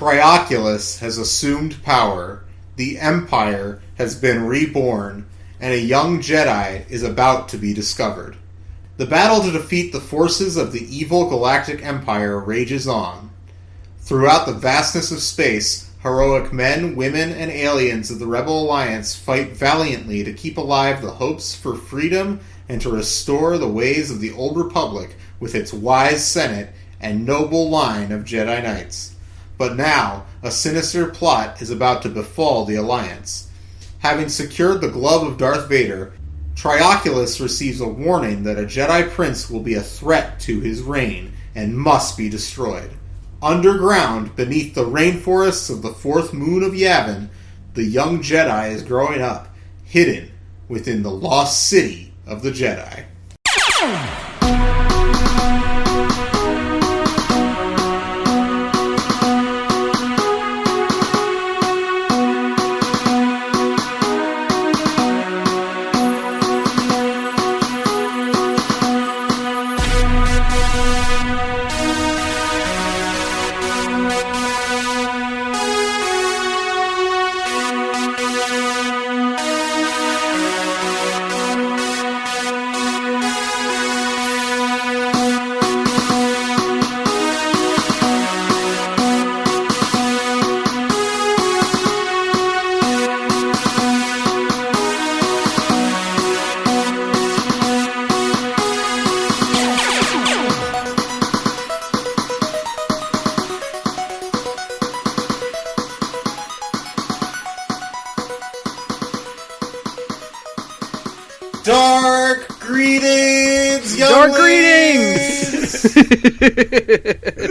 Trioculus has assumed power, the Empire has been reborn, and a young Jedi is about to be discovered. The battle to defeat the forces of the evil galactic empire rages on. Throughout the vastness of space, heroic men, women, and aliens of the Rebel Alliance fight valiantly to keep alive the hopes for freedom and to restore the ways of the Old Republic with its wise Senate and noble line of Jedi Knights. But now, a sinister plot is about to befall the Alliance. Having secured the glove of Darth Vader, Trioculus receives a warning that a Jedi Prince will be a threat to his reign and must be destroyed. Underground, beneath the rainforests of the fourth moon of Yavin, the young Jedi is growing up, hidden within the lost city of the Jedi. Dark greetings, Dark greetings!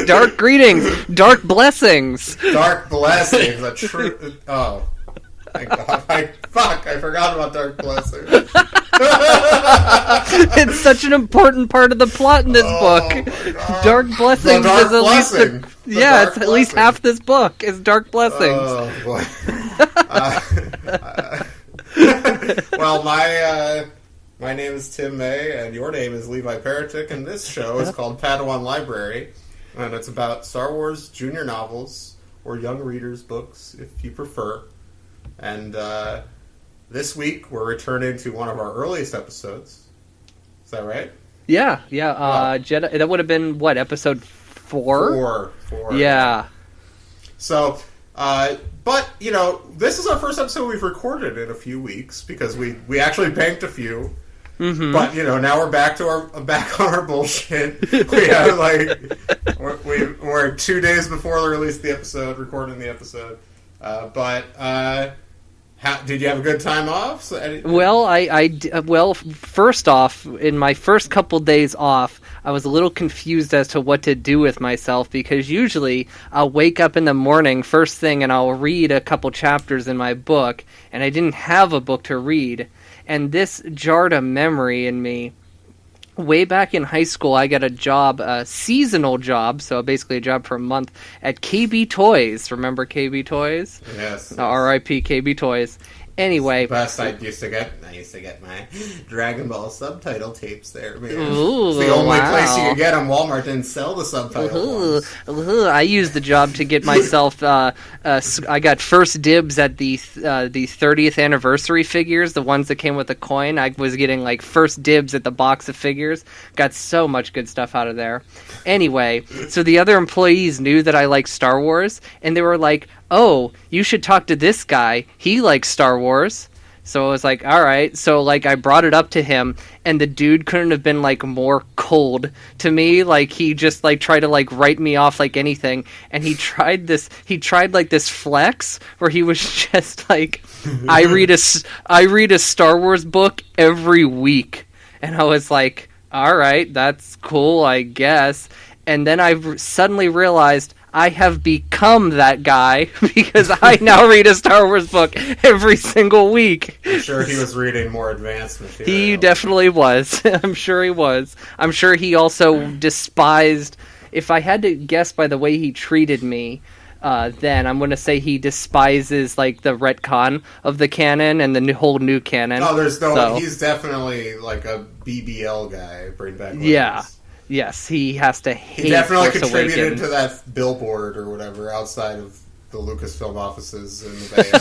Dark greetings! Dark blessings! Dark blessings, a true... Oh. Thank God. I forgot about Dark blessings. It's such an important part of the plot in this book. Dark blessings is at least... it's at least half this book is Dark blessings. Oh, boy. Well, my name is Tim May, and your name is Levi Peretic, and this show is called Padawan Library, and it's about Star Wars junior novels, or young readers' books, if you prefer. And this week, we're returning to one of our earliest episodes. Is that right? Yeah. Jedi, that would have been, what, episode 4? 4. Yeah. So... but, you know, this is our first episode we've recorded in a few weeks, because we actually banked a few. Mm-hmm. But, you know, now we're back on our bullshit. We have, we're 2 days before the release of the episode, recording the episode. Did you have a good time off? Well, first off, in my first couple days off, I was a little confused as to what to do with myself, because usually I'll wake up in the morning first thing and I'll read a couple chapters in my book, and I didn't have a book to read, and this jarred a memory in me. Way back in high school, I got a job, a seasonal job, so basically a job for a month, at KB Toys. Remember KB Toys? Yes. R.I.P. KB Toys. Anyway. Best I used to get my Dragon Ball subtitle tapes there, man. Ooh, it's the only place you could get them. Walmart didn't sell the subtitles. I used the job to get myself, I got first dibs at the 30th anniversary figures, the ones that came with a coin. I was getting, first dibs at the box of figures. Got so much good stuff out of there. Anyway, so the other employees knew that I liked Star Wars, and they were like, oh, you should talk to this guy. He likes Star Wars. So I was like, all right. So, I brought it up to him, and the dude couldn't have been, more cold to me. He just, tried to, write me off like anything. And he tried this flex where he was just I read a Star Wars book every week. And I was like, all right, that's cool, I guess. And then I suddenly realized I have become that guy, because I now read a Star Wars book every single week. I'm sure he was reading more advanced material. He definitely was. I'm sure he was. I'm sure he also despised... If I had to guess by the way he treated me, then I'm going to say he despises, the retcon of the canon and the whole new canon. Oh, he's definitely, a BBL guy, bring back yeah. Yes, he has to hate He definitely Force contributed Awakens. to that billboard or whatever outside of the Lucasfilm offices in the Bay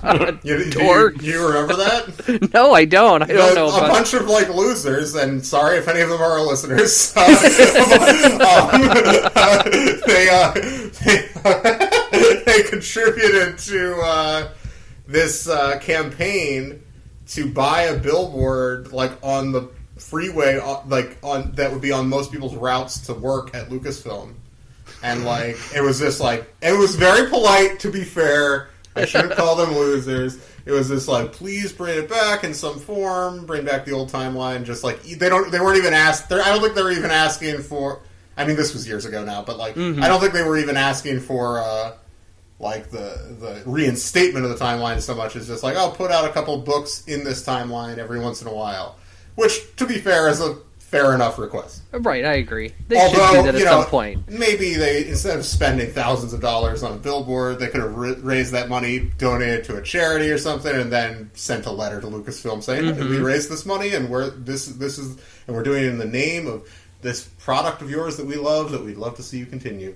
Area. Do you remember that? No, I don't. I don't know A about bunch of like losers, and sorry if any of them are our listeners. They contributed to this campaign to buy a billboard like on the freeway, that would be on most people's routes to work at Lucasfilm. And, like, it was just, like... It was very polite, to be fair. I shouldn't call them losers. It was just, like, please bring it back in some form. Bring back the old timeline. Just, like, they weren't even asked... I don't think they were even asking for... I mean, this was years ago now, but, like, I don't think they were even asking for, like, the reinstatement of the timeline so much as just, like, oh, put out a couple books in this timeline every once in a while. Which, to be fair, is a fair enough request. Right, I agree. They should do that at some point. Maybe they, instead of spending thousands of dollars on a billboard, they could have raised that money, donated to a charity or something, and then sent a letter to Lucasfilm saying, we raised this money, and we're doing it in the name of this product of yours that we love, that we'd love to see you continue.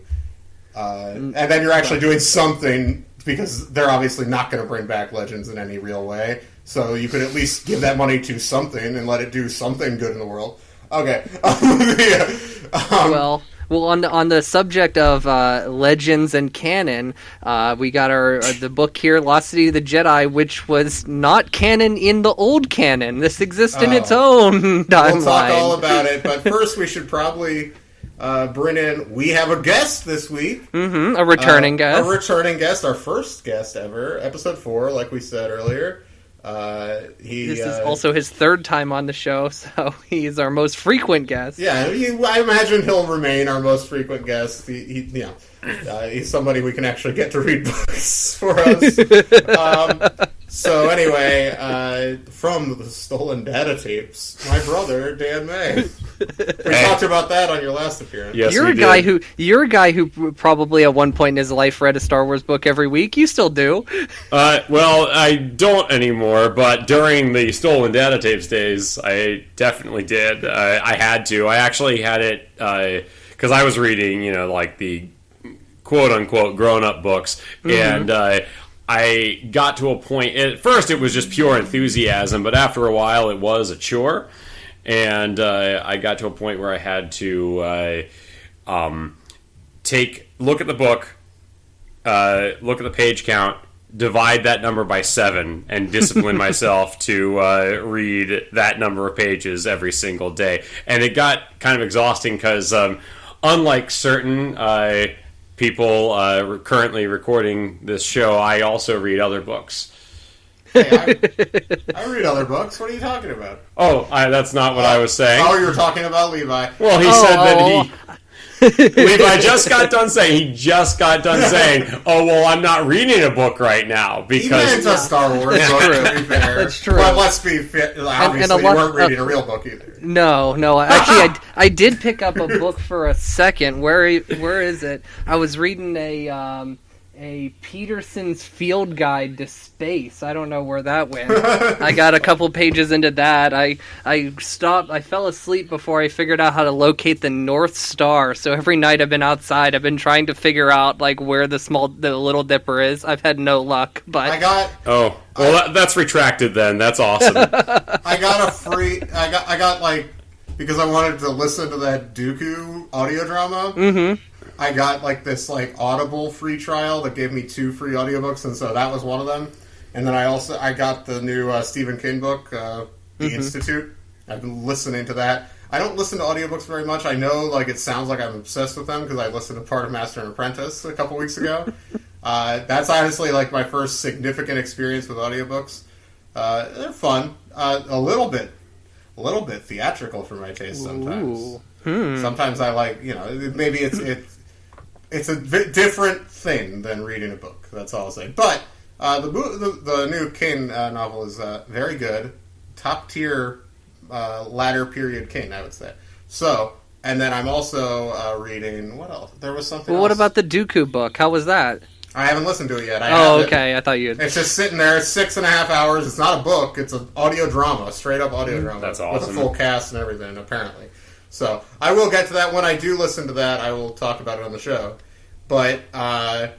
And then you're actually doing something, because they're obviously not going to bring back Legends in any real way. So you could at least give that money to something and let it do something good in the world. Okay. Well, on the subject of legends and canon, we got the book here, Lost City of the Jedi, which was not canon in the old canon. This exists in its own timeline. We'll talk all about it, but first we should probably bring in... We have a guest this week. A returning guest. A returning guest, our first guest ever, episode 4, like we said earlier. This is also his third time on the show, so he's our most frequent guest. Yeah, I imagine he'll remain our most frequent guest. He's somebody we can actually get to read books for us. So anyway, from the Stolen Data Tapes, my brother Dan May. We talked about that on your last appearance. Yes, you're a guy who probably at one point in his life read a Star Wars book every week. You still do. Well, I don't anymore, but during the Stolen Data Tapes days, I definitely did. I had to. I actually had it because I was reading, like the quote-unquote grown-up books, and I got to a point... At first, it was just pure enthusiasm, but after a while, it was a chore. And I got to a point where I had to look at the book, look at the page count, divide that number by 7, and discipline myself to read that number of pages every single day. And it got kind of exhausting because, unlike certain people currently recording this show, I also read other books. Hey, I read other books. What are you talking about? Oh, that's not what I was saying. Oh, you were talking about Levi. Well, he said that Levi just got done saying, oh, well, I'm not reading a book right now because... He meant a Star Wars book, to be fair. That's true. But let's be fit. Obviously, you weren't reading a real book either. No. Actually, I did pick up a book for a second. Where is it? I was reading a Peterson's Field Guide to Space. I don't know where that went. I got a couple pages into that. I stopped. I fell asleep before I figured out how to locate the North Star. So every night I've been outside, I've been trying to figure out like where the Little Dipper is. I've had no luck. But I got. Oh, well, that's retracted then. That's awesome. I got like, because I wanted to listen to that Dooku audio drama. Mm-hmm. I got like this like Audible free trial that gave me 2 free audiobooks, and so that was one of them. And then I got the new Stephen King book, The Institute. I've been listening to that. I don't listen to audiobooks very much. I know like it sounds like I'm obsessed with them because I listened to part of Master and Apprentice a couple weeks ago. That's honestly like my first significant experience with audiobooks. They're fun. A little bit theatrical for my taste sometimes. Sometimes I like, maybe it's a different thing than reading a book. That's all I'll say. But the new King novel is very good. Top tier latter period King, I would say. So, and then I'm also reading... What else? There was something else. What about the Dooku book? How was that? I haven't listened to it yet. Okay. I thought you had... It's just sitting there. It's 6.5 hours. It's not a book. It's an audio drama. Straight up audio drama. That's awesome. With a full cast and everything, apparently. So I will get to that. When I do listen to that, I will talk about it on the show. But I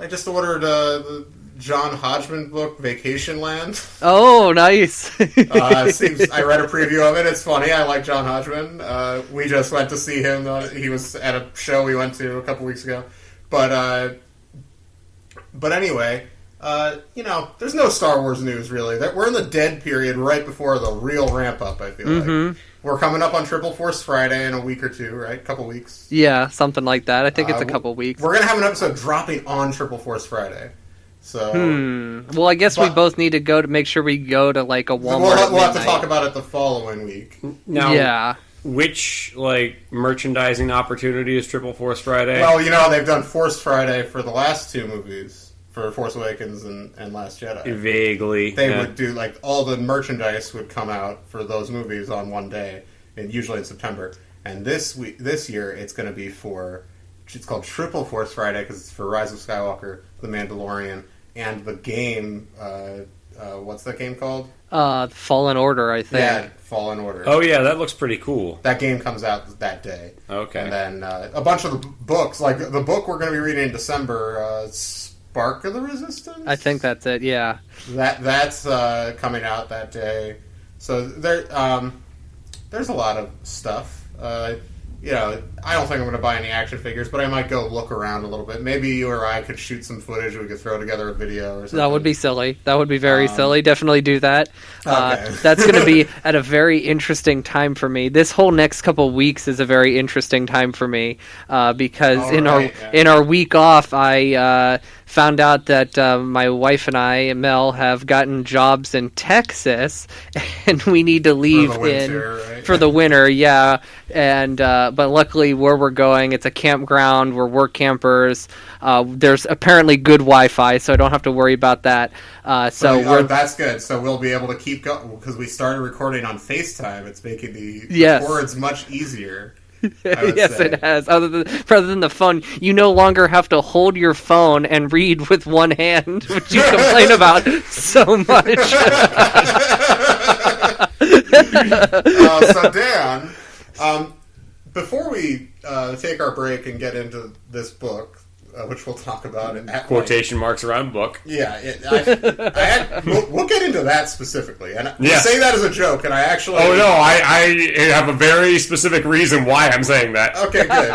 just ordered the John Hodgman book, Vacation Land. Oh, nice. I read a preview of it. It's funny. I like John Hodgman. We just went to see him. He was at a show we went to a couple weeks ago. But anyway, there's no Star Wars news really. We're in the dead period right before the real ramp up. I feel like we're coming up on Triple Force Friday in a week or two, right? A couple weeks. Yeah, something like that. I think it's a couple weeks. We're gonna have an episode dropping on Triple Force Friday. So, Well, I guess we both need to go to make sure we go to like a Walmart. We'll have to talk about it the following week. Now, yeah. Which merchandising opportunity is Triple Force Friday? Well, they've done Force Friday for the last two movies. For Force Awakens and Last Jedi. Vaguely. They would do, all the merchandise would come out for those movies on one day, and usually in September. And this year, it's going to be it's called Triple Force Friday, because it's for Rise of Skywalker, The Mandalorian, and the game, what's that game called? Fallen Order, I think. Yeah, Fallen Order. Oh, yeah, that looks pretty cool. That game comes out that day. Okay. And then a bunch of the books, like the book we're going to be reading in December, Spark of the Resistance? I think that's it, yeah. That's coming out that day. So there's a lot of stuff. I don't think I'm going to buy any action figures, but I might go look around a little bit. Maybe you or I could shoot some footage and we could throw together a video or something. That would be silly. That would be very silly. Definitely do that. Okay. That's going to be at a very interesting time for me. This whole next couple weeks is a very interesting time for me because in our week off, I found out that my wife and I, Mel, have gotten jobs in Texas, and we need to leave for the winter. Yeah, and but luckily where we're going, it's a campground. We're work campers. There's apparently good Wi-Fi, so I don't have to worry about that. That's good. So we'll be able to keep going because we started recording on FaceTime. It's making the words much easier. Yes, it has. Rather than the phone, you no longer have to hold your phone and read with one hand, which you complain about so much. So Dan, before we take our break and get into this book, which we'll talk about in quotation marks around book. Yeah, we'll get into that specifically, and I say that as a joke, and I actually. Oh no, I have a very specific reason why I'm saying that. Okay, good.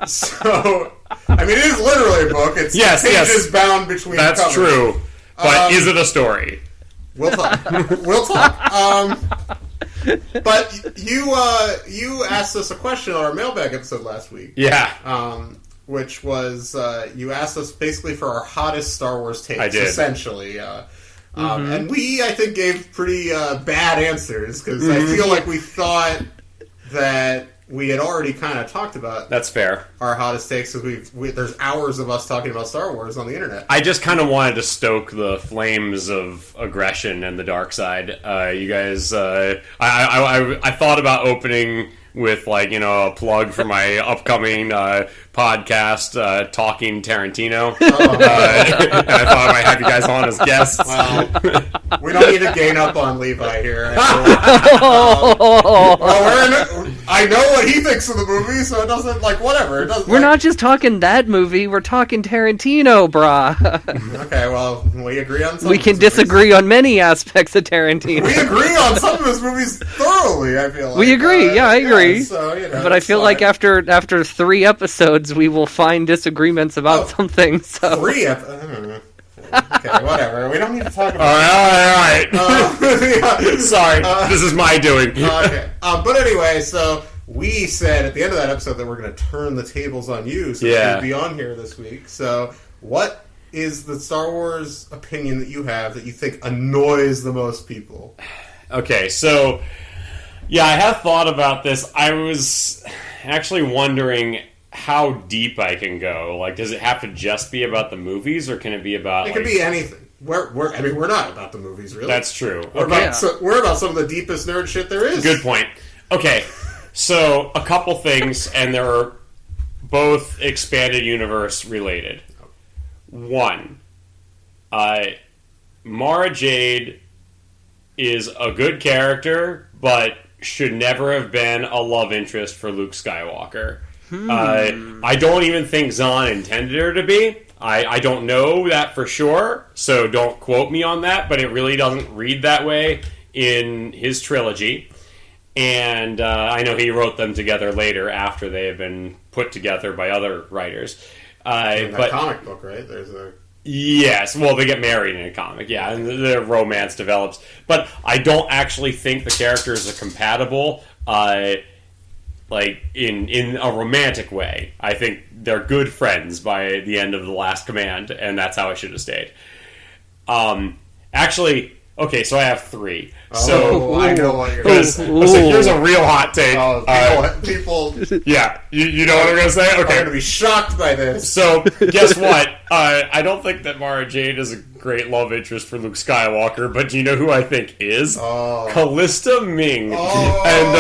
So, it is literally a book. It's pages bound between. That's covers. True, but is it a story? We'll talk. But you asked us a question on our mailbag episode last week. Yeah. Which was you asked us basically for our hottest Star Wars takes. I did. Essentially. And we, I think, gave pretty bad answers because I feel like we thought that we had already kind of talked about. That's fair. Our hottest takes because there's hours of us talking about Star Wars on the internet. I just kind of wanted to stoke the flames of aggression and the dark side. You guys, I thought about opening with a plug for my upcoming podcast, Talking Tarantino. And I thought I might have you guys on as guests. Well, we don't need to gain up on Levi here. I know what he thinks of the movie, so it doesn't, whatever. We're not just talking that movie, we're talking Tarantino, brah. Okay, well, we agree on some We can disagree on many aspects of Tarantino. We agree on some of his movies thoroughly, I feel like. We agree, I agree. So, but I feel like after 3 episodes, we will find disagreements about something. So 3 episodes? Okay, whatever. We don't need to talk about all right. Sorry, this is my doing. Okay. But anyway, so we said at the end of that episode that we're going to turn the tables on you, so you'll be on here this week. So what is the Star Wars opinion that you have that you think annoys the most people? Okay, so I have thought about this. I was actually wondering how deep I can go. Does it have to just be about the movies, or can it be about? It could be anything. We're not about the movies, really. That's true. We're about some of the deepest nerd shit there is. Good point. Okay, so a couple things, and they're both expanded universe related. One, Mara Jade is a good character, but should never have been a love interest for Luke Skywalker. I don't even think Zahn intended her to be. I don't know that for sure, so don't quote me on that, but it really doesn't read that way in his trilogy. And I know he wrote them together later after they have been put together by other writers. But comic book, right? There's a... Yes, well, they get married in a comic, yeah, and the romance develops. But I don't actually think the characters are compatible, like, in a romantic way. I think they're good friends by the end of The Last Command, and that's how it should have stayed. Actually... Okay, so I have 3. So I know what you're going to say. So here's a real hot take. People yeah, you know what I'm going to say? Okay. I'm going to be shocked by this. So, guess what? I don't think that Mara Jade is a great love interest for Luke Skywalker, but do you know who I think is? Callista Ming. And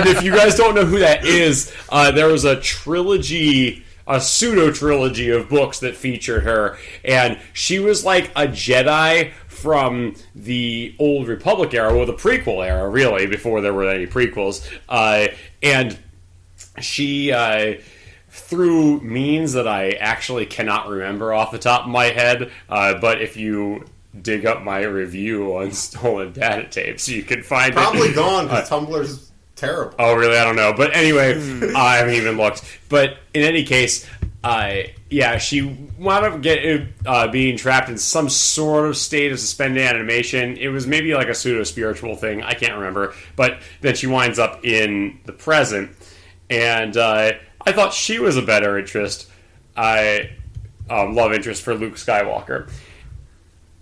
if you guys don't know who that is, there was a trilogy... a pseudo-trilogy of books that featured her, and she was like a Jedi from the Old Republic era, or the prequel era, really, before there were any prequels, and she, through means that I actually cannot remember off the top of my head, but if you dig up my review on Stolen Data Tapes, you can find probably it. Gone, because Tumblr's terrible. Oh, really? I don't know. But anyway, I haven't even looked. But in any case, yeah, she wound up being trapped in some sort of state of suspended animation. It was maybe like a pseudo-spiritual thing. I can't remember. But then she winds up in the present. And I thought she was a better interest, love interest for Luke Skywalker.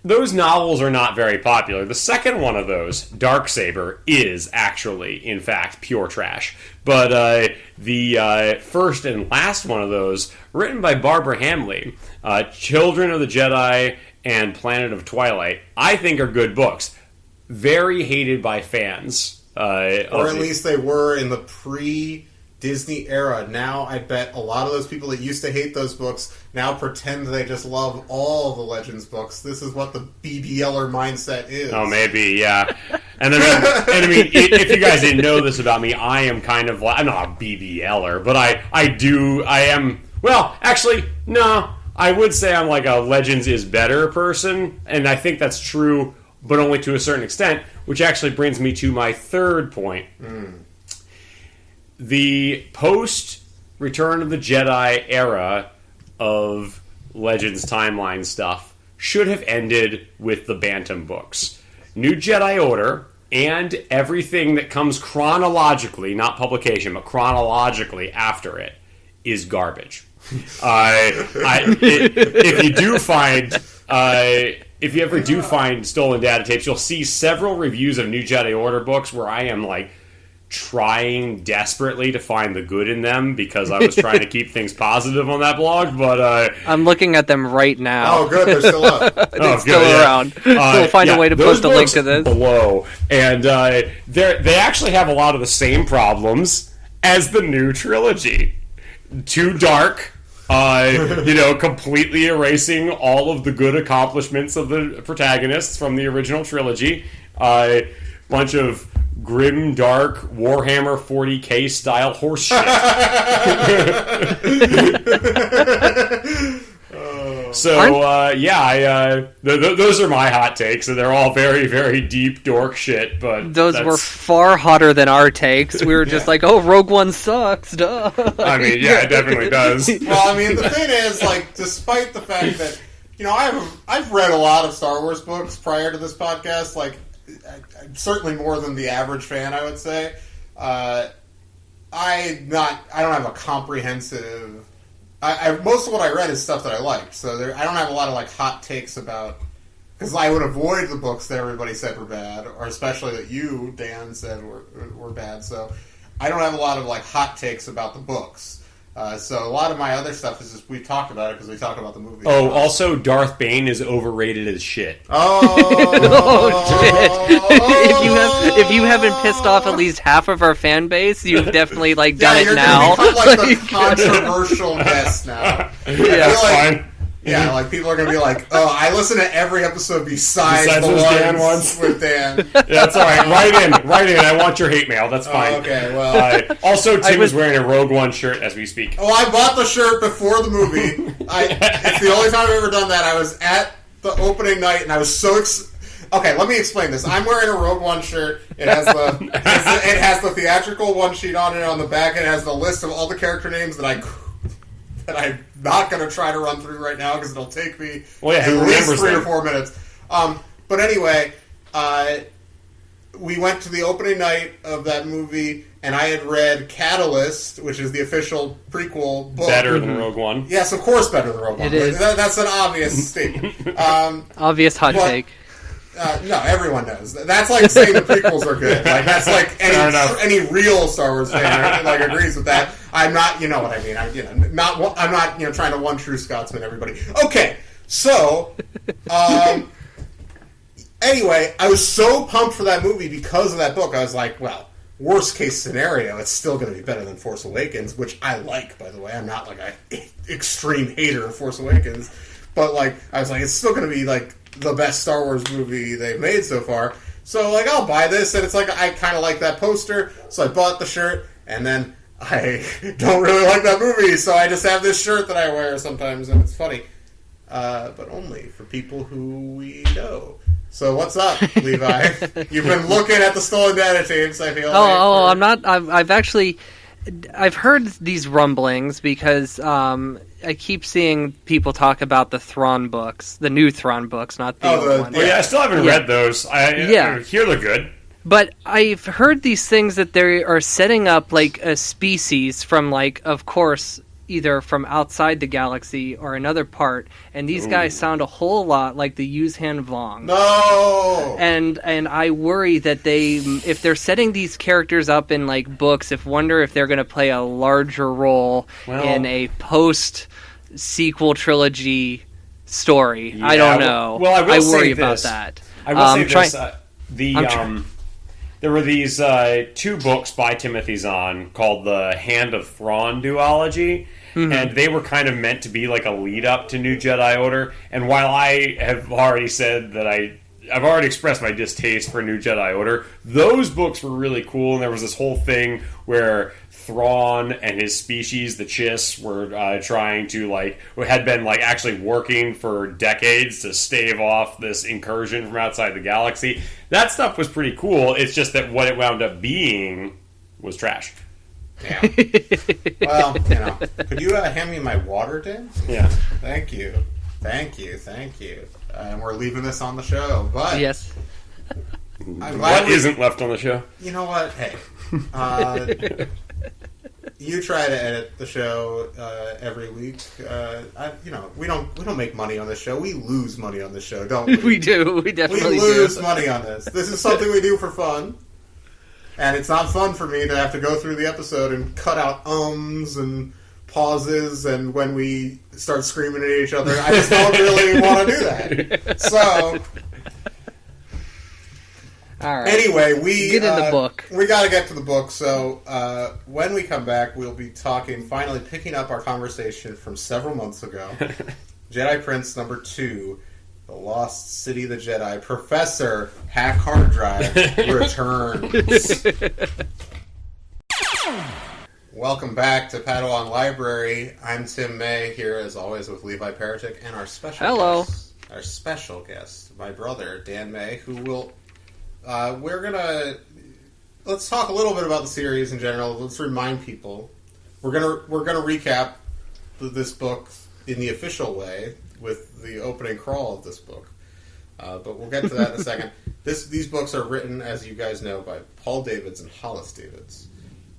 Those novels are not very popular. The second one of those, Darksaber, is actually, in fact, pure trash. But the first and last one of those, written by Barbara Hamley, Children of the Jedi and Planet of Twilight, I think are good books. Very hated by fans. Or at least they were in the pre-Disney era. Now I bet a lot of those people that used to hate those books now pretend they just love all the Legends books. This is what the BBLer mindset is. Oh, maybe, yeah. And I mean, if you guys didn't know this about me, I am kind of like, I'm not a BBLer, but I am, well, actually, no, I would say I'm like a Legends is better person, and I think that's true, but only to a certain extent, which actually brings me to my third point. The post-Return of the Jedi era of Legends timeline stuff should have ended with the Bantam books. New Jedi Order and everything that comes chronologically, not publication, but chronologically after it, is garbage. If you ever do find Stolen Data Tapes, you'll see several reviews of New Jedi Order books where I am like trying desperately to find the good in them because I was trying to keep things positive on that blog, but I'm looking at them right now. Oh, good, they're still up. They're still around. We'll find a way to post a link to this below. And they actually have a lot of the same problems as the new trilogy. Too dark. Completely erasing all of the good accomplishments of the protagonists from the original trilogy. Bunch of grim, dark, Warhammer 40k style horse shit. Those are my hot takes, and they're all very, very deep, dork shit, but those were far hotter than our takes. We were just like, oh, Rogue One sucks, duh. I mean, yeah, it definitely does. Well, I mean, the thing is, like, despite the fact that, I've read a lot of Star Wars books prior to this podcast, like, certainly more than the average fan, I would say. I don't have a comprehensive. Most of what I read is stuff that I liked, so I don't have a lot of like hot takes about. Because I would avoid the books that everybody said were bad, or especially that you, Dan, said were bad. So I don't have a lot of like hot takes about the books. So a lot of my other stuff is just we talk about it because we talk about the movie. Oh, also Darth Bane is overrated as shit. If you haven't pissed off at least half of our fan base, you've definitely done it now. You're like the controversial guest now. Yeah, that's fine. Yeah, like people are gonna be like, "Oh, I listen to every episode besides the those ones Dan ones with Dan." Yeah, that's all right. Write in. I want your hate mail. That's fine. Okay, well, also, Tim is wearing a Rogue One shirt as we speak. oh, I bought the shirt before the movie. It's the only time I've ever done that. I was at the opening night, and I was so Okay, let me explain this. I'm wearing a Rogue One shirt. It has the theatrical one sheet on it on the back. It has the list of all the character names that I'm not going to try to run through right now because it'll take me at least 3 or 4 minutes. But anyway, we went to the opening night of that movie, and I had read Catalyst, which is the official prequel book. Better than Rogue One. Yes, of course, better than Rogue One. It is. That's an obvious statement. Obvious hot take. No, everyone knows. That's like saying the prequels are good. Like that's like any real Star Wars fan like agrees with that. I'm not, you know what I mean. I'm not trying to one true Scotsman everybody. Okay, so anyway, I was so pumped for that movie because of that book. I was like, well, worst case scenario, it's still going to be better than Force Awakens, which I like, by the way. I'm not like an extreme hater of Force Awakens, but like I was like, it's still going to be like the best Star Wars movie they've made so far. So, like, I'll buy this, and it's like, I kind of like that poster, so I bought the shirt, and then I don't really like that movie, so I just have this shirt that I wear sometimes, and it's funny. But only for people who we know. So, what's up, Levi? You've been looking at the Stolen Data tapes, I feel like. I'm not. I've heard these rumblings because I keep seeing people talk about the Thrawn books, the new Thrawn books, not the old ones. Yeah, I still haven't read those. I hear they're good. But I've heard these things that they are setting up like a species from, like, of course, either from outside the galaxy or another part, and these guys sound a whole lot like the Yuzhan Vong. No! And I worry that if they're setting these characters up in like books, wonder if they're going to play a larger role in a post-sequel trilogy story. Yeah, I don't know. Well, I worry about that. I will say this. There were these 2 books by Timothy Zahn called the Hand of Thrawn duology, and they were kind of meant to be like a lead-up to New Jedi Order. And while I have already said that I've already expressed my distaste for New Jedi Order, those books were really cool, and there was this whole thing where Thrawn and his species, the Chiss, were trying to, like, had been, like, actually working for decades to stave off this incursion from outside the galaxy. That stuff was pretty cool. It's just that what it wound up being was trash. Yeah. Well, could you hand me my water, Dan? Yeah. Thank you. And we're leaving this on the show, but yes. What isn't left on the show? You know what? Hey. You try to edit the show every week. We don't make money on this show. We lose money on this show, don't we? We do. We definitely do. We lose money on this. This is something we do for fun, and it's not fun for me to have to go through the episode and cut out ums and pauses, and when we start screaming at each other, I just don't really want to do that. So. All right. Anyway, we get in the book. We got to get to the book. So when we come back, we'll be finally picking up our conversation from several months ago. Jedi Prince number 2, The Lost City of the Jedi. Professor Hack Hard Drive returns. Welcome back to Padawan Library. I'm Tim May, here as always with Levi Paratic and our special guest, my brother Dan May, who will. Let's talk a little bit about the series in general. Let's remind people. We're gonna recap this book in the official way with the opening crawl of this book. But we'll get to that in a second. These books are written, as you guys know, by Paul Davids and Hollace Davids.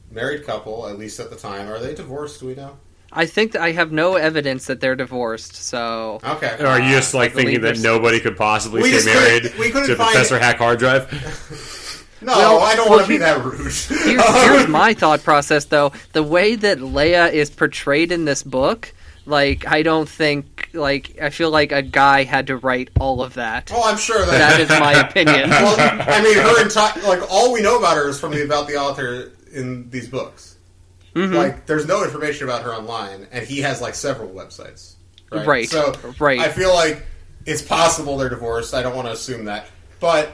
Married couple, at least at the time. Are they divorced, do we know? I think that I have no evidence that they're divorced, so... Okay. Are you just, thinking that nobody could possibly stay married to Professor Hack Hard Drive? No, I don't want to be that rude. Here's my thought process, though. The way that Leia is portrayed in this book, I don't think... I feel like a guy had to write all of that. Oh, I'm sure that... That is my opinion. Well, I mean, her entire... all we know about her is about the author in these books. Mm-hmm. There's no information about her online, and he has, several websites. Right. So Right. I feel like it's possible they're divorced. I don't want to assume that, but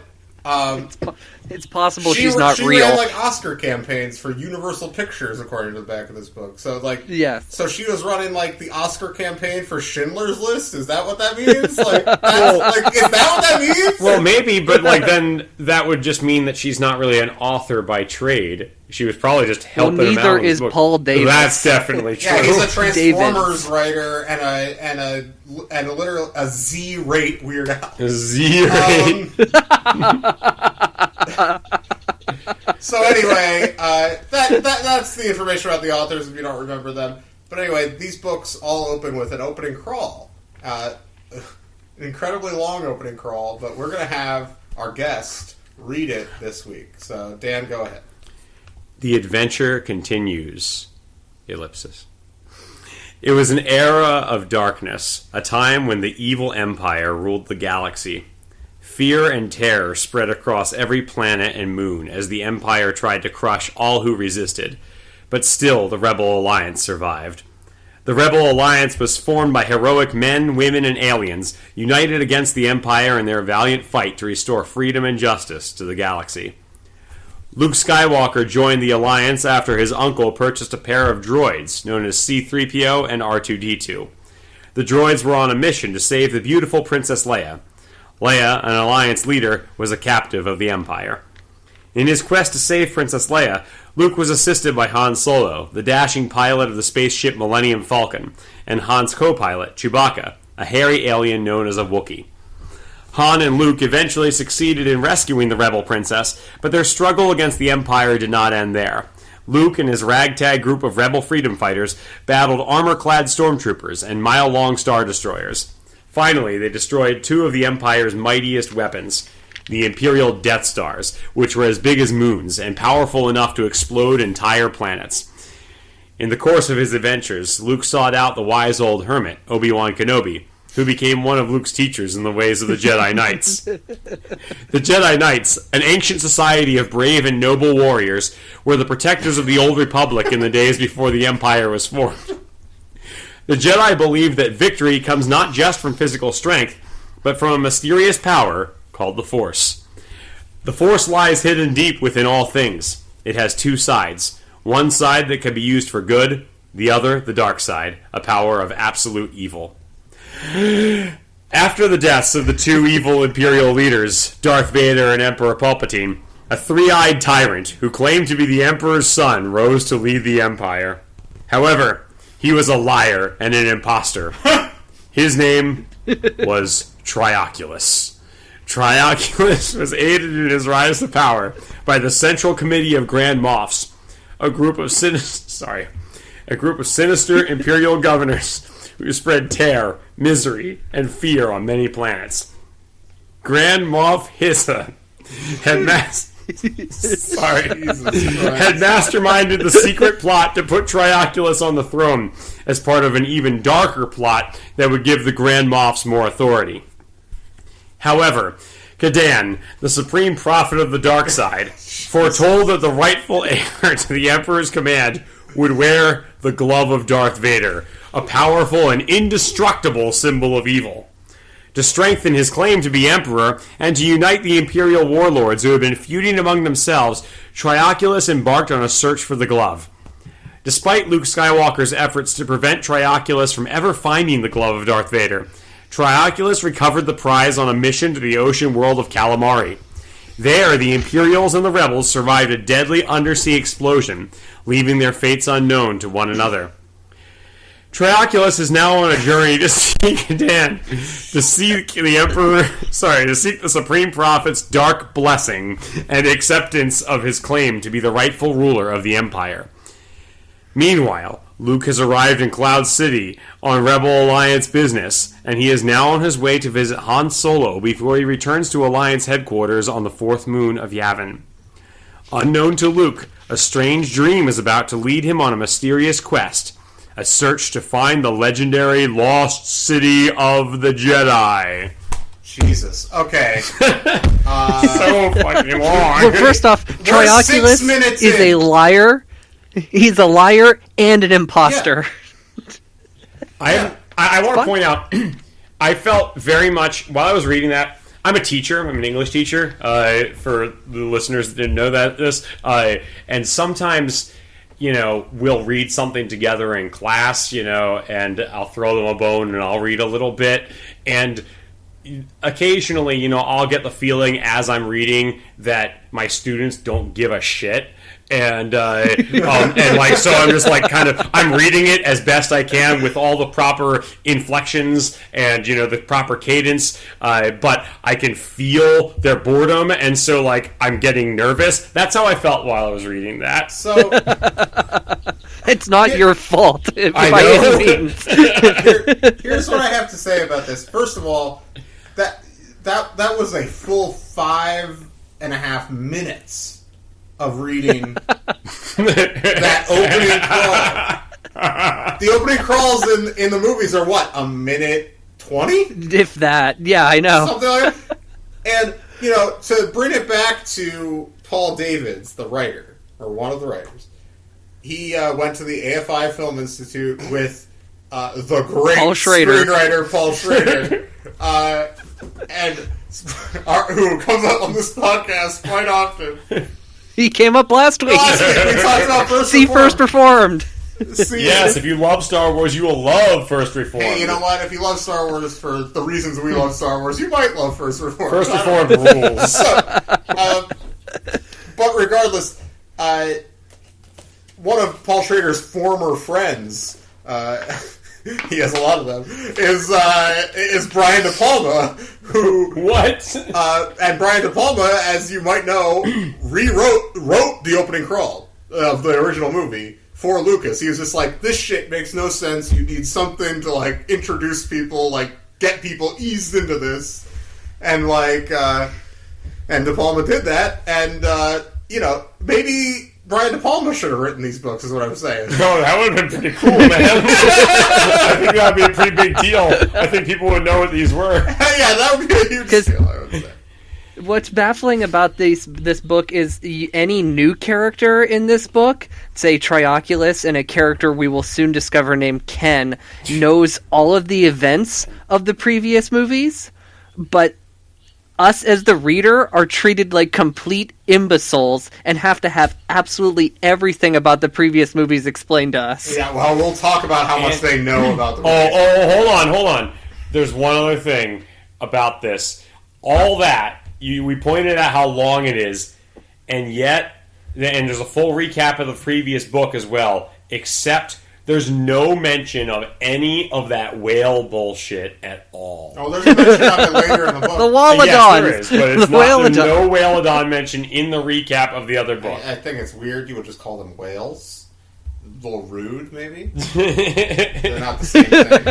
it's possible she's not she real. ran like Oscar campaigns for Universal Pictures, according to the back of this book. So like, yes. So she was running like the Oscar campaign for Schindler's List. Is that what that means? Like, like, is that what that means? Well, maybe, but like then that would just mean that she's not really an author by trade. She was probably just helping him out. Neither with his is book. Paul Davis. That's definitely true. Yeah, he's a Transformers writer and a literal a Z-rate Weird Al. Z-rate. So anyway, that's the information about the authors if you don't remember them. But anyway, these books all open with an opening crawl. An incredibly long opening crawl, but we're going to have our guest read it this week. So Dan, go ahead. The adventure continues. Ellipsis. It was an era of darkness, a time when the evil empire ruled the galaxy. Fear and terror spread across every planet and moon as the empire tried to crush all who resisted. But still, the Rebel Alliance survived. The Rebel Alliance was formed by heroic men, women, and aliens, united against the empire in their valiant fight to restore freedom and justice to the galaxy. Luke Skywalker joined the Alliance after his uncle purchased a pair of droids known as C-3PO and R2-D2. The droids were on a mission to save the beautiful Princess Leia. Leia, an Alliance leader, was a captive of the Empire. In his quest to save Princess Leia, Luke was assisted by Han Solo, the dashing pilot of the spaceship Millennium Falcon, and Han's co-pilot, Chewbacca, a hairy alien known as a Wookiee. Han and Luke eventually succeeded in rescuing the rebel princess, but their struggle against the Empire did not end there. Luke and his ragtag group of rebel freedom fighters battled armor-clad stormtroopers and mile-long star destroyers. Finally, they destroyed two of the Empire's mightiest weapons, the Imperial Death Stars, which were as big as moons and powerful enough to explode entire planets. In the course of his adventures, Luke sought out the wise old hermit, Obi-Wan Kenobi, who became one of Luke's teachers in the ways of the Jedi Knights. The Jedi Knights, an ancient society of brave and noble warriors, were the protectors of the Old Republic in the days before the Empire was formed. The Jedi believed that victory comes not just from physical strength, but from a mysterious power called the Force. The Force lies hidden deep within all things. It has two sides. One side that can be used for good, the other, the dark side, a power of absolute evil. After the deaths of the two evil Imperial leaders, Darth Vader and Emperor Palpatine, a three-eyed tyrant who claimed to be the Emperor's son rose to lead the Empire. However, he was a liar and an imposter. His name was Trioculus. Trioculus was aided in his rise to power by the Central Committee of Grand Moffs, a group of sinister Imperial governors who spread terror, misery, and fear on many planets. Grand Moff Hissa had masterminded the secret plot to put Trioculus on the throne as part of an even darker plot that would give the Grand Moffs more authority. However, Kadan, the supreme prophet of the dark side, foretold that the rightful heir to the Emperor's command would wear the glove of Darth Vader, a powerful and indestructible symbol of evil. To strengthen his claim to be emperor, and to unite the Imperial warlords who had been feuding among themselves, Trioculus embarked on a search for the glove. Despite Luke Skywalker's efforts to prevent Trioculus from ever finding the glove of Darth Vader, Trioculus recovered the prize on a mission to the ocean world of Calamari. There, the Imperials and the Rebels survived a deadly undersea explosion, leaving their fates unknown to one another. Trioculus is now on a journey to seek the Supreme Prophet's dark blessing and acceptance of his claim to be the rightful ruler of the Empire. Meanwhile, Luke has arrived in Cloud City on Rebel Alliance business, and he is now on his way to visit Han Solo before he returns to Alliance headquarters on the fourth moon of Yavin. Unknown to Luke, a strange dream is about to lead him on a mysterious quest, a search to find the legendary Lost City of the Jedi. Jesus. Okay. So fucking long. Well, first off, Trioculus is a liar. He's a liar and an imposter. Yeah. I want to point out, I felt very much, while I was reading that, I'm a teacher. I'm an English teacher, for the listeners that didn't know this. And sometimes, we'll read something together in class, and I'll throw them a bone and I'll read a little bit. And occasionally, I'll get the feeling as I'm reading that my students don't give a shit. And so I'm just I'm reading it as best I can with all the proper inflections and the proper cadence, but I can feel their boredom, and so I'm getting nervous. That's how I felt while I was reading that. So it's not your fault I by know. any means. Here's what I have to say about this. First of all, that was a full 5.5 minutes of reading that opening crawl. The opening crawls in the movies are what, a minute 20? If that, yeah, I know. Something like that. And to bring it back to Paul Davids, the writer, or one of the writers, he went to the AFI Film Institute with the great Paul Schrader. screenwriter Paul Schrader, and who comes up on this podcast quite often. He came up last week. Last week we talked about First Reformed. Yes, if you love Star Wars, you will love First Reformed. Hey, you know what? If you love Star Wars for the reasons we love Star Wars, you might love First Reformed. First Reformed rules. But regardless, one of Paul Schrader's former friends, he has a lot of them, is Brian De Palma, who... What? And Brian De Palma, as you might know, wrote the opening crawl of the original movie for Lucas. He was just like, this shit makes no sense, you need something to, introduce people, get people eased into this. And, and De Palma did that, and, maybe... Brian De Palma should have written these books, is what I'm saying. No, that would have been pretty cool, man. I think that would be a pretty big deal. I think people would know what these were. Yeah, that would be a huge deal, I would say. What's baffling about this book is any new character in this book, say Trioculus, and a character we will soon discover named Ken, knows all of the events of the previous movies, but us as the reader are treated like complete imbeciles and have to have absolutely everything about the previous movies explained to us. Yeah, well, we'll talk about how much they know about the movie. Hold on. There's one other thing about this. All that, we pointed out how long it is, and there's a full recap of the previous book as well, except there's no mention of any of that whale bullshit at all. Oh, there's a mention of it later in the book. The Whaladon! Yes, there is, but it's There's no Whaladon mention in the recap of the other book. I think it's weird you would just call them whales. A little rude, maybe? They're not the same thing.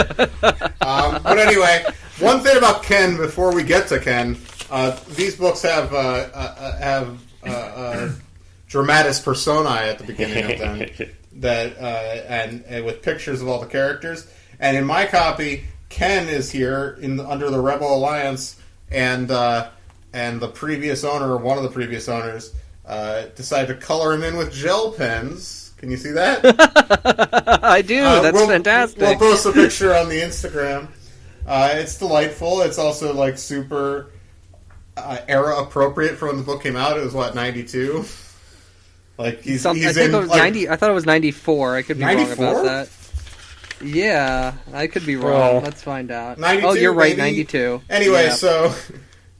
But anyway, one thing about Ken, before we get to Ken, these books have dramatis personae at the beginning of them. And with pictures of all the characters, and in my copy, Ken is here under the Rebel Alliance, and the previous owner, or one of the previous owners, decided to color him in with gel pens. Can you see that? I do. That's fantastic. We'll post a picture on the Instagram. It's delightful. It's also super era appropriate for when the book came out. It was 92. He's I think in, it was 90. I thought it was 94. I could be 94? wrong about that. Yeah, I could be wrong. Well, Let's find out. 92, oh, you're right, maybe? 92. Anyway, yeah.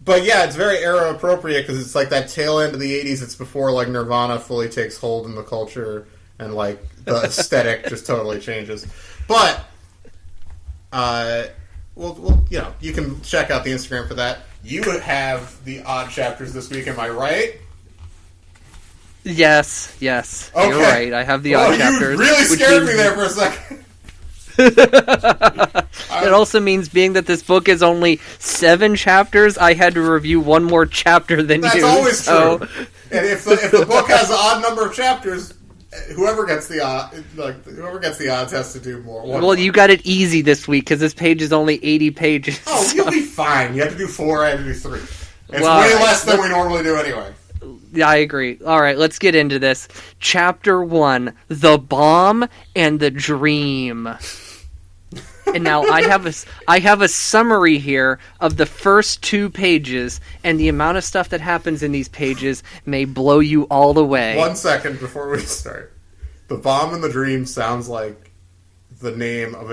But yeah, it's very era appropriate because it's that tail end of the 80s. It's before Nirvana fully takes hold in the culture and the aesthetic just totally changes. But well, you can check out the Instagram for that. You have the odd chapters this week, am I right? Yes. Okay. You're right. I have the odd chapters. You really scared me there for a second. It also means, being that this book is only 7 chapters, I had to review one more chapter than you. That's always true. And if the book has an odd number of chapters, whoever gets the odds has to do more. Well, you got it easy this week because this page is only 80 pages. Oh, you'll be fine. You have to do 4. I have to do 3. It's Well, way less than we normally do anyway. Yeah, I agree. All right, let's get into this. Chapter 1, The Bomb and the Dream. And now I have a summary here of the first 2 pages, and the amount of stuff that happens in these pages may blow you all the way. 1 second before we start. The Bomb in the Dream sounds like the name of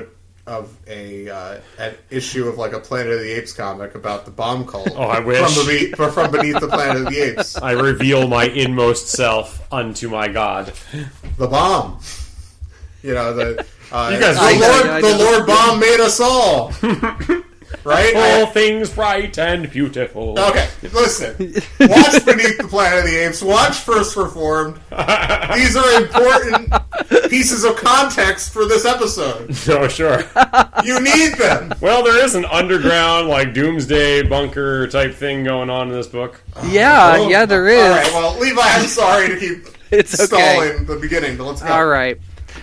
an issue of like a Planet of the Apes comic about the bomb cult. Oh, I wish. From beneath the Planet of the Apes. I reveal my inmost self unto my God. The Bomb. You know, the Lord Bomb made us all. Right? All things bright and beautiful. Okay, listen. Watch Beneath the Planet of the Apes. Watch First Reformed. These are important pieces of context for this episode. Oh, sure. You need them. Well, there is an underground, like, doomsday bunker type thing going on in this book. Yeah, there is. All right, well, Levi, I'm sorry to keep stalling the beginning, but let's go. All right.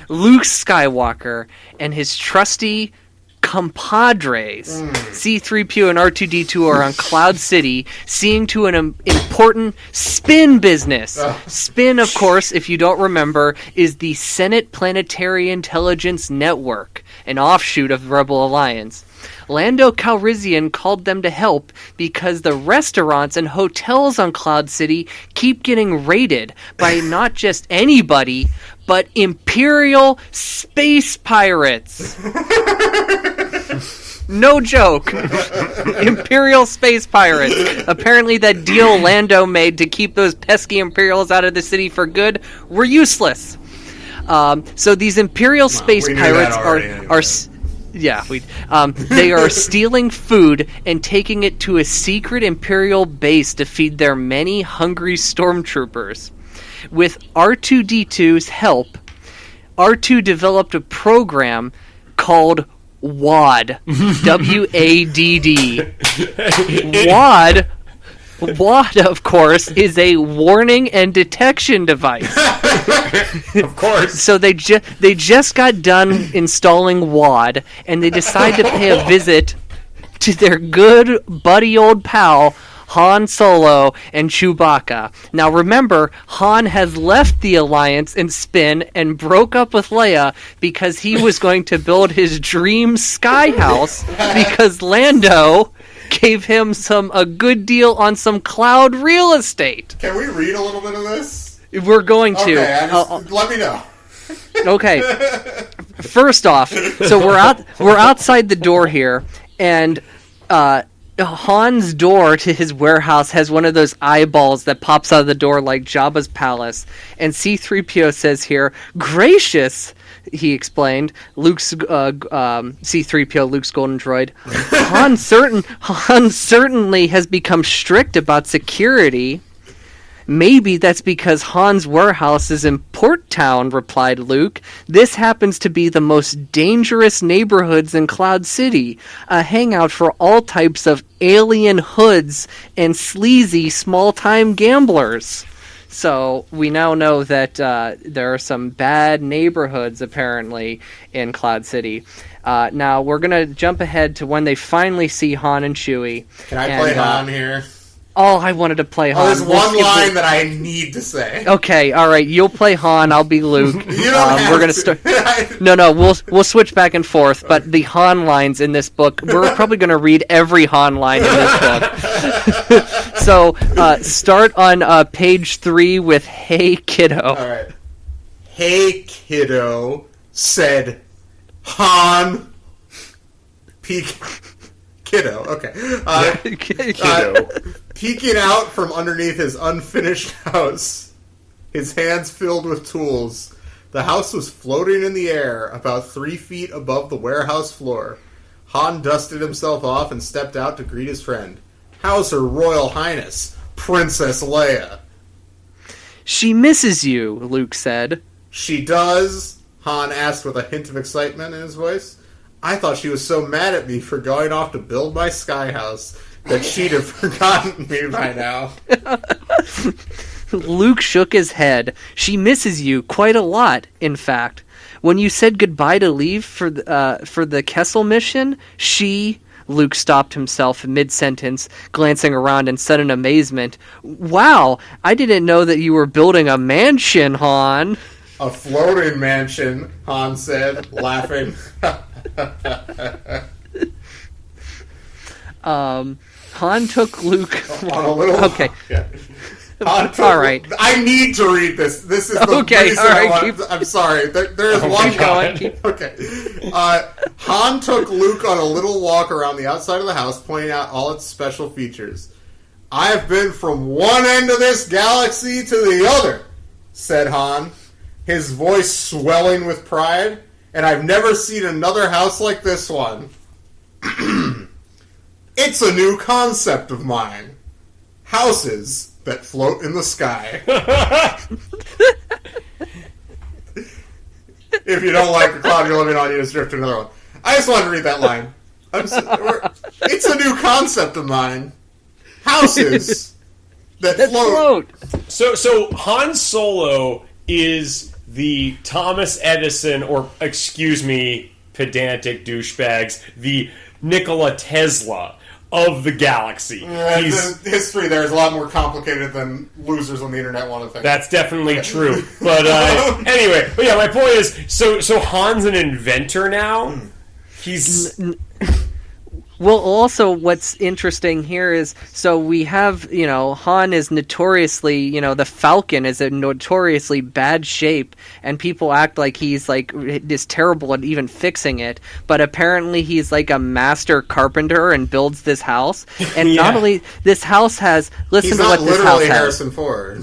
Luke Skywalker and his trusty compadres, C-3PO and R2-D2, are on Cloud City, seeing to an important spin business. Spin, of course, if you don't remember, is the Senate Planetary Intelligence Network, an offshoot of the Rebel Alliance. Lando Calrissian called them to help because the restaurants and hotels on Cloud City keep getting raided by not just anybody, but Imperial space pirates. No joke. Imperial space pirates. Apparently that deal Lando made to keep those pesky Imperials out of the city for good were useless. So these Imperial space pirates they are stealing food and taking it to a secret Imperial base to feed their many hungry stormtroopers. With R2-D2's help, R2 developed a program called WAD. W-A-D-D. WAD, of course, is a warning and detection device. Of course. So they just got done installing WAD, and they decide to pay a visit to their good buddy old pal, Han Solo and Chewbacca. Now remember, Han has left the Alliance in Spin and broke up with Leia because he was going to build his dream sky house because Lando gave him a good deal on some cloud real estate. Can we read a little bit of this? We're going to. Okay, let me know. Okay. First off, so we're outside the door here, and Han's door to his warehouse has one of those eyeballs that pops out of the door like Jabba's palace. And C-3PO says here, "Gracious," he explained, Luke's C-3PO, Luke's golden droid. Han certainly has become strict about security. Maybe that's because Han's warehouse is in Port Town, replied Luke. This happens to be the most dangerous neighborhoods in Cloud City, a hangout for all types of alien hoods and sleazy small-time gamblers. So we now know that there are some bad neighborhoods, apparently, in Cloud City. Now, we're going to jump ahead to when they finally see Han and Chewie. Can I play Han here? Oh, I wanted to play Han. There's one line that I need to say. Okay, all right. You'll play Han. I'll be Luke. You don't have we're gonna to. No. We'll switch back and forth. But the Han lines in this book, we're probably going to read every Han line in this book. So start on page 3 with "Hey kiddo." All right. "Hey kiddo," said Han. Kiddo. Okay. Kiddo. Peeking out from underneath his unfinished house, his hands filled with tools. The house was floating in the air, about 3 feet above the warehouse floor. Han dusted himself off and stepped out to greet his friend. "How's Her Royal Highness, Princess Leia?" "She misses you," Luke said. "She does?" Han asked with a hint of excitement in his voice. "I thought she was so mad at me for going off to build my sky house that she'd have forgotten me by now." Luke shook his head. "She misses you quite a lot, in fact. When you said goodbye to leave for the Kessel mission, she..." Luke stopped himself mid-sentence, glancing around in sudden amazement. "Wow, I didn't know that you were building a mansion, Han." A floating mansion, Han said, laughing. Han took Luke on a little... Okay. Yeah. All right. I need to read this. This is the reason I want... I'm sorry. There is one... Keep going. Okay. Han took Luke on a little walk around the outside of the house, pointing out all its special features. I have been from one end of this galaxy to the other, said Han, his voice swelling with pride, and I've never seen another house like this one. It's a new concept of mine. Houses that float in the sky. If you don't like the cloud you're living on, you just drift to another one. I just wanted to read that line. It's a new concept of mine. Houses that float. So Han Solo is the Thomas Edison, or excuse me, pedantic douchebags, the Nikola Tesla of the galaxy. The history there is a lot more complicated than losers on the internet want to think. That's definitely true. But anyway, but yeah, my point is, so Han's an inventor now. He's... Well, also, what's interesting here is, so we have, Han is notoriously, the Falcon is in notoriously bad shape, and people act like he's, is terrible at even fixing it, but apparently he's, a master carpenter and builds this house, and not only, this house has, listen to what this house has. Harrison Ford.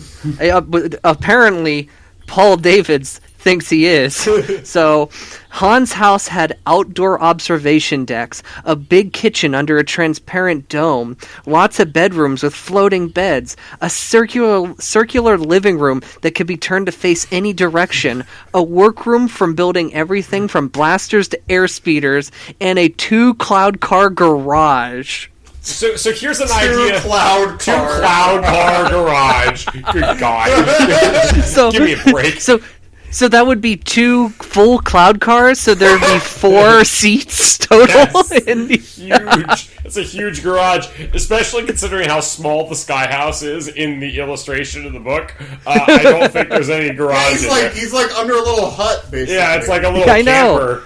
Apparently, Paul Davids thinks he is. So, Han's house had outdoor observation decks, a big kitchen under a transparent dome, lots of bedrooms with floating beds, a circular living room that could be turned to face any direction, a workroom from building everything from blasters to air speeders, and a 2-cloud car garage. So here's an idea. 2-cloud car garage. Good God. Give me a break. So that would be 2 full cloud cars, so there'd be 4 seats total. Huge. It's a huge garage, especially considering how small the Sky House is in the illustration of the book. I don't think there's any garage in there. He's under a little hut, basically. Yeah, it's like a little camper.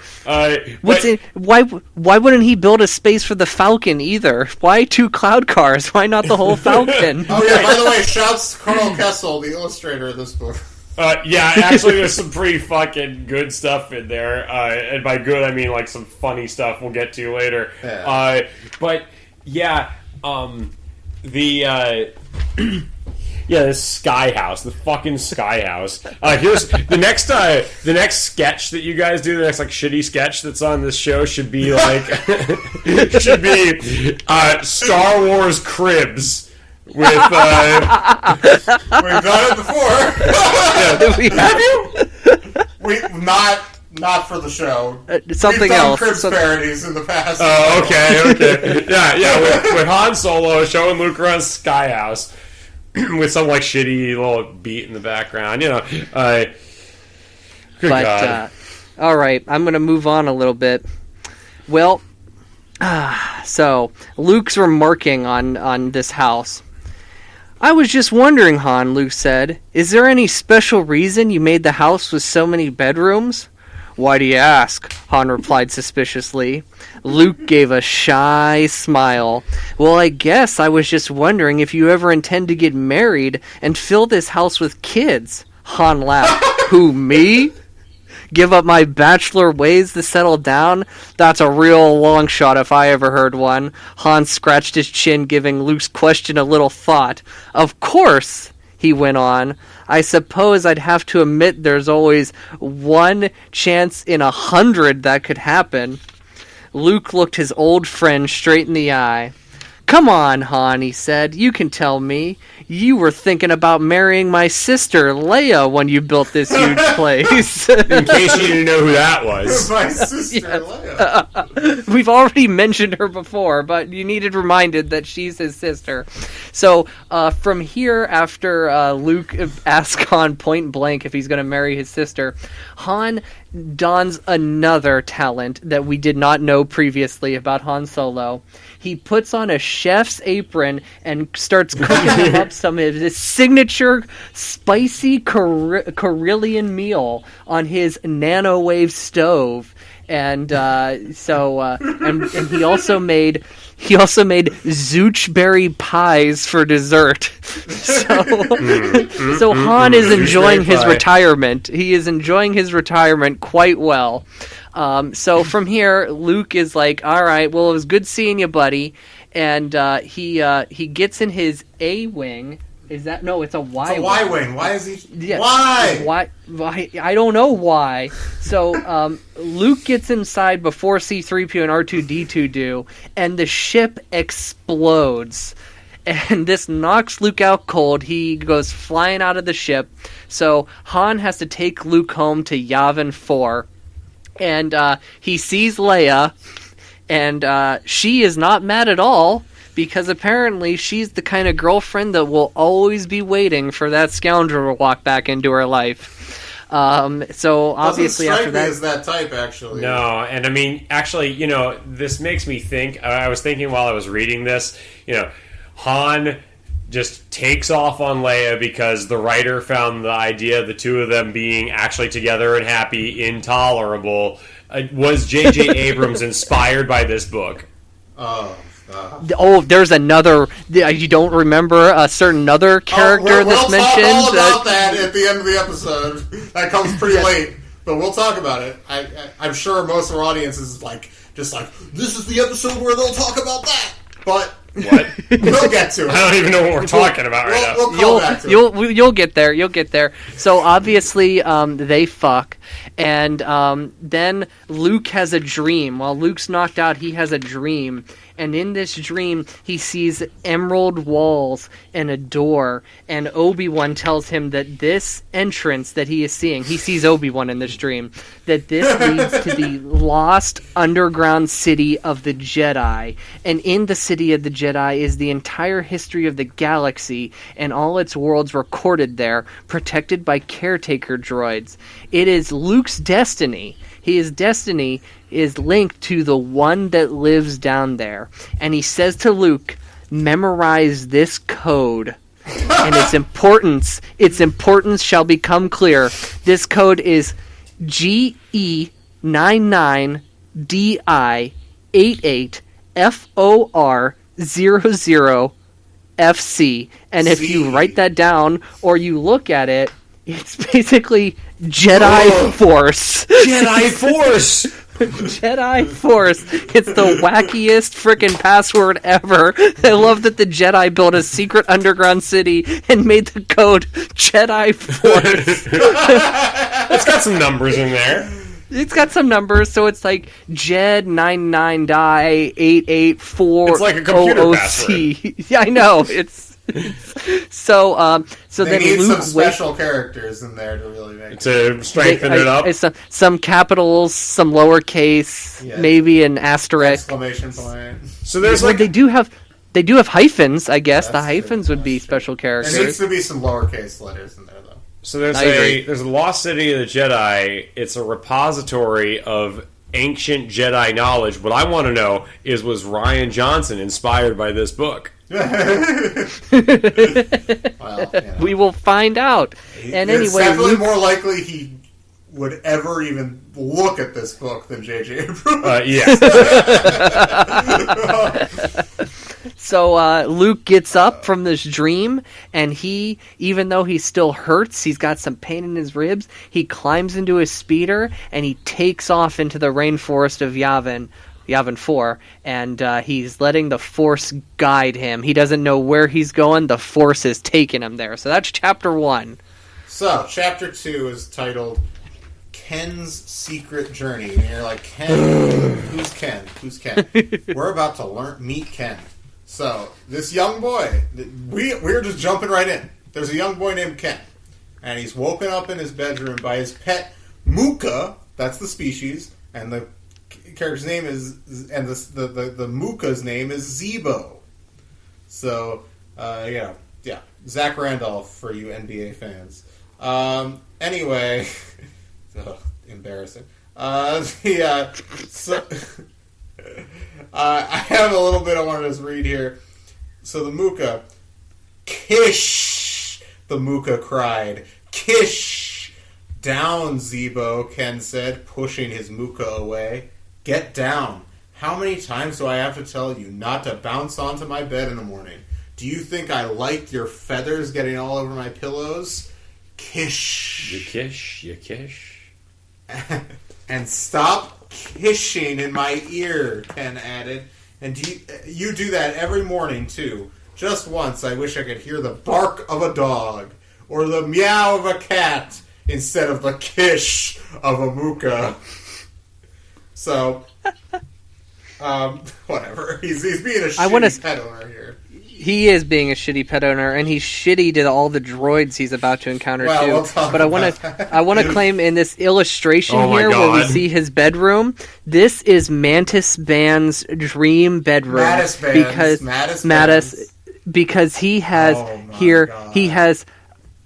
Why wouldn't he build a space for the Falcon either? Why 2 cloud cars? Why not the whole Falcon? Oh yeah, by the way, shouts to Carl Kessel, the illustrator of this book. Yeah, actually, there's some pretty fucking good stuff in there, and by good I mean some funny stuff we'll get to later. Yeah. But yeah, the Sky House, the fucking Sky House. Here's the next sketch that you guys do. The next shitty sketch that's on this show should be Star Wars Cribs. With we've done it before. Have you? We not for the show. Something we've done else. Cribs parodies in the past. Oh, okay. Yeah. With Han Solo showing Luke around Sky House with some shitty little beat in the background. Good God. All right, I'm going to move on a little bit. Well, so Luke's remarking on this house. I was just wondering, Han, Luke said, is there any special reason you made the house with so many bedrooms? Why do you ask? Han replied suspiciously. Luke gave a shy smile. Well, I guess I was just wondering if you ever intend to get married and fill this house with kids. Han laughed. Who, me? Give up my bachelor ways to settle down? That's a real long shot if I ever heard one. Han scratched his chin, giving Luke's question a little thought. Of course, he went on. I suppose I'd have to admit there's always one chance in 100 that could happen. Luke looked his old friend straight in the eye. Come on, Han, he said. You can tell me. You were thinking about marrying my sister, Leia, when you built this huge place. In case you didn't know who that was. My sister, Leia. We've already mentioned her before, but you needed reminded that she's his sister. So, from here, after Luke asks Han point blank if he's going to marry his sister, Han dons another talent that we did not know previously about Han Solo. He puts on a chef's apron and starts cooking him up some of his signature spicy Carillion meal on his nanowave stove. And and he also made zoochberry pies for dessert. So Han is enjoying his retirement. He is enjoying his retirement quite well. So from here, Luke is like, "All right, well, it was good seeing you, buddy." And he gets in his A-wing. Is that no? It's a Y. It's a Y-wing. Why is he? Yeah. Why? Why? I don't know why. So Luke gets inside before C-3PO and R2-D2 do, and the ship explodes. And this knocks Luke out cold. He goes flying out of the ship. So Han has to take Luke home to Yavin 4. And he sees Leia, and she is not mad at all, because apparently she's the kind of girlfriend that will always be waiting for that scoundrel to walk back into her life. So obviously after that, is that type actually. No, and I mean, actually, this makes me think. I was thinking while I was reading this, Han just takes off on Leia because the writer found the idea of the two of them being actually together and happy intolerable. Was J.J. Abrams inspired by this book? Oh, there's another. You don't remember a certain other character that's mentioned? We'll talk all about that at the end of the episode. That comes pretty late, but we'll talk about it. I'm sure most of our audience is just like, this is the episode where they'll talk about that. But what? We'll get to it. I don't even know what we're talking about right now. We'll come back to it. You'll get there. You'll get there. So obviously, they fuck, and then Luke has a dream. While Luke's knocked out, he has a dream. And in this dream, he sees emerald walls and a door. And Obi-Wan tells him that this entrance that he is seeing, he sees Obi-Wan in this dream, that this leads to the lost underground city of the Jedi. And in the city of the Jedi is the entire history of the galaxy and all its worlds recorded there, protected by caretaker droids. It is Luke's destiny. His destiny is linked to the one that lives down there. And he says to Luke, memorize this code. And its importance shall become clear. This code is GE99DI88FOR00FC. And if you write that down or you look at it, it's basically Jedi Force. Jedi Force! Jedi Force. It's the wackiest frickin' password ever. I love that the Jedi built a secret underground city and made the code Jedi Force. It's got some numbers in there. It's got some numbers, so it's like Jed99Die884. It's like a computer password. Yeah, I know. So they then need Luke some special characters in there to really make to strengthen it up. Some capitals, some lowercase, maybe an asterisk, exclamation point. So there's they do have hyphens. I guess the hyphens would be special characters. There needs to be some lowercase letters in there, though. So there's a lost city of the Jedi. It's a repository of ancient Jedi knowledge. What I want to know is, was Rian Johnson inspired by this book? We will find out. And it's anyway, definitely more likely he would ever even look at this book than J.J. Abrams. Yes. So Luke gets up from this dream, and he, even though he still hurts, he's got some pain in his ribs, he climbs into his speeder, and he takes off into the rainforest of Yavin 4, and he's letting the Force guide him. He doesn't know where he's going. The Force is taking him there. So that's Chapter 1. So, Chapter 2 is titled Ken's Secret Journey. And you're like, Ken? Who's Ken? Who's Ken? We're about to meet Ken. So, this young boy, we're just jumping right in. There's a young boy named Ken. And he's woken up in his bedroom by his pet Mooka. That's the species. And the character's name is, and the Mooka's name is Zebo. So, yeah, Zach Randolph for you NBA fans. Anyway, embarrassing. I have a little bit I wanted to read here. So the Mooka, Kish, the Mooka cried. Kish! Down, Zebo, Ken said, pushing his Mooka away. Get down. How many times do I have to tell you not to bounce onto my bed in the morning? Do you think I like your feathers getting all over my pillows? Kish. You kish, you kish. And stop kishing in my ear, Ken added. And you do that every morning, too. Just once, I wish I could hear the bark of a dog, or the meow of a cat, instead of the kish of a Mooka. So, whatever. He's being a shitty pet owner here. He is being a shitty pet owner, and he's shitty to all the droids he's about to encounter too. We'll but I want to claim in this illustration here where we see his bedroom. This is Mantis Band's dream bedroom because he has he has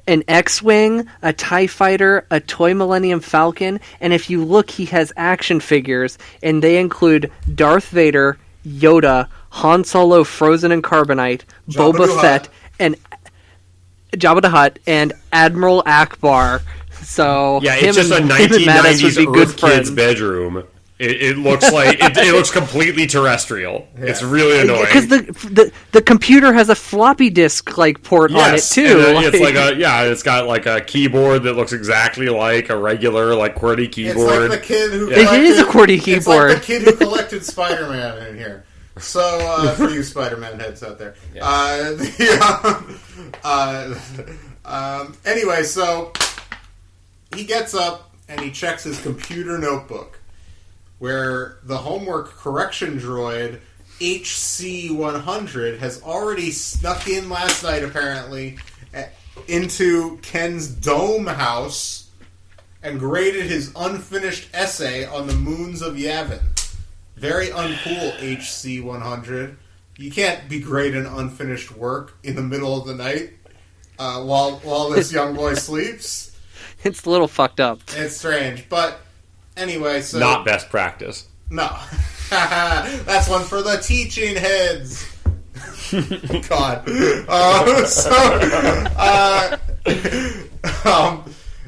an X-Wing, a TIE Fighter, a toy Millennium Falcon, and if you look, he has action figures, and they include Darth Vader, Yoda, Han Solo frozen in carbonite, Boba Fett, and Jabba the Hutt, and Admiral Akbar. So yeah, it's just a 1990s Earth kid's bedroom. It looks like it looks completely terrestrial. Yeah. It's really annoying because the computer has a floppy disk port on it too. It's got like a keyboard that looks exactly like a regular QWERTY keyboard. It's like the kid who it is a QWERTY keyboard. It's like the kid who collected Spider-Man in here. So for you Spider-Man heads out there, anyway, so he gets up and he checks his computer notebook, where the homework correction droid HC-100 has already snuck in last night, apparently, into Ken's dome house and graded his unfinished essay on the moons of Yavin. Very uncool, HC-100. You can't be grading unfinished work in the middle of the night while this young boy sleeps. It's a little fucked up. It's strange, but anyway, so... Not best practice. No. That's one for the teaching heads. God.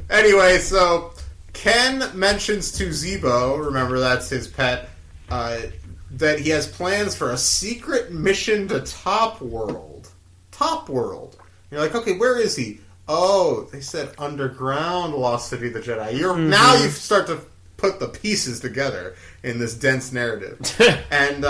Anyway, so Ken mentions to Zebo, remember that's his pet, that he has plans for a secret mission to Top World. Top World. You're like, okay, where is he? Oh, they said underground Lost City of the Jedi. Now you start to put the pieces together in this dense narrative. And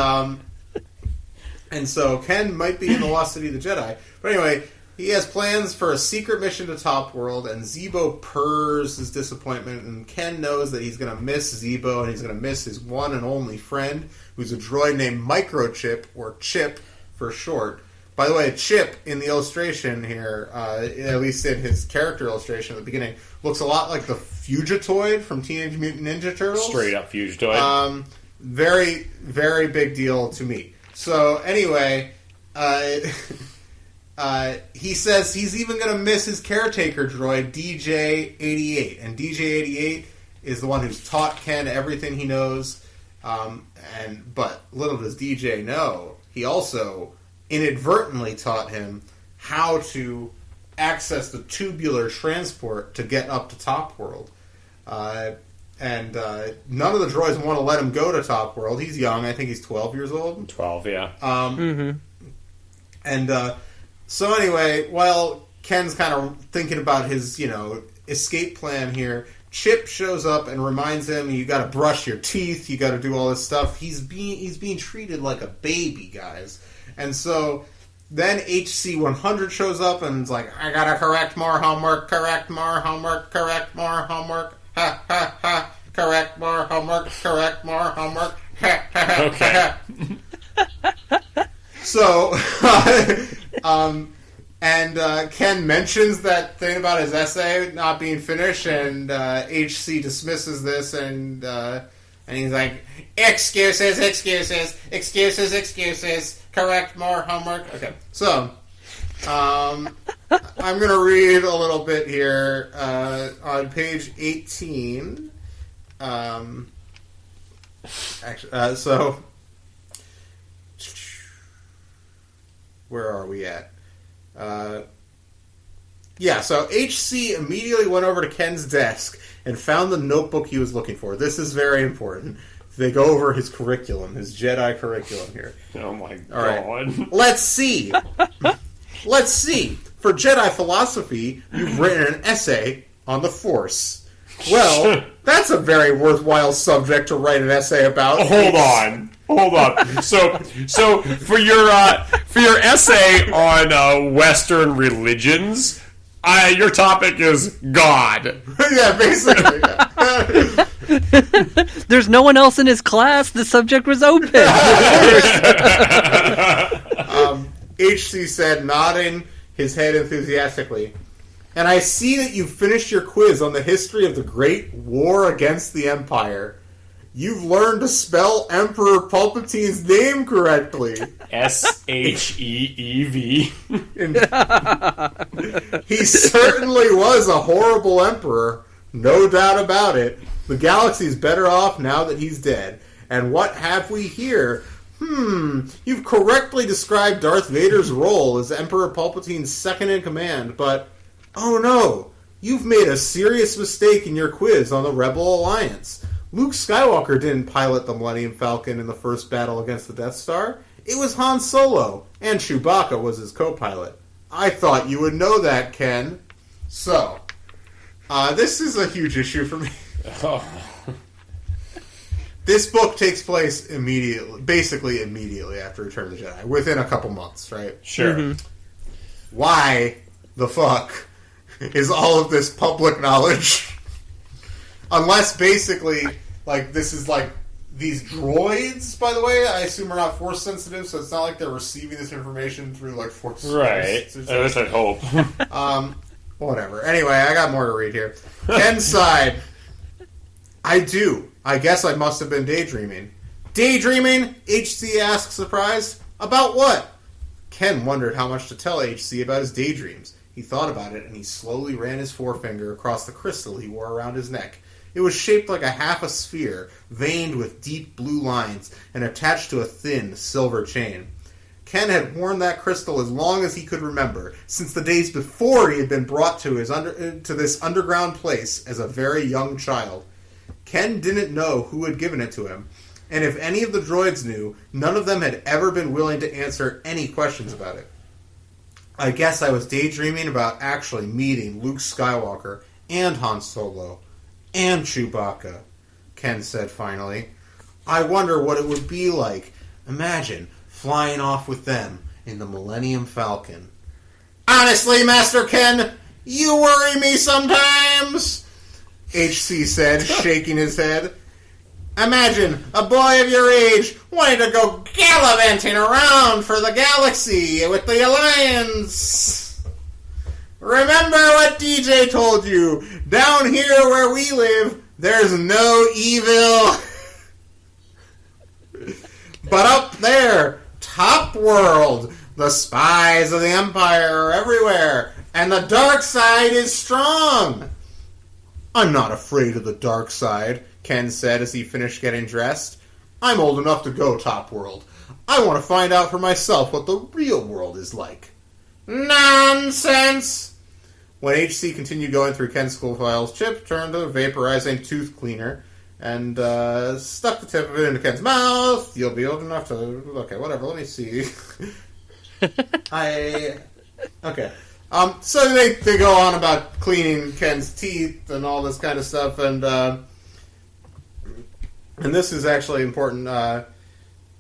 so Ken might be in the Lost City of the Jedi. But anyway, he has plans for a secret mission to Top World, and Zebo purrs his disappointment, and Ken knows that he's going to miss Zebo, and he's going to miss his one and only friend, who's a droid named Microchip, or Chip for short. By the way, Chip, in the illustration here, at least in his character illustration at the beginning, looks a lot like the Fugitoid from Teenage Mutant Ninja Turtles. Straight up Fugitoid. Very, very big deal to me. So, anyway, he says he's even going to miss his caretaker droid, DJ-88. And DJ-88 is the one who's taught Ken everything he knows. But little does DJ know, he also inadvertently taught him how to access the tubular transport to get up to Top World. And none of the droids want to let him go to Top World. He's young. I think he's 12 years old. 12, yeah. And so anyway, while Ken's kind of thinking about his, escape plan here, Chip shows up and reminds him, you got to brush your teeth, you got to do all this stuff. He's being treated like a baby, guys. And so then HC-100 shows up and is like, I gotta correct more homework, correct more homework, correct more homework, ha ha ha, correct more homework, correct more homework, ha ha ha. Okay. So, Ken mentions that thing about his essay not being finished, and HC dismisses this, and he's like, excuses, correct more homework. Okay, so I'm going to read a little bit here on page 18. Actually, so where are we at? Yeah, so HC immediately went over to Ken's desk and found the notebook he was looking for. This is very important. They go over his curriculum, his Jedi curriculum here. Oh my All right. god. Let's see. Let's see. For Jedi philosophy, you've written an essay on the Force. Well, that's a very worthwhile subject to write an essay about. Hold on. So for your essay on Western religions, your topic is God. Yeah, basically. Yeah. There's no one else in his class. The subject was open. HC said, nodding his head enthusiastically. And I see that you've finished your quiz on the history of the Great War against the Empire. You've learned to spell Emperor Palpatine's name correctly. Sheev. He certainly was a horrible emperor, no doubt about it. The galaxy's better off now that he's dead. And what have we here? You've correctly described Darth Vader's role as Emperor Palpatine's second-in-command, but, oh no, you've made a serious mistake in your quiz on the Rebel Alliance. Luke Skywalker didn't pilot the Millennium Falcon in the first battle against the Death Star. It was Han Solo, and Chewbacca was his co-pilot. I thought you would know that, Ken. So, this is a huge issue for me. This book takes place basically immediately after Return of the Jedi, within a couple months, right? Sure. Mm-hmm. Why the fuck is all of this public knowledge? Unless basically, like, this is like, these droids, by the way, I assume are not Force sensitive, so it's not like they're receiving this information through, like, Force. Right. At least I hope. Whatever. Anyway, I got more to read here. Ken's side. I guess I must have been daydreaming. Daydreaming? HC asked, surprised. About what? Ken wondered how much to tell HC about his daydreams. He thought about it, and he slowly ran his forefinger across the crystal he wore around his neck. It was shaped like half a sphere, veined with deep blue lines, and attached to a thin silver chain. Ken had worn that crystal as long as he could remember, since the days before he had been brought to this underground place as a very young child. Ken didn't know who had given it to him, and if any of the droids knew, none of them had ever been willing to answer any questions about it. I guess I was daydreaming about actually meeting Luke Skywalker and Han Solo and Chewbacca, Ken said finally. I wonder what it would be like. Imagine flying off with them in the Millennium Falcon. Honestly, Master Ken, you worry me sometimes, HC said, shaking his head. Imagine a boy of your age wanting to go gallivanting around for the galaxy with the Alliance. Remember what DJ told you. Down here where we live, there's no evil. But up there, top world, the spies of the Empire are everywhere, and the dark side is strong. I'm not afraid of the dark side, Ken said as he finished getting dressed. I'm old enough to go top world. I want to find out for myself what the real world is like. Nonsense! When HC continued going through Ken's school files, Chip turned to a vaporizing tooth cleaner and stuck the tip of it into Ken's mouth. You'll be old enough to... Okay, whatever, let me see. Okay. So they go on about cleaning Ken's teeth and all this kind of stuff, and this is actually important.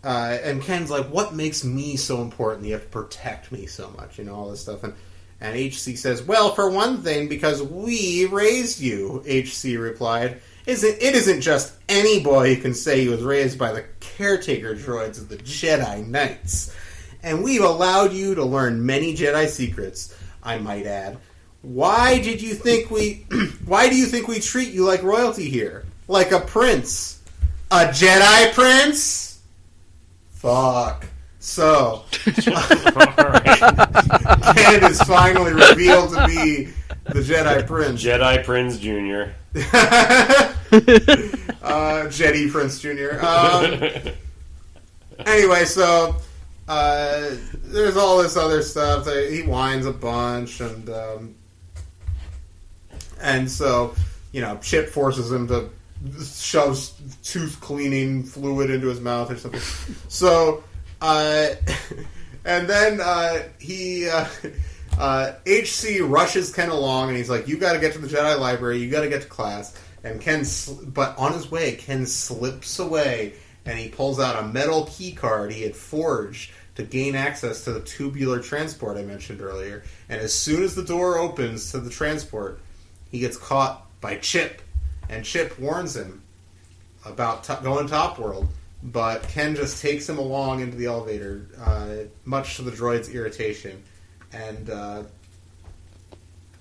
And Ken's like, "What makes me so important? You have to protect me so much, all this stuff." And HC says, "Well, for one thing, because we raised you." HC replied, "It isn't just any boy who can say he was raised by the caretaker droids of the Jedi Knights, and we've allowed you to learn many Jedi secrets. I might add. Why do you think we treat you like royalty here? Like a prince? A Jedi prince? Fuck." So, Ken is finally revealed to be The Jedi Prince. Jedi Prince Jr. Jedi Prince Jr. Anyway, so there's all this other stuff. He whines a bunch, and so, Chip forces him to shove tooth cleaning fluid into his mouth or something. So, and then HC rushes Ken along, and he's like, "You got to get to the Jedi Library. You got to get to class." And but on his way, Ken slips away, and he pulls out a metal key card he had forged to gain access to the tubular transport I mentioned earlier. And as soon as the door opens to the transport, he gets caught by Chip, and Chip warns him about going top world. But Ken just takes him along into the elevator, much to the droid's irritation. And I'm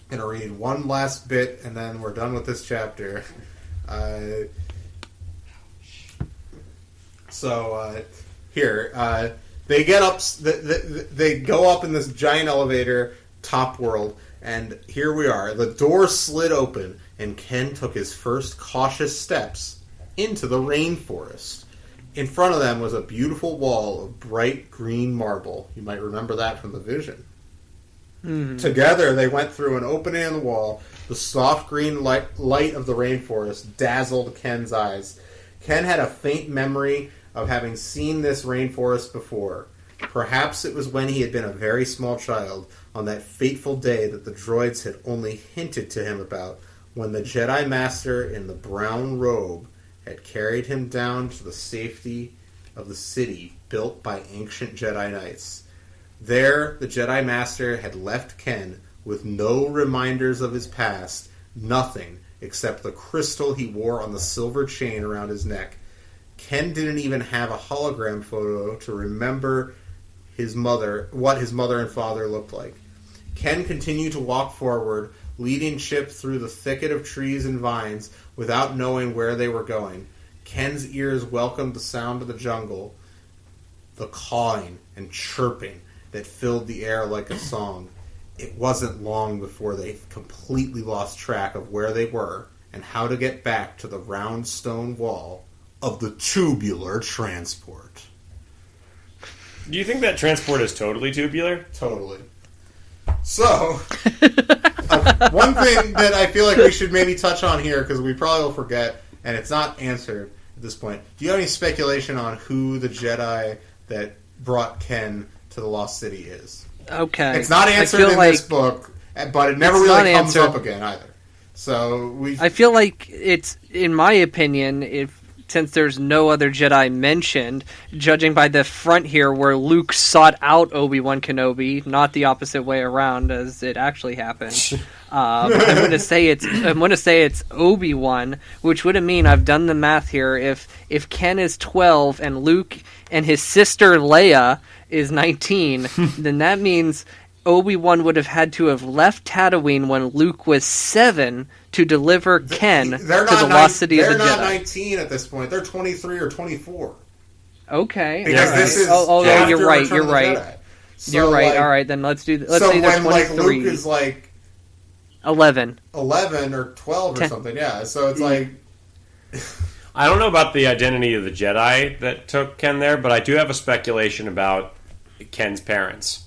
going to read one last bit, and then we're done with this chapter. Here, they get up. They go up in this giant elevator, top world, and here we are. The door slid open, and Ken took his first cautious steps into the rainforest. In front of them was a beautiful wall of bright green marble. You might remember that from the vision. Mm-hmm. Together, they went through an opening in the wall. The soft green light of the rainforest dazzled Ken's eyes. Ken had a faint memory of having seen this rainforest before. Perhaps it was when he had been a very small child, on that fateful day that the droids had only hinted to him about, when the Jedi Master in the brown robe had carried him down to the safety of the city built by ancient Jedi Knights. There, the Jedi Master had left Ken with no reminders of his past, nothing except the crystal he wore on the silver chain around his neck. Ken didn't even have a hologram photo to remember what his mother and father looked like. Ken continued to walk forward, leading Chip through the thicket of trees and vines without knowing where they were going. Ken's ears welcomed the sound of the jungle, the cawing and chirping that filled the air like a song. It wasn't long before they completely lost track of where they were and how to get back to the round stone wall of the tubular transport. Do you think that transport is totally tubular? Totally. So, one thing that I feel like we should maybe touch on here, because we probably will forget, and it's not answered at this point. Do you have any speculation on who the Jedi that brought Ken to the Lost City is? Okay. It's not answered in this book, but it never really comes up again either. So I feel like it's, in my opinion, since there's no other Jedi mentioned, judging by the front here where Luke sought out Obi-Wan Kenobi, not the opposite way around as it actually happened. I'm going to say it's Obi-Wan, which would mean, I've done the math here, if Ken is 12 and Luke and his sister Leia is 19, then that means Obi-Wan would have had to have left Tatooine when Luke was 7 to deliver Ken to the Lost City of the Jedi. They're not 19 at this point. They're 23 or 24. Okay. Because this is you're right. You're right. So, you're right. All right, then let's say they're 23. Luke is 11 or 12 or something. Yeah. So it's like I don't know about the identity of the Jedi that took Ken there, but I do have a speculation about Ken's parents.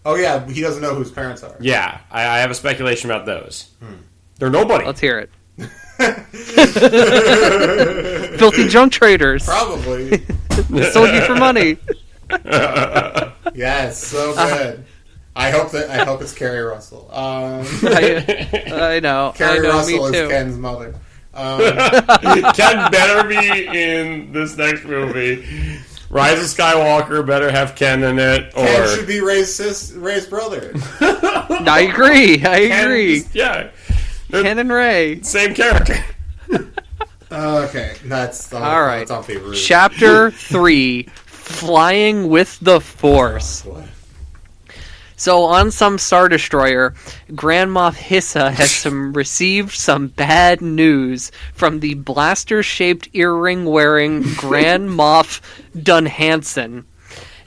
Oh, yeah, he doesn't know who his parents are. Yeah, I have a speculation about those. They're nobody. Let's hear it. Filthy junk traders. Probably. Sold you for money. Yes, so good. I hope it's Carrie Russell. I know. Carrie Russell me too. is Ken's mother. Ken better be in this next movie. Rise of Skywalker better have Ken in it. Or Ken should be Rey's brother. I agree. Yeah. Ken and Rey. Same character. Okay, that's all right. That's awfully rude. Chapter 3, Flying with the Force. Oh, so on some Star Destroyer, Grand Moff Hissa has received some bad news from the blaster-shaped earring-wearing Grand Moff Dunhanson.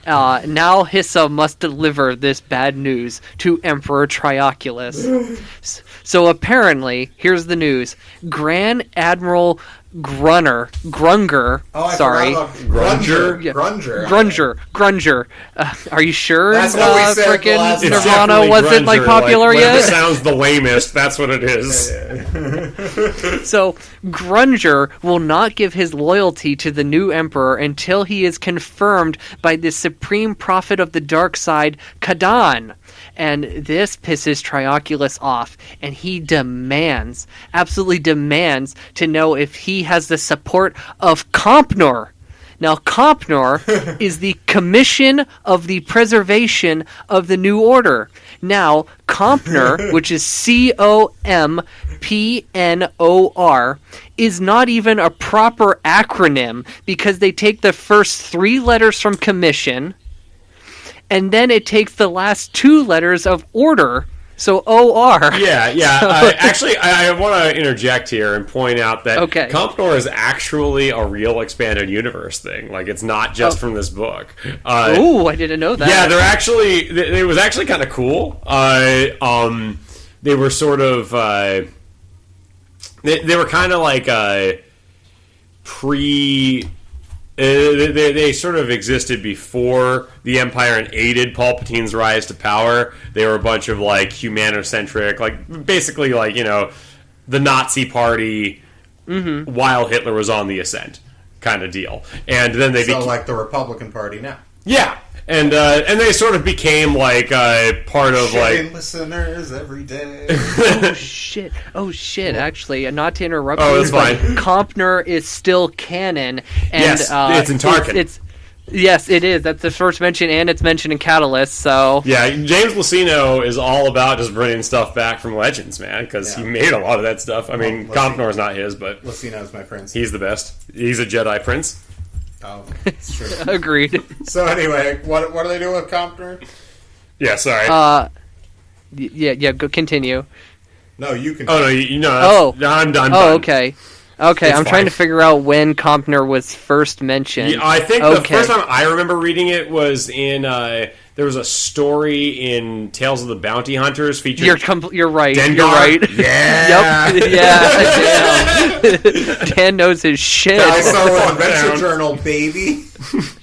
Now Hissa must deliver this bad news to Emperor Trioculus. So apparently, here's the news. Grand Admiral Grunger. Grunger. Are you sure? That's what we said frickin' Nirvana wasn't like popular yet? It sounds the lamest. That's what it is. So Grunger will not give his loyalty to the new emperor until he is confirmed by the supreme prophet of the dark side, Kadan. And this pisses Trioculus off, and he absolutely demands to know if he has the support of Compnor. Now, Compnor is the Commission of the Preservation of the New Order. Now, Compnor, which is Compnor, is not even a proper acronym because they take the first 3 letters from Commission, and then it takes the last 2 letters of Order, so OR. Yeah. Actually, I want to interject here and point out that Compnor is actually a real expanded universe thing. Like, it's not just from this book. I didn't know that. Yeah, it was actually kind of cool. They were sort of, they were kind of like They sort of existed before the Empire and aided Palpatine's rise to power. They were a bunch of like humanocentric, like basically like, you know, the Nazi party while Hitler was on the ascent kind of deal. And then they like the Republican Party now. Yeah. And they sort of became like part of like listeners every day. Oh shit! Actually, not to interrupt. That's fine. Compnor is still canon, and yes, it's in Tarkin. Yes, it is. That's the first mention, and it's mentioned in Catalyst. So yeah, James Luceno is all about just bringing stuff back from Legends, man, because he made a lot of that stuff. I mean, Compnor is not his, but Luceno's my prince. He's the best. He's a Jedi prince. Oh, it's true. Agreed. So anyway, what do they do with Compnor? Yeah, sorry. Go continue. No, you can. Oh no, I'm done. Oh, okay. Okay, I'm trying to figure out when Compnor was first mentioned. Yeah, I think the first time I remember reading it was in there was a story in Tales of the Bounty Hunters featuring. You're right. Dengar? You're right. Yeah. Yep. Yeah. Damn. Dan knows his shit. I saw Adventure Journal, baby.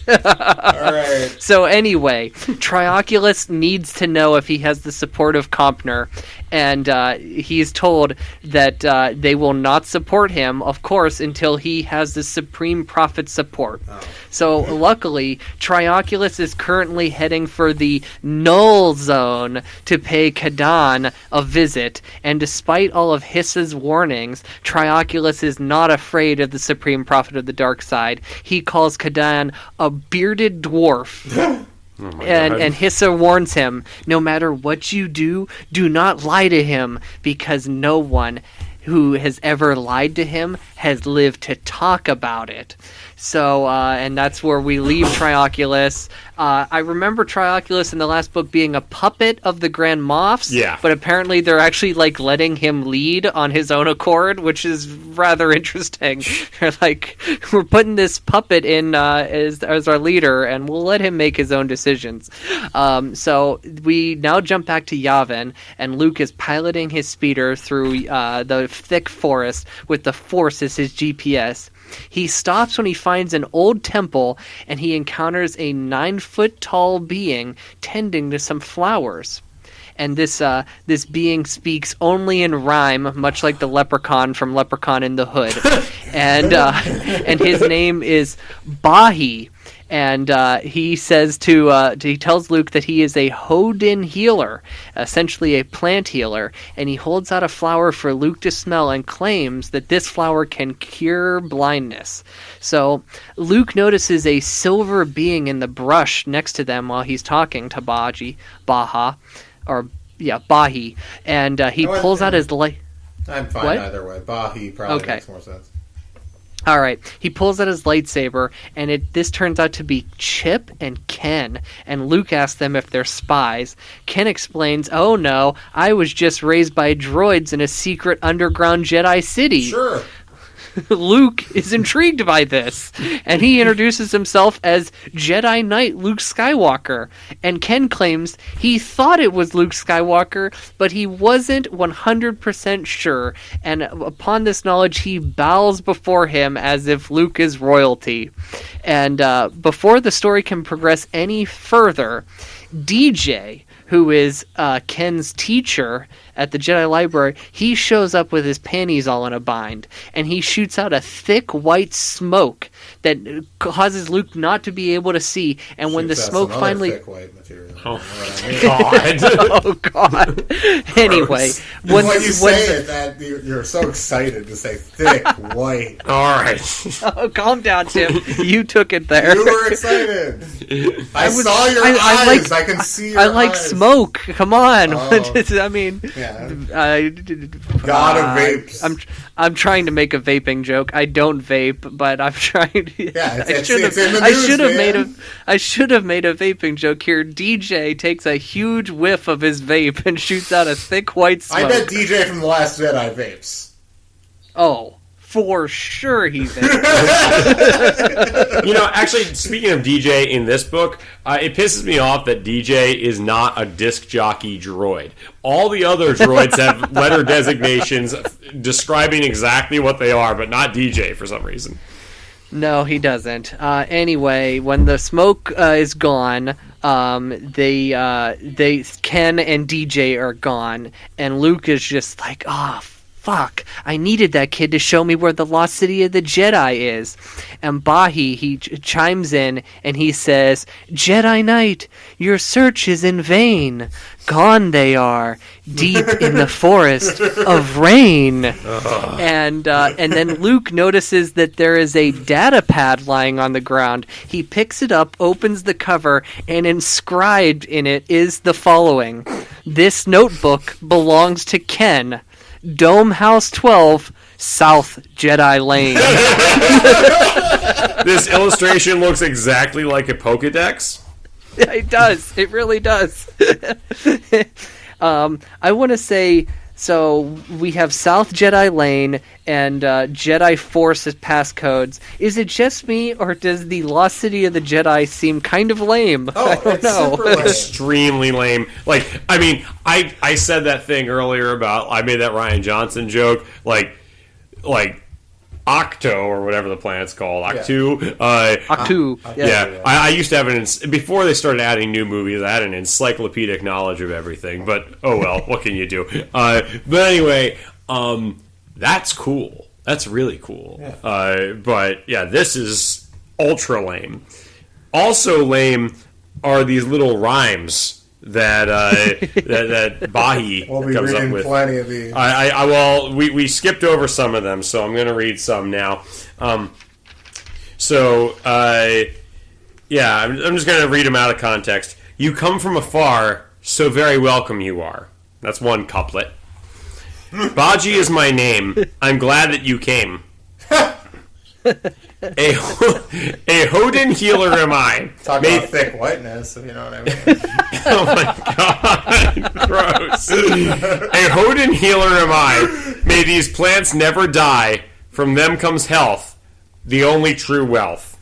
All right. So anyway, Trioculus needs to know if he has the support of Compnor, and he's told that they will not support him, of course, until he has the Supreme Prophet's support. Oh. So luckily, Trioculus is currently heading for the Null Zone to pay Kadan a visit, and despite all of Hissa's warnings, Trioculus is not afraid of the Supreme Prophet of the Dark Side. He calls Kadan a bearded dwarf. And Hissa warns him, no matter what you do not lie to him, because no one who has ever lied to him has lived to talk about it. So, and that's where we leave Trioculus. I remember Trioculus in the last book being a puppet of the Grand Moffs. Yeah. But apparently they're actually, like, letting him lead on his own accord, which is rather interesting. They're like, we're putting this puppet in as our leader, and we'll let him make his own decisions. So we now jump back to Yavin, and Luke is piloting his speeder through the thick forest with the Force as his GPS. He stops when he finds an old temple, and he encounters a 9-foot-tall being tending to some flowers. And this being speaks only in rhyme, much like the leprechaun from Leprechaun in the Hood. And his name is Bahi. And he says he tells Luke that he is a Hodin healer, essentially a plant healer, and he holds out a flower for Luke to smell and claims that this flower can cure blindness. So Luke notices a silver being in the brush next to them while he's talking to Bahi, and he pulls out his light. I'm fine either way. Bahi probably makes more sense. All right, he pulls out his lightsaber, and this turns out to be Chip and Ken, and Luke asks them if they're spies. Ken explains, oh no, I was just raised by droids in a secret underground Jedi city. Sure. Luke is intrigued by this, and he introduces himself as Jedi Knight Luke Skywalker. And Ken claims he thought it was Luke Skywalker, but he wasn't 100% sure. And upon this knowledge, he bows before him as if Luke is royalty. And before the story can progress any further, DJ, who is Ken's teacher at the Jedi Library, he shows up with his panties all in a bind, and he shoots out a thick white smoke that causes Luke not to be able to see. And when the smoke finally, thick white material. oh god. Anyway, when you say it, that you're so excited to say thick white. All right. Oh, calm down, Tim. You took it there. You were excited. I saw your eyes. I can see your eyes. I like smoke. Come on. Oh. I mean, yeah. God of vapes. I'm trying to make a vaping joke. I don't vape, but I'm trying. Yeah, it's in the news, I should have made a vaping joke here. DJ takes a huge whiff of his vape and shoots out a thick white smoke. I bet DJ from The Last Jedi vapes. Oh, for sure he vapes. Actually, speaking of DJ in this book, it pisses me off that DJ is not a disc jockey droid. All the other droids have letter designations describing exactly what they are, but not DJ for some reason. No, he doesn't. Anyway, when the smoke is gone, they Ken and DJ are gone, and Luke is just like, fuck, I needed that kid to show me where the lost city of the Jedi is. And Bahi, he chimes in and he says, Jedi Knight, your search is in vain. Gone they are, deep in the forest of rain. And then Luke notices that there is a data pad lying on the ground. He picks it up, opens the cover, and inscribed in it is the following: This notebook belongs to Ken. Dome House 12, South Jedi Lane. This illustration looks exactly like a Pokedex. It does. It really does. I want to say, so we have South Jedi Lane and Jedi Force as passcodes. Is it just me, or does the Lost City of the Jedi seem kind of lame? Oh, I don't know. Super lame. Extremely lame. Like, I mean, I said that thing earlier about, I made that Ryan Johnson joke, like Octo, or whatever the planet's called, Octu. Octu. Yeah. I used to have before they started adding new movies, I had an encyclopedic knowledge of everything, but oh well, what can you do? But anyway, that's cool. That's really cool. Yeah. But yeah, this is ultra lame. Also lame are these little rhymes that that Bahi comes up with. Plenty of these. We skipped over some of them, so I'm going to read some now. I'm just going to read them out of context. You come from afar, so very welcome you are. That's one couplet. Baji is my name. I'm glad that you came. A Hodin healer am I. Talk about thick whiteness, if you know what I mean. Oh my god, gross. A Hodin healer am I. May these plants never die. From them comes health, the only true wealth.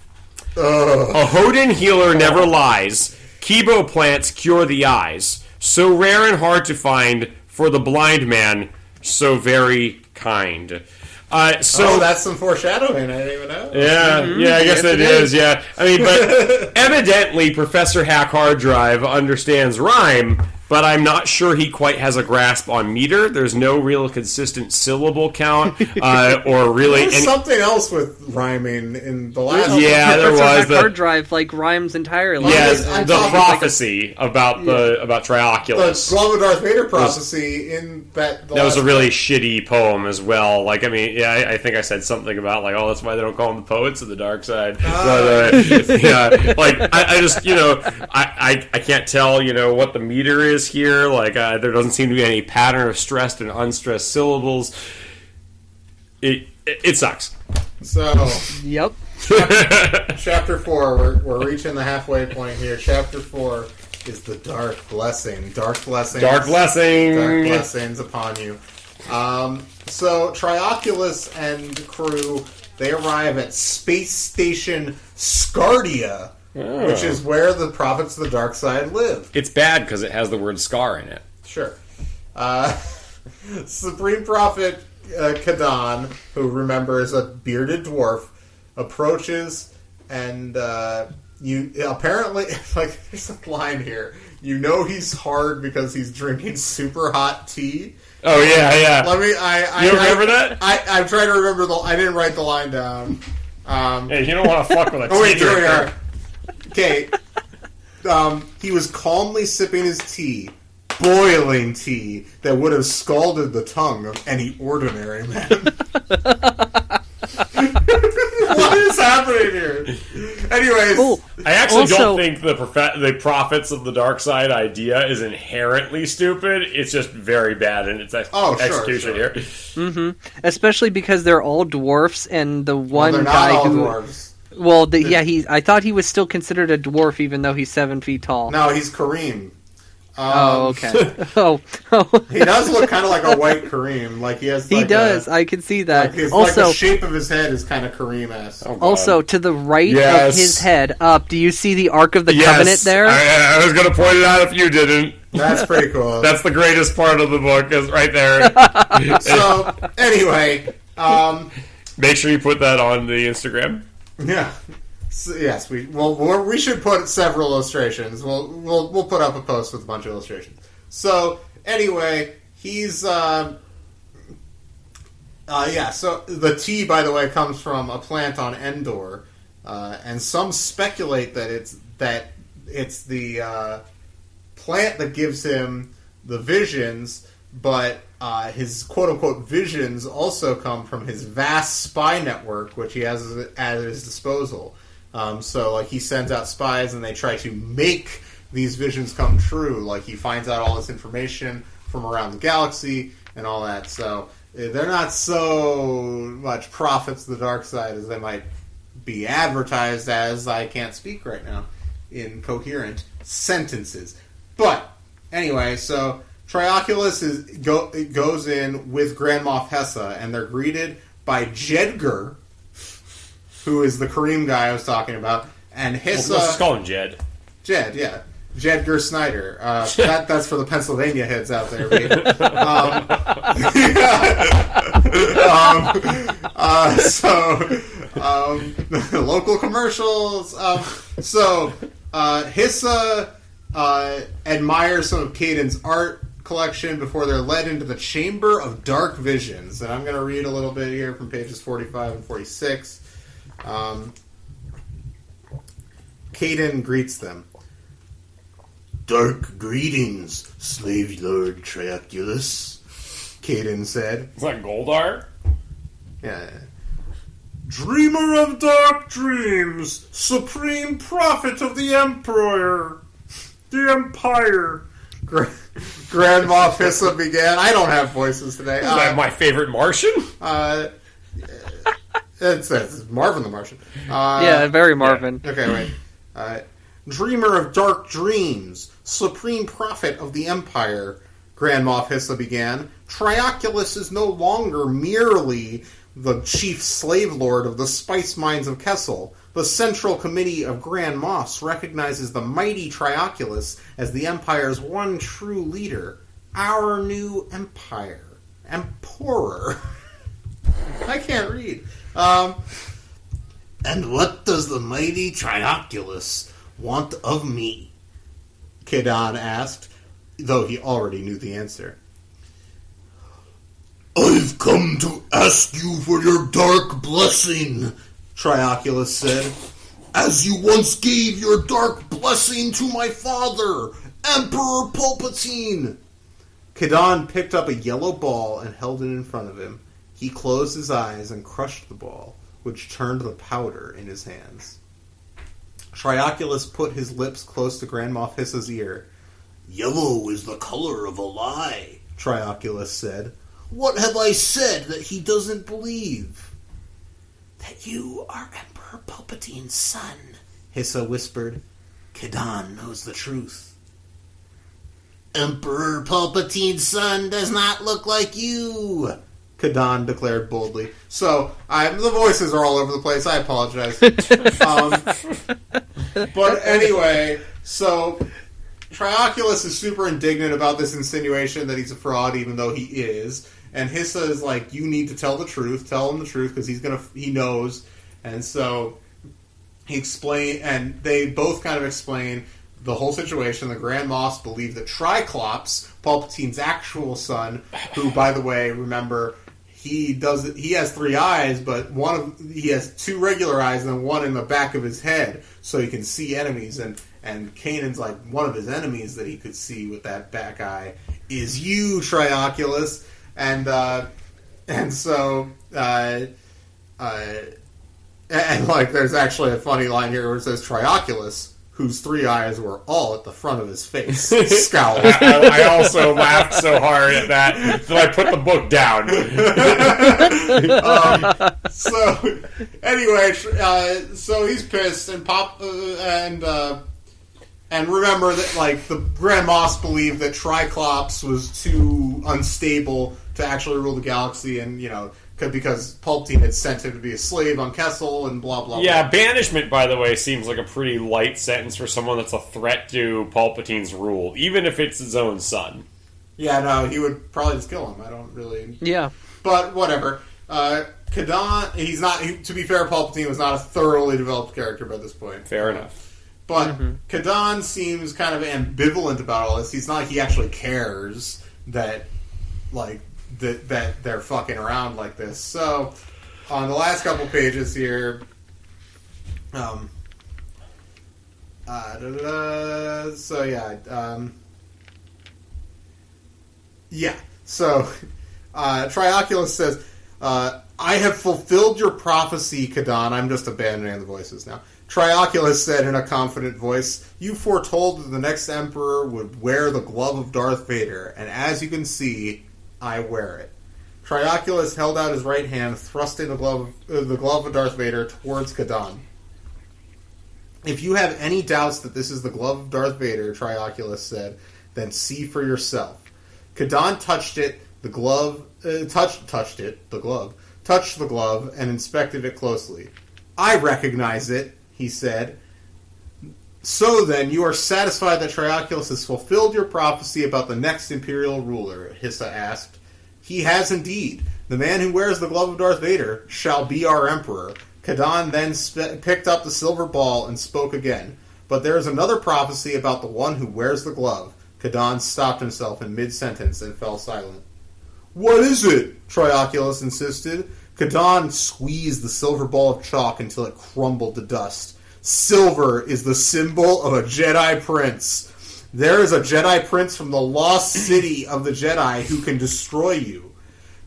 A Hodin healer never lies. Kibo plants cure the eyes. So rare and hard to find, for the blind man, so very kind. So that's some foreshadowing. I didn't even know. Yeah, I guess it is. Yeah, I mean, but evidently Professor Hack Hard Drive understands rhyme, but I'm not sure he quite has a grasp on meter. There's no real consistent syllable count, or really There's something else with rhyming in the last. Yeah, there was Hack Hard Drive rhymes entirely. Yeah, the prophecy about Trioculus. The Glove of Darth Vader prophecy in that. That was a really shitty poem as well. Like, I mean, yeah, I think I said something about like, oh, that's why they don't call them the poets of the dark side. But yeah, like I just I can't tell what the meter is here. Like, there doesn't seem to be any pattern of stressed and unstressed syllables. It sucks. So, yep. Chapter 4. We're reaching the halfway point here. Chapter 4 is the Dark Blessing. Dark Blessings. Dark Blessing. Dark Blessings upon you. So Trioculus and crew, they arrive at Space Station Scardia, which is where the Prophets of the Dark Side live. It's bad because it has the word Scar in it. Sure. Supreme Prophet Kadan, who remember is a bearded dwarf, approaches and you apparently, like, there's a line here. You know he's hard because he's drinking super hot tea. Oh yeah. Let me. You remember that? I'm trying to remember I didn't write the line down. Hey, you don't want to fuck with a tea wait, here we drinker. are. Okay. He was calmly sipping his tea, boiling tea that would have scalded the tongue of any ordinary man. What is happening here? Anyways, I actually don't think the Prophets of the Dark Side idea is inherently stupid. It's just very bad in its execution here. Mm-hmm. Especially because they're all dwarfs, and the one they're guy not all who. dwarves. Well, I thought he was still considered a dwarf, even though he's 7 feet tall. No, he's Kareem. Okay. He does look kind of like a white Kareem. Like he has. Like he does. I can see that. Like also, the shape of his head is kind of Kareem-esque. Oh, also, to the right of his head, up. Do you see the Ark of the Covenant there? I was going to point it out if you didn't. That's pretty cool. That's the greatest part of the book, is right there. So anyway, make sure you put that on the Instagram. Yeah. So, yes, we should put several illustrations. We'll put up a post with a bunch of illustrations. So anyway, he's So the tea, by the way, comes from a plant on Endor, and some speculate that it's the plant that gives him the visions, but his quote-unquote visions also come from his vast spy network, which he has at his disposal. So, like, he sends out spies, and they try to make these visions come true. Like, he finds out all this information from around the galaxy and all that. So, they're not so much prophets of the dark side as they might be advertised as. I can't speak right now in coherent sentences. But, anyway, so Trioculus goes in with Grand Moff Hessa, and they're greeted by Jedgar, who is the Kareem guy I was talking about, and Hissa... Let's just call him Jed. Jed, yeah. Jedgar Snyder. That's for the Pennsylvania heads out there, baby. Local commercials. Hissa admires some of Caden's art collection before they're led into the Chamber of Dark Visions. And I'm going to read a little bit here from pages 45 and 46. Caden greets them. "Dark greetings, slave lord Trioculus," Caden said. Is that Goldar? Yeah. "Dreamer of dark dreams, supreme prophet of the Empire. Grand Moff Hissa began. I don't have voices today. Is that my favorite Martian? It's Marvin the Martian. Yeah, very Marvin. Yeah. Okay, wait. "Dreamer of dark dreams, supreme prophet of the Empire," Grand Moff Hissa began. "Trioculus is no longer merely the chief slave lord of the spice mines of Kessel. The Central Committee of Grand Moffs recognizes the mighty Trioculus as the Empire's one true leader. Our new Empire. Emperor." I can't read. "And what does the mighty Trioculus want of me?" Kadan asked, though he already knew the answer. "I've come to ask you for your dark blessing," Trioculus said, "as you once gave your dark blessing to my father, Emperor Palpatine." Kadan picked up a yellow ball and held it in front of him. He closed his eyes and crushed the ball, which turned the powder in his hands. Trioculus put his lips close to Grand Moff Hissa's ear. "Yellow is the color of a lie," Trioculus said. "What have I said that he doesn't believe?" "That you are Emperor Palpatine's son," Hissa whispered. "Kadan knows the truth." Emperor Palpatine's son does not look like you, Kadan declared boldly. So, the voices are all over the place. I apologize. But anyway, so Trioculus is super indignant about this insinuation that he's a fraud, even though he is. And Hissa is like, you need to tell the truth. Tell him the truth, because he knows. And so they both kind of explain the whole situation. The Grand Moff believed that Triclops, Palpatine's actual son, who, by the way, remember, he has 3 eyes, but he has 2 regular eyes and then 1 in the back of his head, so he can see enemies. And Kanan's like, one of his enemies that he could see with that back eye is you, Trioculus. And so there's actually a funny line here where it says Trioculus, whose 3 eyes were all at the front of his face, scowled. I also laughed so hard at that I put the book down. So anyway, so he's pissed, and and remember that, like, the Grand Moff believed that Triclops was too unstable to actually rule the galaxy, and, because Palpatine had sent him to be a slave on Kessel, and blah, blah, yeah, blah. banishment, by the way, seems like a pretty light sentence for someone that's a threat to Palpatine's rule, even if it's his own son. Yeah, no, he would probably just kill him. I don't really... Yeah. But, whatever. Kadan, he's not... to be fair, Palpatine was not a thoroughly developed character by this point. Fair enough. But Kadan seems kind of ambivalent about all this. He's not like he actually cares that they're fucking around like this. So, on the last couple pages here, So, Trioculus says, I have fulfilled your prophecy, Kadan. I'm just abandoning the voices now. Trioculus said in a confident voice, you foretold that the next Emperor would wear the glove of Darth Vader, and as you can see, I wear it. Trioculus held out his right hand, thrusting the glove of Darth Vader towards Kadan. If you have any doubts that this is the glove of Darth Vader, Trioculus said, then see for yourself. Kadan touched the glove, and inspected it closely. I recognize it, he said. So then, you are satisfied that Trioculus has fulfilled your prophecy about the next Imperial ruler, Hissa asked. He has indeed. The man who wears the glove of Darth Vader shall be our Emperor. Kadan then picked up the silver ball and spoke again. But there is another prophecy about the one who wears the glove. Kadan stopped himself in mid-sentence and fell silent. What is it? Trioculus insisted. Kadan squeezed the silver ball of chalk until it crumbled to dust. Silver is the symbol of a Jedi Prince. There is a Jedi Prince from the lost city of the Jedi who can destroy you.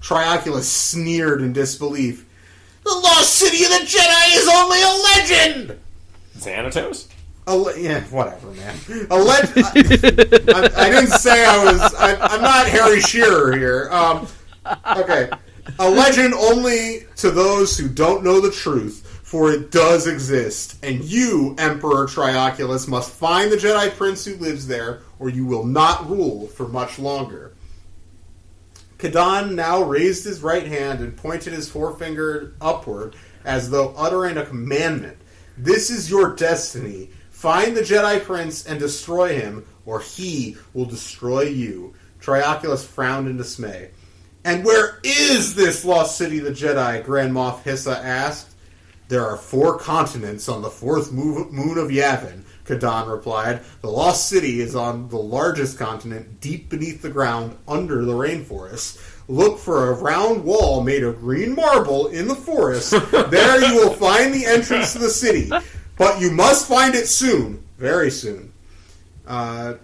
Trioculus sneered in disbelief. The lost city of the Jedi is only a legend! Xanatos? Yeah, whatever, man. I didn't say I was... I'm not Harry Shearer here. Okay. A legend only to those who don't know the truth, for it does exist. And you, Emperor Trioculus, must find the Jedi Prince who lives there, or you will not rule for much longer. Kadan now raised his right hand and pointed his forefinger upward, as though uttering a commandment. This is your destiny. Find the Jedi Prince and destroy him, or he will destroy you. Trioculus frowned in dismay. And where is this lost city of the Jedi? Grand Moff Hissa asked. There are 4 continents on the 4th moon of Yavin, Kadan replied. The lost city is on the largest continent, deep beneath the ground, under the rainforest. Look for a round wall made of green marble in the forest. There you will find the entrance to the city. But you must find it soon. Very soon. I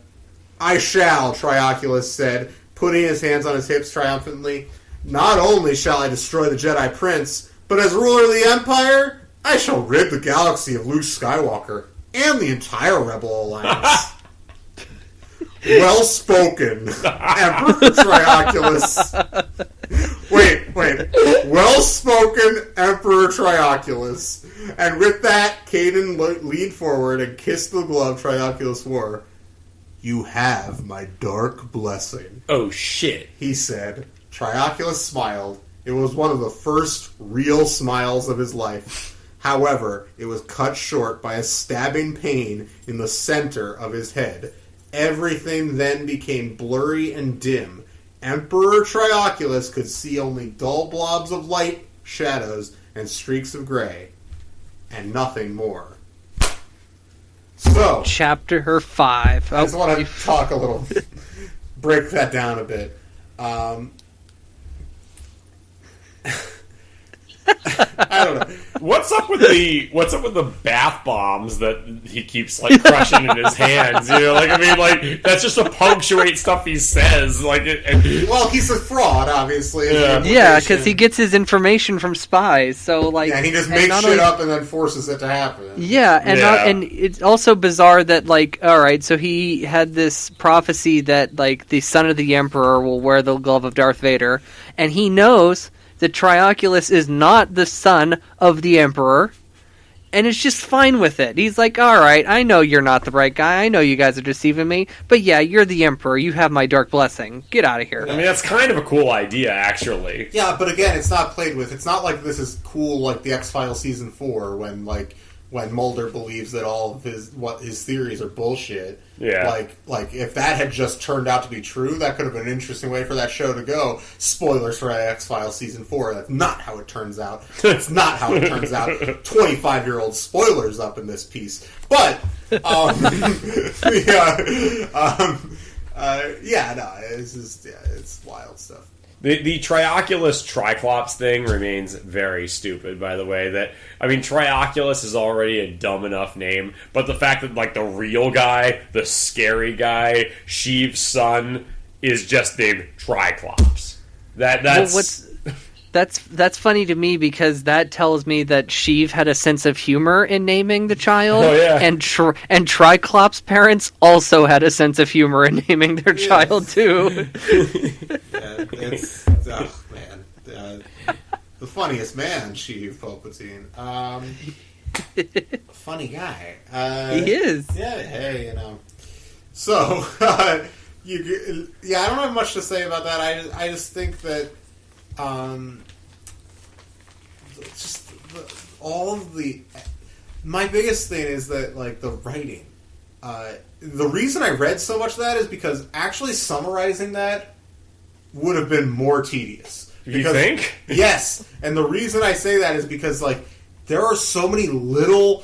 shall, Trioculus said, putting his hands on his hips triumphantly. Not only shall I destroy the Jedi Prince, but as ruler of the Empire, I shall rid the galaxy of Luke Skywalker and the entire Rebel Alliance. Well spoken, Emperor Trioculus. Wait. Well spoken, Emperor Trioculus. And with that, Kanan leaned forward and kissed the glove Trioculus wore. "You have my dark blessing." Oh, shit. He said. Trioculus smiled. It was one of the first real smiles of his life. However, it was cut short by a stabbing pain in the center of his head. Everything then became blurry and dim. Emperor Trioculus could see only dull blobs of light, shadows, and streaks of gray. And nothing more. So, Chapter 5. I just want to talk a little, break that down a bit. I don't know. What's up with the bath bombs that he keeps like crushing in his hands? You know, like I mean, like that's just to punctuate stuff he says. Like, well, he's a fraud, obviously. Yeah, because he gets his information from spies. So like, and he just makes shit up and then forces it to happen. Yeah, and it's also bizarre that like, all right, so he had this prophecy that like the son of the Emperor will wear the glove of Darth Vader, and he knows that Trioculus is not the son of the Emperor, and is just fine with it. He's like, alright, I know you're not the right guy, I know you guys are deceiving me, but yeah, you're the Emperor, you have my dark blessing, get out of here. I mean, that's kind of a cool idea, actually. Yeah, but again, it's not played with. It's not like this is cool like the X-Files Season 4, when Mulder believes that all of his theories are bullshit. Yeah. Like if that had just turned out to be true, that could have been an interesting way for that show to go. Spoilers for X-Files Season 4. That's not how it turns out. It's not how it turns out. 25-year-old spoilers up in this piece. But, it's wild stuff. The Trioculus Triclops thing remains very stupid, by the way. Trioculus is already a dumb enough name, but the fact that, like, the real guy, the scary guy, Sheev's son, is just named Triclops. That's funny to me because that tells me that Sheev had a sense of humor in naming the child. Oh, yeah. And Triclops' parents also had a sense of humor in naming their child, too. The funniest man, Sheev Palpatine. Funny guy. He is. Yeah, hey, So, I don't have much to say about that. I just think that my biggest thing is that, like, the writing. The reason I read so much of that is because actually summarizing that would have been more tedious. You think? Yes. And the reason I say that is because, like, there are so many little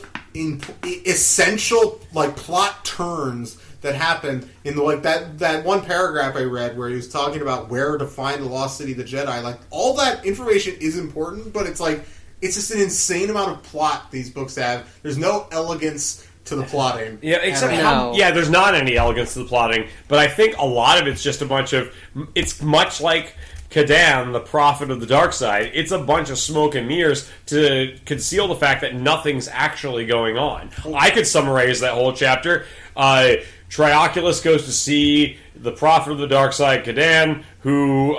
essential, like, plot turns that happen in that one paragraph I read where he was talking about where to find the Lost City of the Jedi. Like, all that information is important, but it's like, it's just an insane amount of plot these books have. There's no elegance to the plotting. Yeah, there's not any elegance to the plotting, but I think a lot of it's just a bunch of, it's much like Kadan, the prophet of the dark side. It's a bunch of smoke and mirrors to conceal the fact that nothing's actually going on. I could summarize that whole chapter. Trioculus goes to see the prophet of the dark side, Kadan, who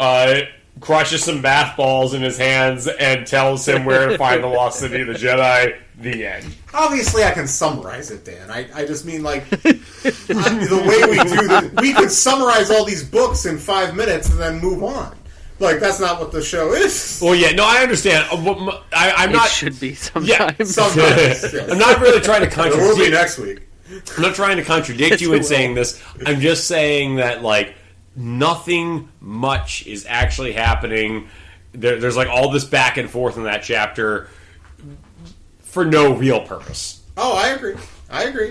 crushes some bath balls in his hands and tells him where to find the lost city of the Jedi. The end. Obviously, I can summarize it, Dan. I just mean, like, the way we do this, we could summarize all these books in 5 minutes and then move on. Like, that's not what the show is. Well, yeah, no, I understand. I'm not. It should be sometimes. Yeah, sometimes. Yes. I'm not really trying to contradict. It will be next week. I'm not trying to contradict you in saying this. I'm just saying that, like, nothing much is actually happening. There's like all this back and forth in that chapter for no real purpose. Oh, I agree.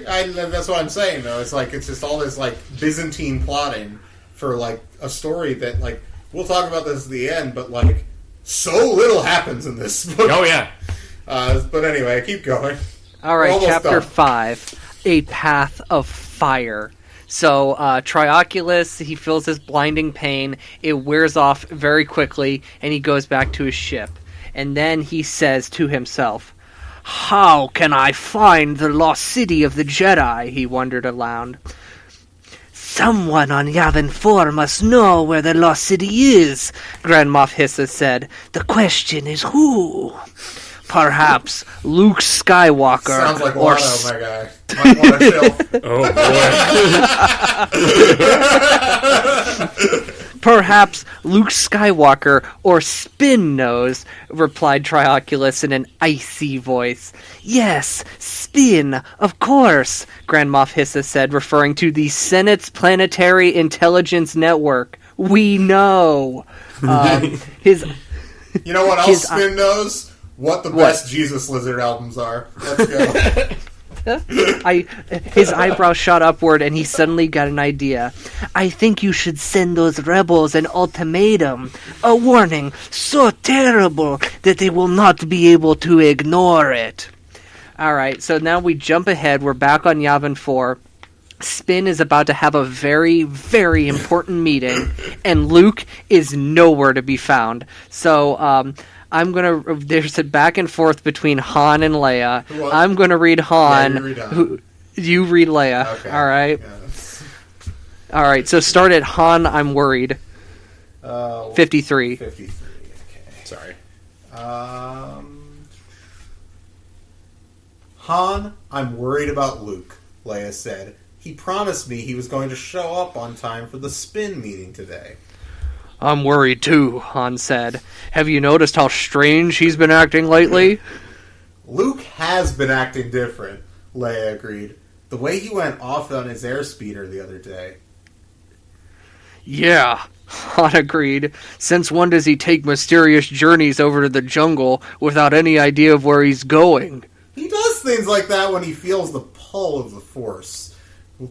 That's what I'm saying, though. It's like, it's just all this, like, Byzantine plotting for, like, a story that, like, we'll talk about this at the end, but, like, so little happens in this book. Oh, yeah. But anyway, keep going. All right, chapter 5, A Path of Fire. So, Trioculus, he feels this blinding pain. It wears off very quickly, and he goes back to his ship. And then he says to himself, "How can I find the lost city of the Jedi?" he wondered aloud. "Someone on Yavin 4 must know where the lost city is," Grand Moff Hissa said. "The question is who? Perhaps Luke Skywalker Sounds like or Watto, my guy. Might want to chill. Oh boy. Perhaps Luke Skywalker or Spin Nose, replied Trioculus in an icy voice. Yes, Spin, of course, Grand Moff Hissa said, referring to the Senate's Planetary Intelligence Network. We know. His... You know what else Spin knows? What the best Jesus Lizard albums are. Let's go. His eyebrow shot upward, and he suddenly got an idea. I think you should send those rebels an ultimatum, a warning so terrible that they will not be able to ignore it. Alright, so now we jump ahead. We're back on Yavin 4. Spin is about to have a very, very important meeting, and Luke is nowhere to be found. So, there's a back and forth between Han and Leia. What? I'm gonna read Han. Yeah, you read Han. You read Leia. Okay. Alright. Yes. Alright, so start at Han, I'm worried. 53. 53, okay. Sorry. Han, I'm worried about Luke, Leia said. He promised me he was going to show up on time for the Spin meeting today. I'm worried too, Han said. Have you noticed how strange he's been acting lately? Luke has been acting different, Leia agreed. The way he went off on his airspeeder the other day. Yeah, Han agreed. Since when does he take mysterious journeys over to the jungle without any idea of where he's going? He does things like that when he feels the pull of the Force,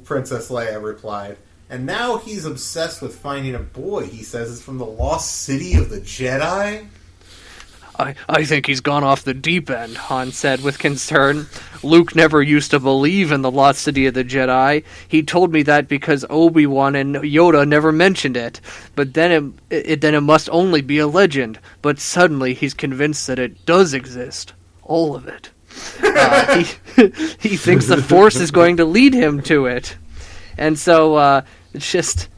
Princess Leia replied. And now he's obsessed with finding a boy he says is from the lost city of the Jedi? I think he's gone off the deep end, Han said with concern. Luke never used to believe in the lost city of the Jedi. He told me that because Obi-Wan and Yoda never mentioned it. But then it must only be a legend. But suddenly he's convinced that it does exist. All of it. He thinks the Force is going to lead him to it. And so, it's just...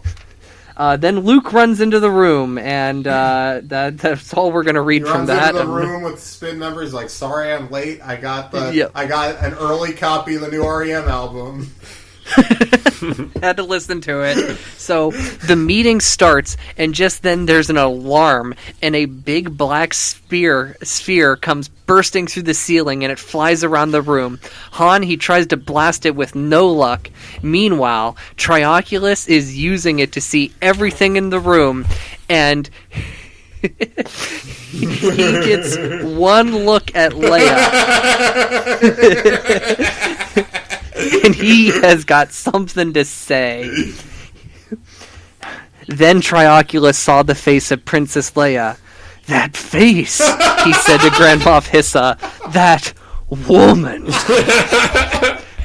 then Luke runs into the room, and that's all we're going to read from that. He runs into the room with Spin numbers, like, sorry I'm late, I got an early copy of the new REM album. Had to listen to it. So the meeting starts, and just then there's an alarm, and a big black sphere comes bursting through the ceiling, and it flies around the room. Han, he tries to blast it with no luck. Meanwhile, Trioculus is using it to see everything in the room, and he gets one look at Leia. And he has got something to say. Then Trioculus saw the face of Princess Leia. That face, he said to Grand Moff Hissa. That woman.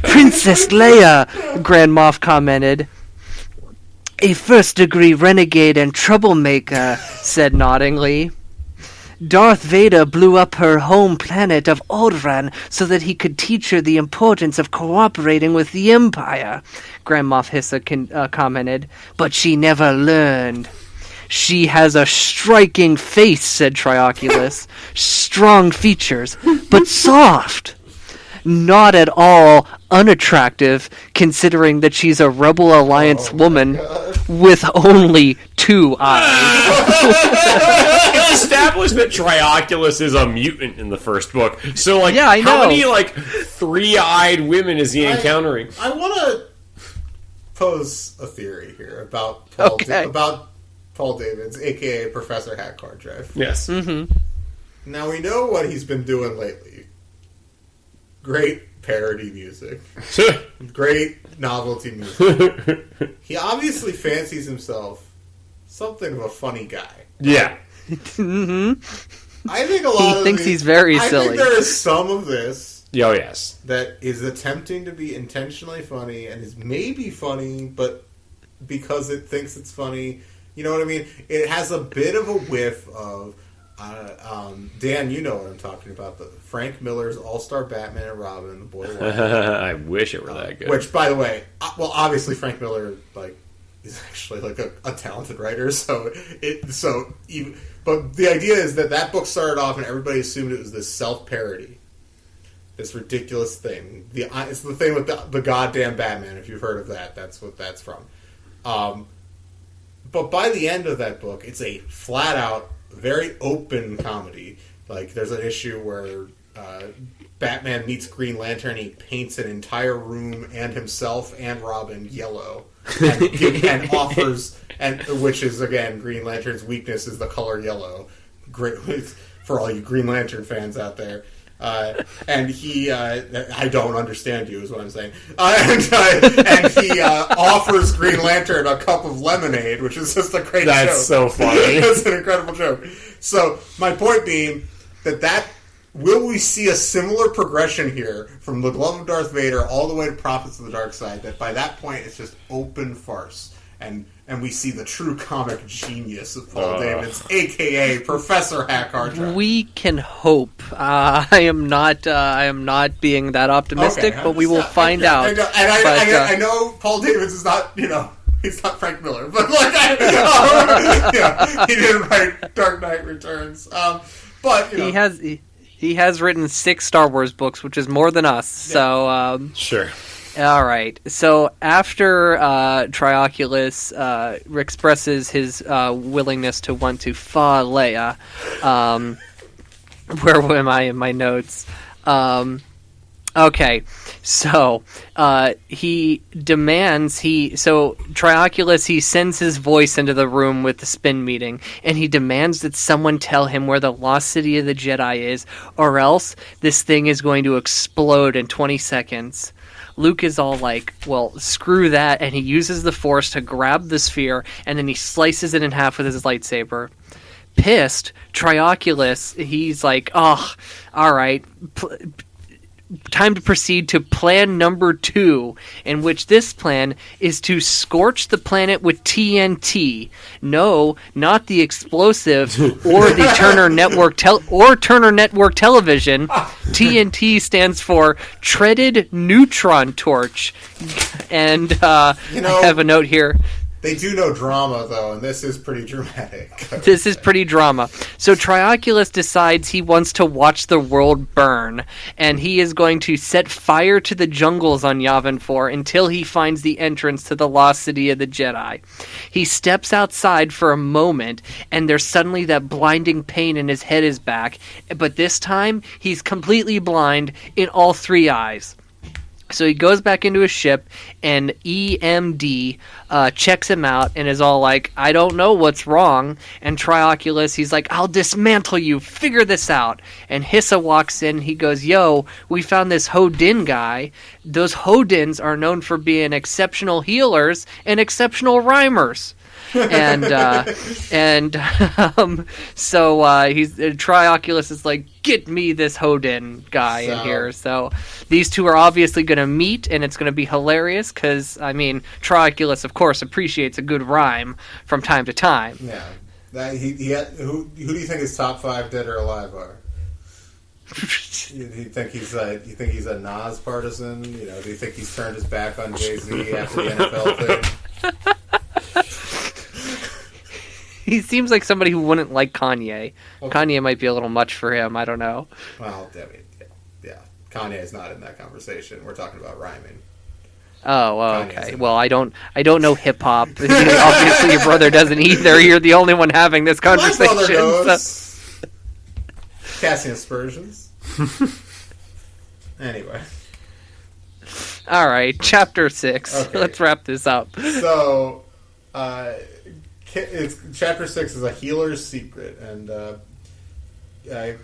Princess Leia, Grand Moff commented. A first-degree renegade and troublemaker, said noddingly. Darth Vader blew up her home planet of Alderaan so that he could teach her the importance of cooperating with the Empire, Grand Moff Hissa commented, but she never learned. She has a striking face, said Trioculus. Strong features, but soft. Not at all unattractive, considering that she's a Rebel Alliance woman with only 2 eyes. It's established that Trioculus is a mutant in the first book. So, like, yeah, I know. How many, like, 3-eyed women is he encountering? I want to pose a theory here about Paul Davids, a.k.a. Professor Hackard Drive. Yes. Mm-hmm. Now, we know what he's been doing lately. Great parody music. Great novelty music. He obviously fancies himself something of a funny guy. Yeah. Mm-hmm. I think a lot he thinks he's very silly. I think there is some of this. Oh, yes. That is attempting to be intentionally funny and is maybe funny, but because it thinks it's funny, you know what I mean? It has a bit of a whiff of Dan, you know what I'm talking about. The Frank Miller's All-Star Batman and Robin, the boy. I wish it were that good. Which, by the way, well, obviously Frank Miller he's actually like a talented writer. But the idea is that book started off and everybody assumed it was this self-parody. This ridiculous thing. It's the thing with the goddamn Batman, if you've heard of that. That's what that's from. But by the end of that book, it's a flat-out, very open comedy. Like, there's an issue where Batman meets Green Lantern, he paints an entire room and himself and Robin yellow. And offers, which is, again, Green Lantern's weakness is the color yellow. Great, for all you Green Lantern fans out there. And he, I don't understand you, is what I'm saying. And he offers Green Lantern a cup of lemonade, which is just a great joke. That's so funny. It's an incredible joke. So, my point being that will we see a similar progression here from the Glove of Darth Vader all the way to Prophets of the Dark Side, that by that point it's just open farce. And we see the true comic genius of Paul Davids, a.k.a. Professor Hack Hardtop. We can hope. I am not being that optimistic, but we will find out. I know Paul Davids is not, he's not Frank Miller, but he didn't write Dark Knight Returns. But he has written 6 Star Wars books, which is more than us. Yeah. So sure. All right. So after Trioculus expresses his willingness to want to fa Leia, where am I in my notes? Okay, so he demands Trioculus, he sends his voice into the room with the spin meeting, and he demands that someone tell him where the lost city of the Jedi is, or else this thing is going to explode in 20 seconds. Luke is all like, well, screw that, and he uses the Force to grab the sphere, and then he slices it in half with his lightsaber. Pissed, Trioculus, he's like, oh, all right, time to proceed to plan number 2, in which this plan is to scorch the planet with TNT. No, not the explosive or the Turner Network Turner Network Television. TNT stands for Treaded Neutron Torch. And I have a note here. They do know drama, though, and this is pretty dramatic. This is pretty drama. So Trioculus decides he wants to watch the world burn, and he is going to set fire to the jungles on Yavin 4 until he finds the entrance to the lost city of the Jedi. He steps outside for a moment, and there's suddenly that blinding pain in his head is back, but this time he's completely blind in all 3 eyes. So he goes back into his ship, and EMD checks him out and is all like, I don't know what's wrong. And Trioculus, he's like, I'll dismantle you, figure this out. And Hissa walks in, he goes, yo, we found this Hodin guy. Those Hodins are known for being exceptional healers and exceptional rhymers. And Trioculus is like, get me this Hodin guy in here. So these two are obviously going to meet, and it's going to be hilarious because, Trioculus, of course, appreciates a good rhyme from time to time. Yeah. Who do you think his top 5 dead or alive are? You think he's a Nas partisan? Do you think he's turned his back on Jay-Z after the NFL thing? He seems like somebody who wouldn't like Kanye. Okay. Kanye might be a little much for him. I don't know. Well, yeah. Kanye's not in that conversation. We're talking about rhyming. Oh, well, okay. Well, I don't know hip hop. Obviously, your brother doesn't either. You're the only one having this conversation. My brother knows. So. Casting aspersions. Anyway. All right, chapter 6. Okay. Let's wrap this up. So, chapter 6 is a healer's secret, and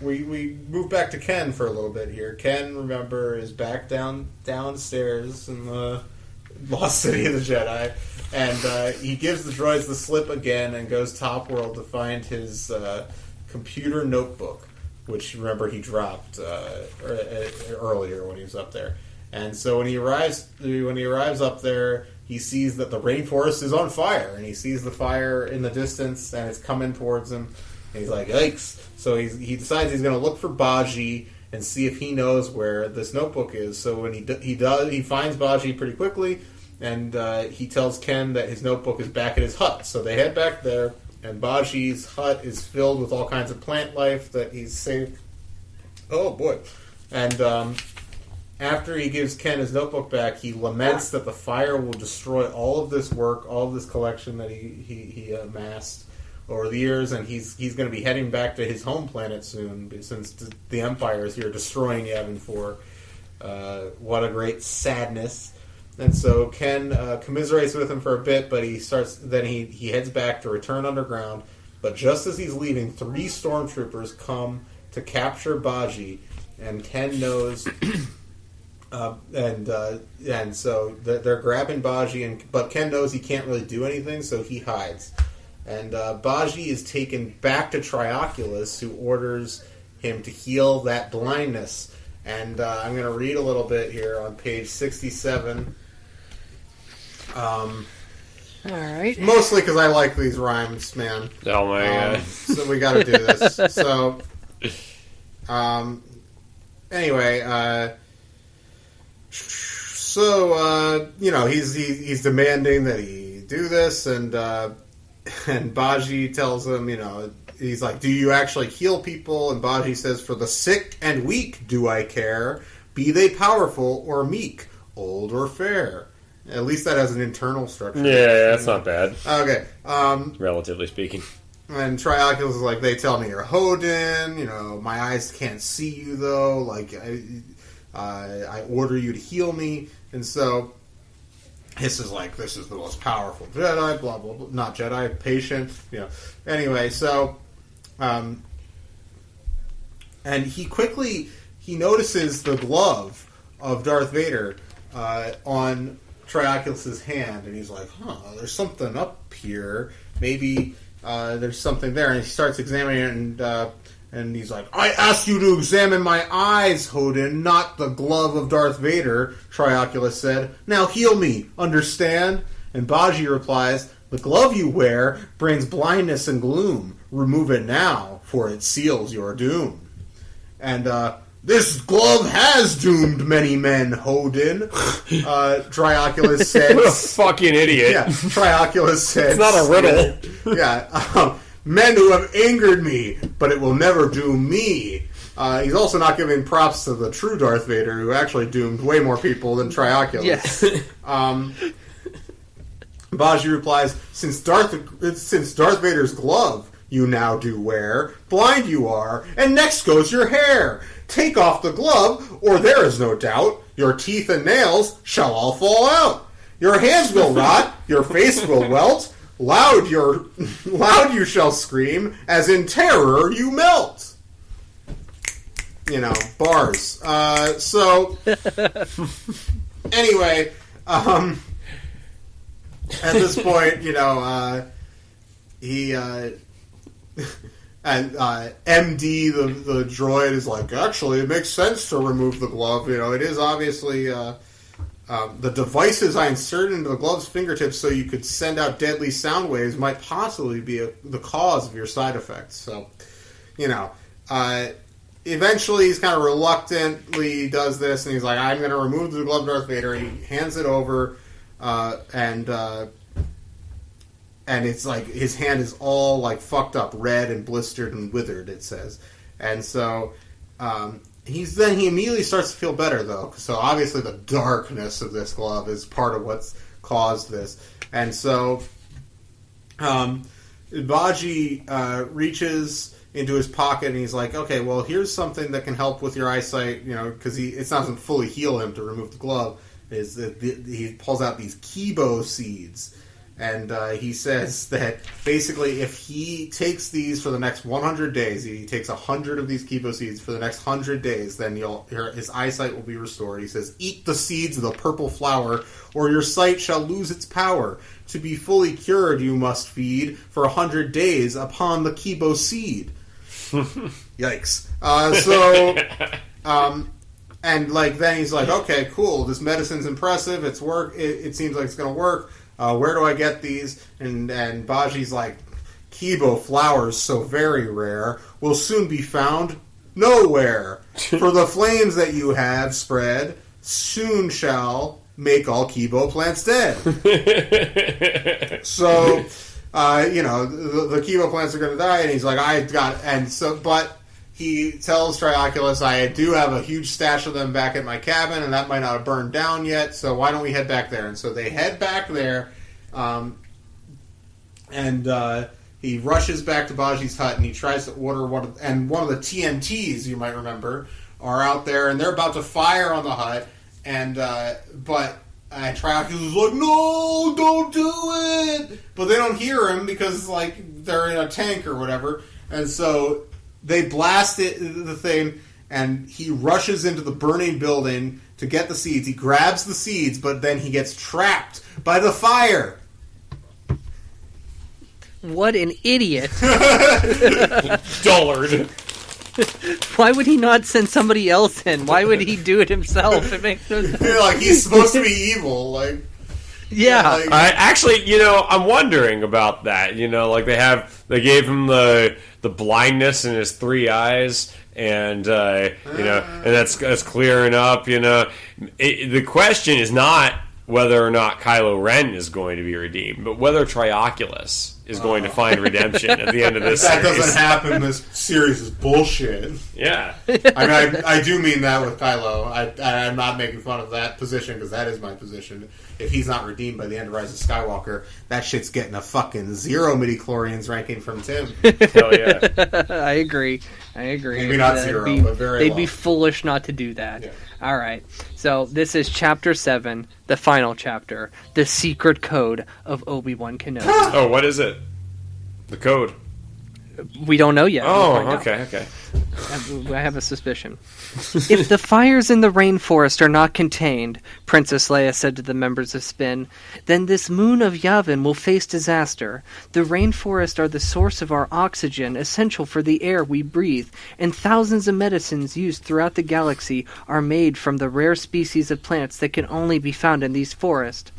we move back to Ken for a little bit here. Ken, remember, is back downstairs in the lost city of the Jedi, and he gives the droids the slip again and goes top world to find his computer notebook, which, remember, he dropped earlier when he was up there. And so when he arrives up there, he sees that the rainforest is on fire, and he sees the fire in the distance, and it's coming towards him, and he's like, yikes. So he decides he's going to look for Baji and see if he knows where this notebook is. So when he finds Baji pretty quickly, and he tells Ken that his notebook is back at his hut. So they head back there, and Baji's hut is filled with all kinds of plant life that he's saved. Oh, boy. And after he gives Ken his notebook back, he laments that the fire will destroy all of this work, all of this collection that he amassed over the years, and he's going to be heading back to his home planet soon, since the Empire is here destroying Yavin 4. What a great sadness. And so Ken commiserates with him for a bit, but he heads back to return underground. But just as he's leaving, 3 stormtroopers come to capture Baji, and Ken knows, and so they're grabbing Baji, but Ken knows he can't really do anything, so he hides. And Baji is taken back to Trioculus, who orders him to heal that blindness. And I'm going to read a little bit here on page 67. All right. Mostly because I like these rhymes, man. Oh my god. So we got to do this. So, anyway, he's demanding that he do this, and Baji tells him, he's like, do you actually heal people? And Baji says, for the sick and weak do I care, be they powerful or meek, old or fair. At least that has an internal structure. Yeah, that's not bad. Okay. Relatively speaking. And Trioculus is like, they tell me you're Hodin, my eyes can't see you though, like, I order you to heal me. And so Hiss is like, this is the most powerful Jedi, blah, blah, blah. Not Jedi, patient, Anyway, so, and he notices the glove of Darth Vader on Trioculus' hand, and he's like, there's something up here. Maybe there's something there. And he starts examining it, and he's like, I asked you to examine my eyes, Hodin, not the glove of Darth Vader, Trioculus said. Now heal me, understand? And Baji replies, the glove you wear brings blindness and gloom. Remove it now, for it seals your doom. And, this glove has doomed many men, Hodin, Trioculus said. What a fucking idiot. Yeah, Trioculus said. It's not a riddle. Yeah, men who have angered me, but it will never doom me. He's also not giving props to the true Darth Vader, who actually doomed way more people than Trioculus. Yes. Baji replies, since Darth Vader's glove you now do wear, blind you are, and next goes your hair. Take off the glove, or there is no doubt your teeth and nails shall all fall out. Your hands will rot, your face will welt, loud you shall scream, as in terror you melt. Bars. Anyway, at this point, he, and MD, the droid, is like, actually, it makes sense to remove the glove. It is obviously the devices I inserted into the glove's fingertips so you could send out deadly sound waves might possibly be the cause of your side effects. So, eventually he's kind of reluctantly does this, and he's like, I'm going to remove the glove of Darth Vader. He hands it over, and it's like his hand is all like fucked up, red and blistered and withered, it says. And so he immediately starts to feel better, though. So obviously the darkness of this glove is part of what's caused this. And so Baji reaches into his pocket and he's like, okay, well, here's something that can help with your eyesight, because it doesn't fully heal him to remove the glove. He pulls out these kibo seeds. And he says that basically if he takes these for the next 100 days, he takes 100 of these kibo seeds for the next 100 days, then his eyesight will be restored. He says, eat the seeds of the purple flower, or your sight shall lose its power. To be fully cured you must feed for 100 days upon the kibo seed. Yikes. And then he's like, okay, cool, this medicine's impressive, it seems like it's going to work. Where do I get these? And Baji's like, kibo flowers, so very rare, will soon be found nowhere. For the flames that you have spread, soon shall make all Kibo plants dead. So, the Kibo plants are going to die, and he's like, but he tells Trioculus, I do have a huge stash of them back at my cabin, and that might not have burned down yet, so why don't we head back there? And so they head back there, and he rushes back to Baji's hut, and he tries to order one of the TNTs, you might remember, are out there, and they're about to fire on the hut, and but Trioculus is like, no, don't do it! But they don't hear him because, like, they're in a tank or whatever, and so they blast the thing, and he rushes into the burning building to get the seeds. He grabs the seeds, but then he gets trapped by the fire. What an idiot. Dullard. Why would he not send somebody else in? Why would he do it himself? It makes no sense. Like, he's supposed to be evil, like... Yeah. Like, Actually, I'm wondering about that. Like they gave him the blindness in his 3 eyes, and and that's clearing up. The question is not whether or not Kylo Ren is going to be redeemed, but whether Trioculus is going to find redemption at the end of this that series. doesn't happen. This series is bullshit. Yeah. I mean, I do mean that with Kylo. I'm not making fun of that position, because that is my position. If he's not redeemed by the end of Rise of Skywalker, that shit's getting a fucking 0 midichlorians ranking from Tim. Hell yeah. I agree. Maybe not 0, but very They'd low. be foolish not to do that. Yeah. All right. So this is Chapter 7, the final chapter, The Secret Code of Obi-Wan Kenobi. Oh, what is it? The code. We don't know yet. We'll Oh, find out. okay. I have a suspicion. If the fires in the rainforest are not contained, Princess Leia said to the members of Spin, then this moon of Yavin will face disaster. The rainforests are the source of our oxygen, essential for the air we breathe, and thousands of medicines used throughout the galaxy are made from the rare species of plants that can only be found in these forests.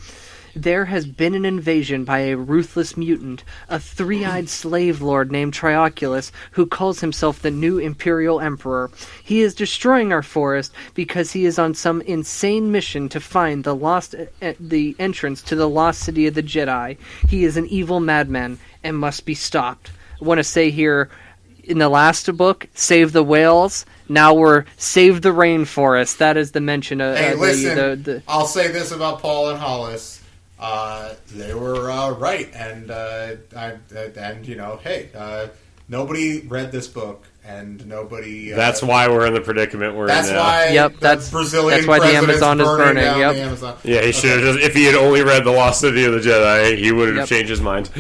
There has been an invasion by a ruthless mutant, a 3-eyed slave lord named Trioculus, who calls himself the new Imperial Emperor. He is destroying our forest because he is on some insane mission to find the entrance to the lost city of the Jedi. He is an evil madman and must be stopped. I want to say here, in the last book, save the whales. Now we're save the rainforest. That is the mention of listen, I'll say this about Paul and Hollace. They were right, and nobody read this book, and nobody. That's why we're in the predicament we're in now. That's why. Yep, that's Brazilian. that's why the president's Amazon is burning. down Yep. the Amazon. Yeah, he should have just. If he had only read The Lost City of the Jedi, he would have changed his mind.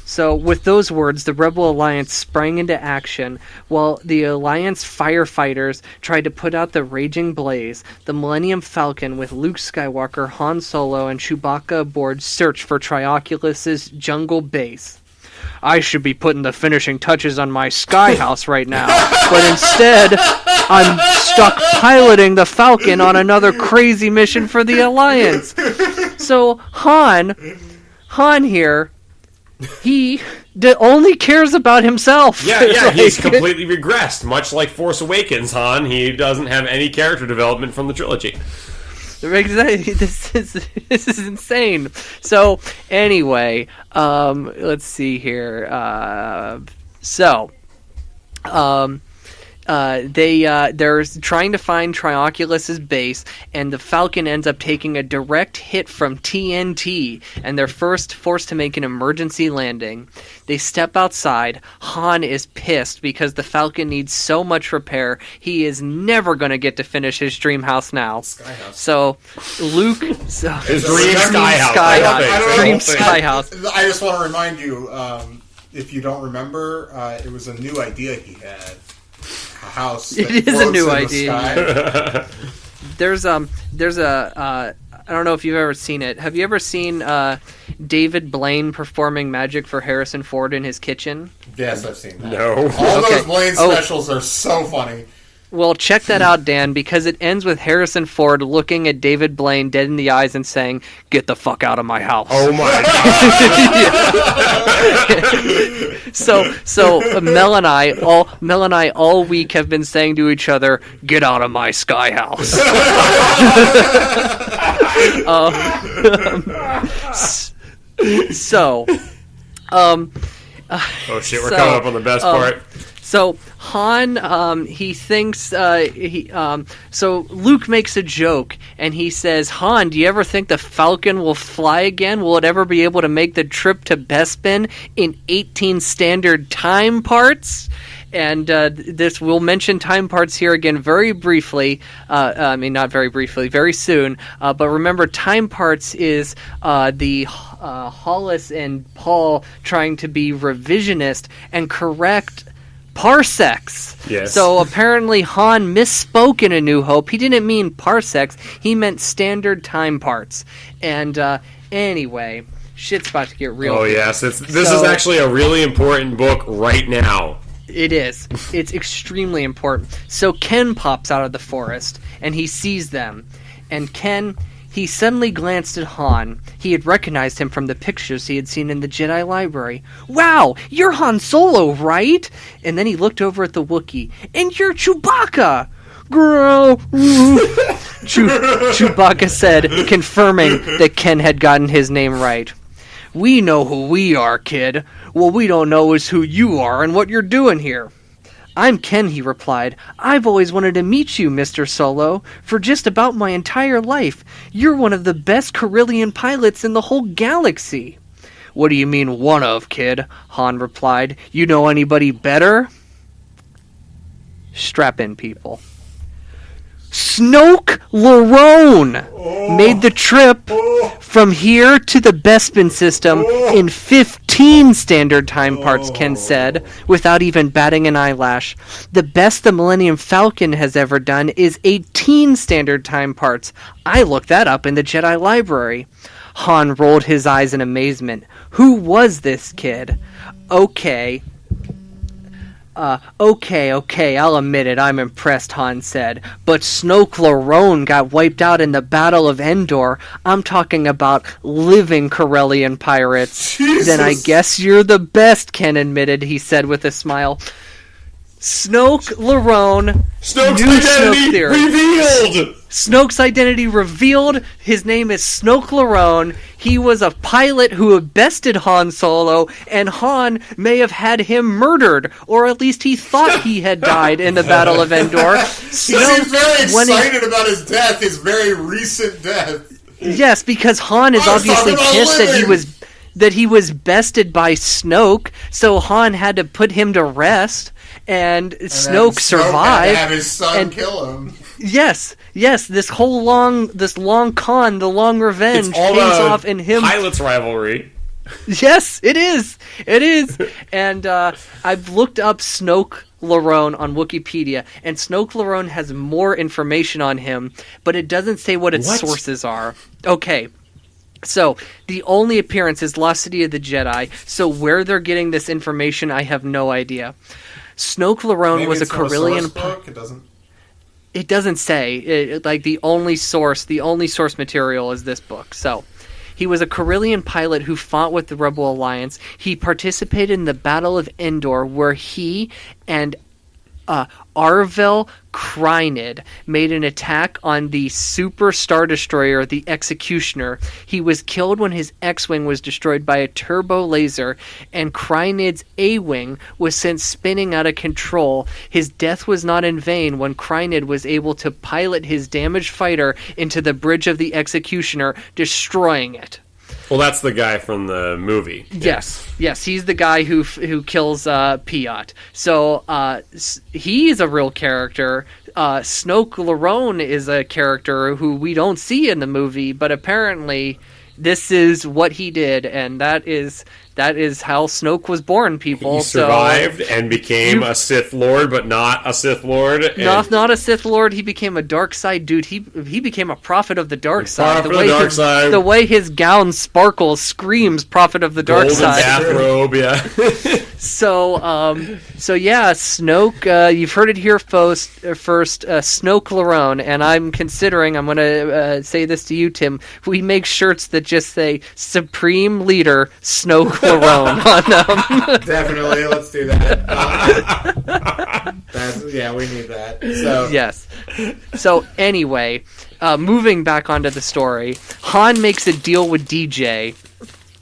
So, with those words, the Rebel Alliance sprang into action. While the Alliance firefighters tried to put out the raging blaze, the Millennium Falcon, with Luke Skywalker, Han Solo, and Chewbacca aboard, searched for Trioculus's jungle base. I should be putting the finishing touches on my sky house right now, but instead, I'm stuck piloting the Falcon on another crazy mission for the Alliance. So, Han here, he only cares about himself. Yeah, he's completely regressed. Much like Force Awakens, Han, he doesn't have any character development from the trilogy. Exactly. This is insane. So anyway, let's see here. They're trying to find Trioculus's base, and the Falcon ends up taking a direct hit from TNT, and they're forced to make an emergency landing. They step outside. Han is pissed because the Falcon needs so much repair. He is never going to get to finish his dream house now. Skyhouse. So Luke, His dream sky house. Dream sky house. I just want to remind you, if you don't remember, it was a new idea he had. A house. That It is a new floats in the idea. sky. There's a I don't know if you've ever seen it. Have you ever seen David Blaine performing magic for Harrison Ford in his kitchen? Yes, I've seen that. No. All Okay. those Blaine specials are so funny. Well, check that out, Dan, because it ends with Harrison Ford looking at David Blaine dead in the eyes and saying, "Get the fuck out of my house." Oh my god! So Mel and I all week have been saying to each other, "Get out of my sky house." Oh shit, we're coming up on the best part. So Han, he thinks so Luke makes a joke and he says, "Han, do you ever think the Falcon will fly again? Will it ever be able to make the trip to Bespin in 18 standard time parts?" And we'll mention time parts here again very briefly. I mean, not very briefly, very soon. But remember, time parts is the Hollace and Paul trying to be revisionist and correct parsecs. Yes. So apparently Han misspoke in A New Hope. He didn't mean parsecs. He meant standard time parts. And anyway, shit's about to get real. Oh yes, this is actually a really important book right now. It is. It's extremely important. So Ken pops out of the forest, and he sees them. And Ken, he suddenly glanced at Han. He had recognized him from the pictures he had seen in the Jedi library. "Wow, you're Han Solo, right?" And then he looked over at the Wookiee. "And you're Chewbacca!" "Growl!" Chewbacca said, confirming that Ken had gotten his name right. "We know who we are, kid. What we don't know is who you are and what you're doing here." "I'm Ken," he replied. "I've always wanted to meet you, Mr. Solo, for just about my entire life. You're one of the best Corellian pilots in the whole galaxy." "What do you mean one of, kid?" Han replied. "You know anybody better?" Strap in, people. Snoke Larone made the trip from here to the Bespin system in 15 standard time parts, Ken said, without even batting an eyelash. "The best the Millennium Falcon has ever done is 18 standard time parts. I looked that up in the Jedi library." Han rolled his eyes in amazement. Who was this kid? Okay, I'll admit it, I'm impressed, Han said. "But Snoke Larone got wiped out in the Battle of Endor. I'm talking about living Corellian pirates." Jesus. "Then I guess you're the best," Ken admitted, he said with a smile. Snoke Larone. Snoke's new identity Snoke theory. revealed! Snoke's identity revealed. His name is Snoke Larone. He was a pilot who bested Han Solo, and Han may have had him murdered, or at least he thought he had died in the Battle of Endor. He seems very excited about his death, his very recent death. Yes, because Han is obviously pissed that he was bested by Snoke, so Han had to put him to rest, and Snoke survived. Had to have his son kill him. Yes, this long con, the long revenge It's all pays off in him. Pilot's rivalry. Yes, it is. And I've looked up Snoke Larone on Wikipedia, and Snoke Larone has more information on him, but it doesn't say what its sources are. Okay. So, the only appearance is Lost City of the Jedi, so where they're getting this information, I have no idea. Snoke Larone was a Corellian... It doesn't... It doesn't say. The only source material is this book. So, he was a Corellian pilot who fought with the Rebel Alliance. He participated in the Battle of Endor, where he and Arvel Krynid made an attack on the Super Star Destroyer, the Executioner. He was killed when his X-Wing was destroyed by a turbo laser, and Krynid's A-Wing was sent spinning out of control. His death was not in vain when Krynid was able to pilot his damaged fighter into the bridge of the Executioner, destroying it. Well, that's the guy from the movie. Yes, he's the guy who kills Piat. So he's a real character. Snoke Larone is a character who we don't see in the movie, but apparently this is what he did, and that is how Snoke was born, people. He survived and became a Sith Lord, but not a Sith Lord. Not a Sith Lord. He became a dark side dude. He became a prophet of the dark side. The way his gown sparkles screams prophet of the dark side. Golden bathrobe, yeah. So yeah, Snoke. You've heard it here first. Snoke Larone, and I'm going to say this to you, Tim. We make shirts that just say "Supreme Leader Snoke Larone" on them. Definitely, let's do that. We need that. So yes. So anyway, moving back onto the story, Han makes a deal with DJ.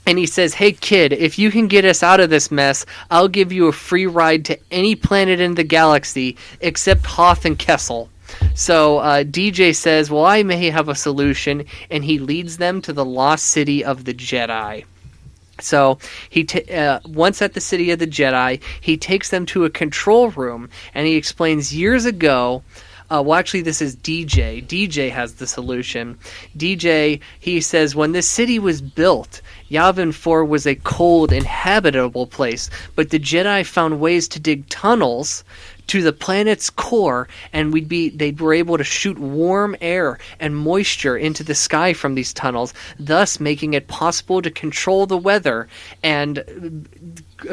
And he says, "Hey kid, if you can get us out of this mess, I'll give you a free ride to any planet in the galaxy except Hoth and Kessel." So DJ says, "Well, I may have a solution," and he leads them to the lost city of the Jedi. So once at the city of the Jedi, he takes them to a control room, and he explains years ago. Actually, this is DJ. DJ has the solution. DJ, he says, when this city was built, Yavin 4 was a cold, inhabitable place, but the Jedi found ways to dig tunnels to the planet's core, and they were able to shoot warm air and moisture into the sky from these tunnels, thus making it possible to control the weather and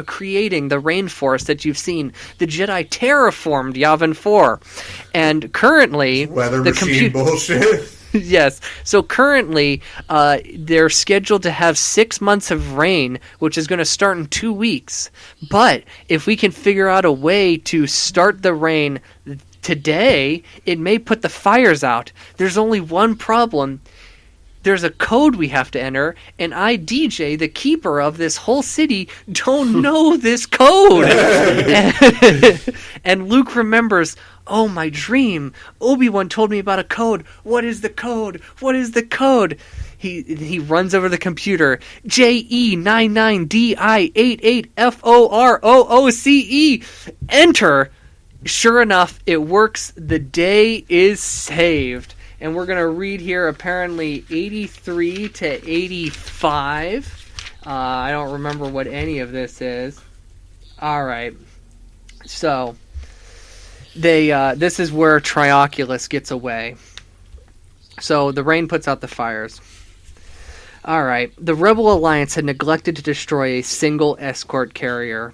creating the rainforest that you've seen. The Jedi terraformed Yavin 4, and currently weather machine bullshit. Yes. So currently, they're scheduled to have 6 months of rain, which is going to start in 2 weeks. But if we can figure out a way to start the rain today, it may put the fires out. There's only one problem. There's a code we have to enter, and I, DJ, the keeper of this whole city, don't know this code. And Luke remembers, "Oh, my dream. Obi-Wan told me about a code. What is the code? What is the code?" He runs over the computer. JE99DI88FOROOCE. Enter. Sure enough, it works. The day is saved. And we're going to read here apparently 83 to 85. I don't remember what any of this is. All right. So this is where Trioculus gets away. So the rain puts out the fires. All right. The Rebel Alliance had neglected to destroy a single escort carrier.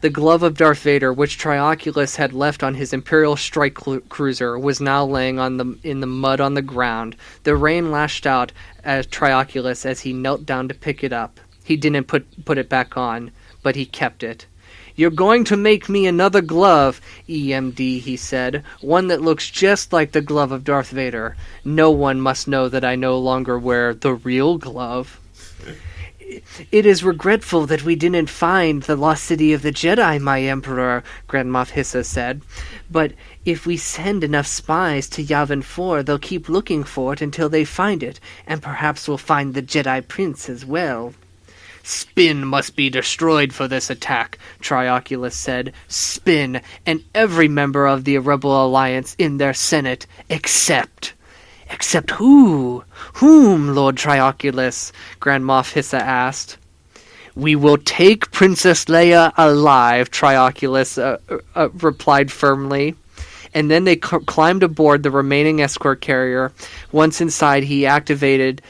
The glove of Darth Vader, which Trioculus had left on his Imperial strike cruiser, was now laying in the mud on the ground. The rain lashed out at Trioculus as he knelt down to pick it up. He didn't put it back on, but he kept it. "You're going to make me another glove, EMD," he said, "one that looks just like the glove of Darth Vader. No one must know that I no longer wear the real glove." "It is regretful that we didn't find the lost city of the Jedi, my Emperor," Grand Moff Hissa said. "But if we send enough spies to Yavin 4, they'll keep looking for it until they find it, and perhaps we'll find the Jedi Prince as well." "Spin must be destroyed for this attack," Trioculus said. "Spin, and every member of the Rebel Alliance in their Senate, except who? Whom, Lord Trioculus?" Grand Moff Hissa asked. "We will take Princess Leia alive," Trioculus replied firmly. And then they climbed aboard the remaining escort carrier. Once inside, he activated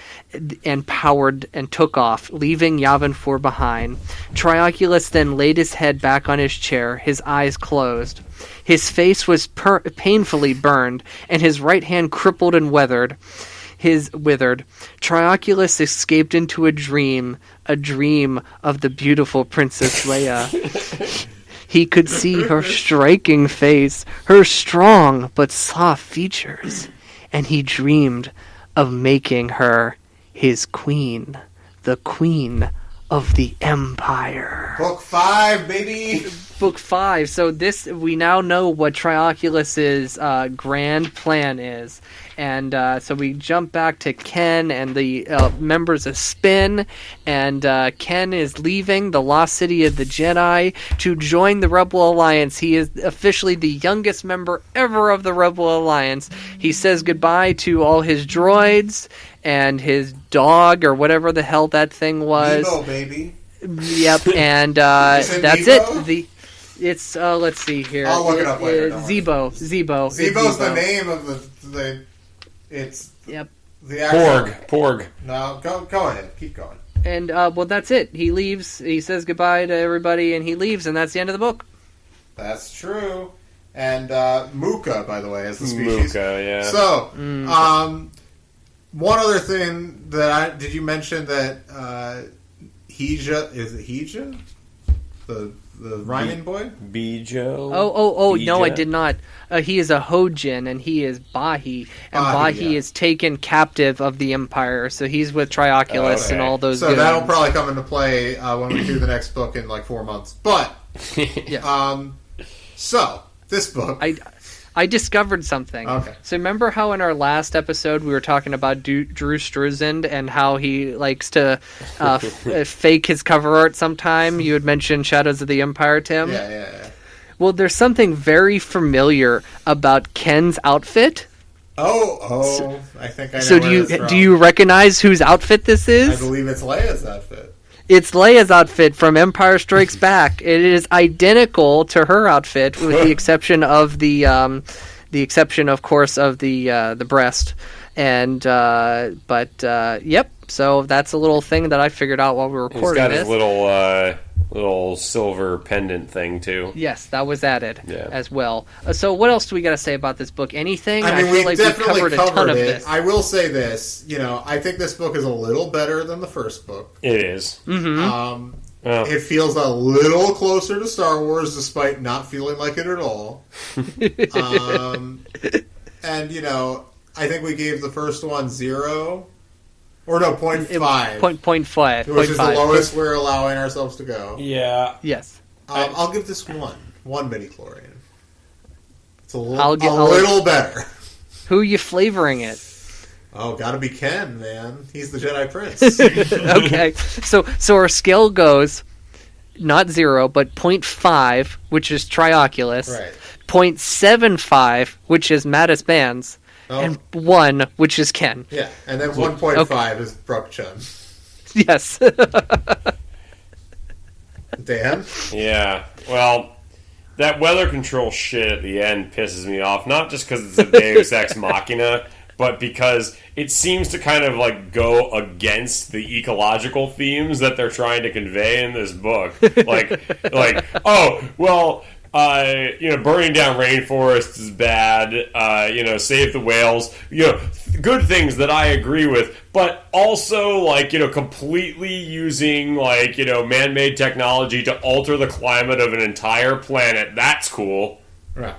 and powered and took off, leaving Yavin 4 behind. Trioculus then laid his head back on his chair, his eyes closed. His face was painfully burned, and his right hand crippled and withered. Trioculus escaped into a dream of the beautiful Princess Leia. He could see her striking face, her strong but soft features, and he dreamed of making her his queen, the queen of the Empire. Book 5, baby! Book 5. So we now know what Trioculus's grand plan is. And so we jump back to Ken and the members of Spin. And Ken is leaving the lost city of the Jedi to join the Rebel Alliance. He is officially the youngest member ever of the Rebel Alliance. He says goodbye to all his droids and his dog, or whatever the hell that thing was. Nemo, baby. Yep, and that's Nemo? it. It's let's see here. I'll look it up later. Zebo. Zebo's the name of the. It's Yep. the actual. Porg. No, go ahead. Keep going. And, well, that's it. He leaves, he says goodbye to everybody, and he leaves, and that's the end of the book. That's true. And Mooka, by the way, is the species. Mooka, yeah. So, one other thing that did you mention that Heja, is it Heja? The rhyming boy? Bijo? Oh, Bija? no, I did not. He is a Hojin, and he is Bahi. And Bahi is taken captive of the Empire, so he's with Trioculus and all those So goons. that'll probably come into play when we do the next book in like 4 months. But, so, this book... I discovered something. Okay. So remember how in our last episode we were talking about Drew Struzand and how he likes to fake his cover art sometime? You had mentioned Shadows of the Empire, Tim. Yeah. Well, there's something very familiar about Ken's outfit. Oh, I think I know So do you recognize whose outfit this is? I believe it's Leia's outfit. It's Leia's outfit from Empire Strikes Back. It is identical to her outfit, with the exception of the exception, of course, of the breast. And yep. So that's a little thing that I figured out while we were recording. He's got his little silver pendant thing too. Yes, that was added as well. So what else do we got to say about this book? Anything? I mean, we definitely covered a ton of this. I will say this. I think this book is a little better than the first book. It is. Mm-hmm. It feels a little closer to Star Wars, despite not feeling like it at all. And I think we gave the first one 0. Or no, 0.5. 0.5. Which is the lowest we're allowing ourselves to go. Yeah. Yes. I'll give this one midi-chlorian. It's a little, I'll little better. Who are you flavoring it? Oh, gotta be Ken, man. He's the Jedi Prince. Okay. So our scale goes not 0, but 0.5, which is Trioculus. Right. 0.75, which is Mattis Bands. Oh. And 1, which is Ken. Yeah, and then 1.5 is Brooke Chun. Yes. Dan? Yeah. Well, that weather control shit at the end pisses me off. Not just because it's a Deus Ex Machina, but because it seems to kind of like go against the ecological themes that they're trying to convey in this book. Burning down rainforests is bad. Save the whales. Good things that I agree with, but also completely using man-made technology to alter the climate of an entire planet. That's cool. Wow.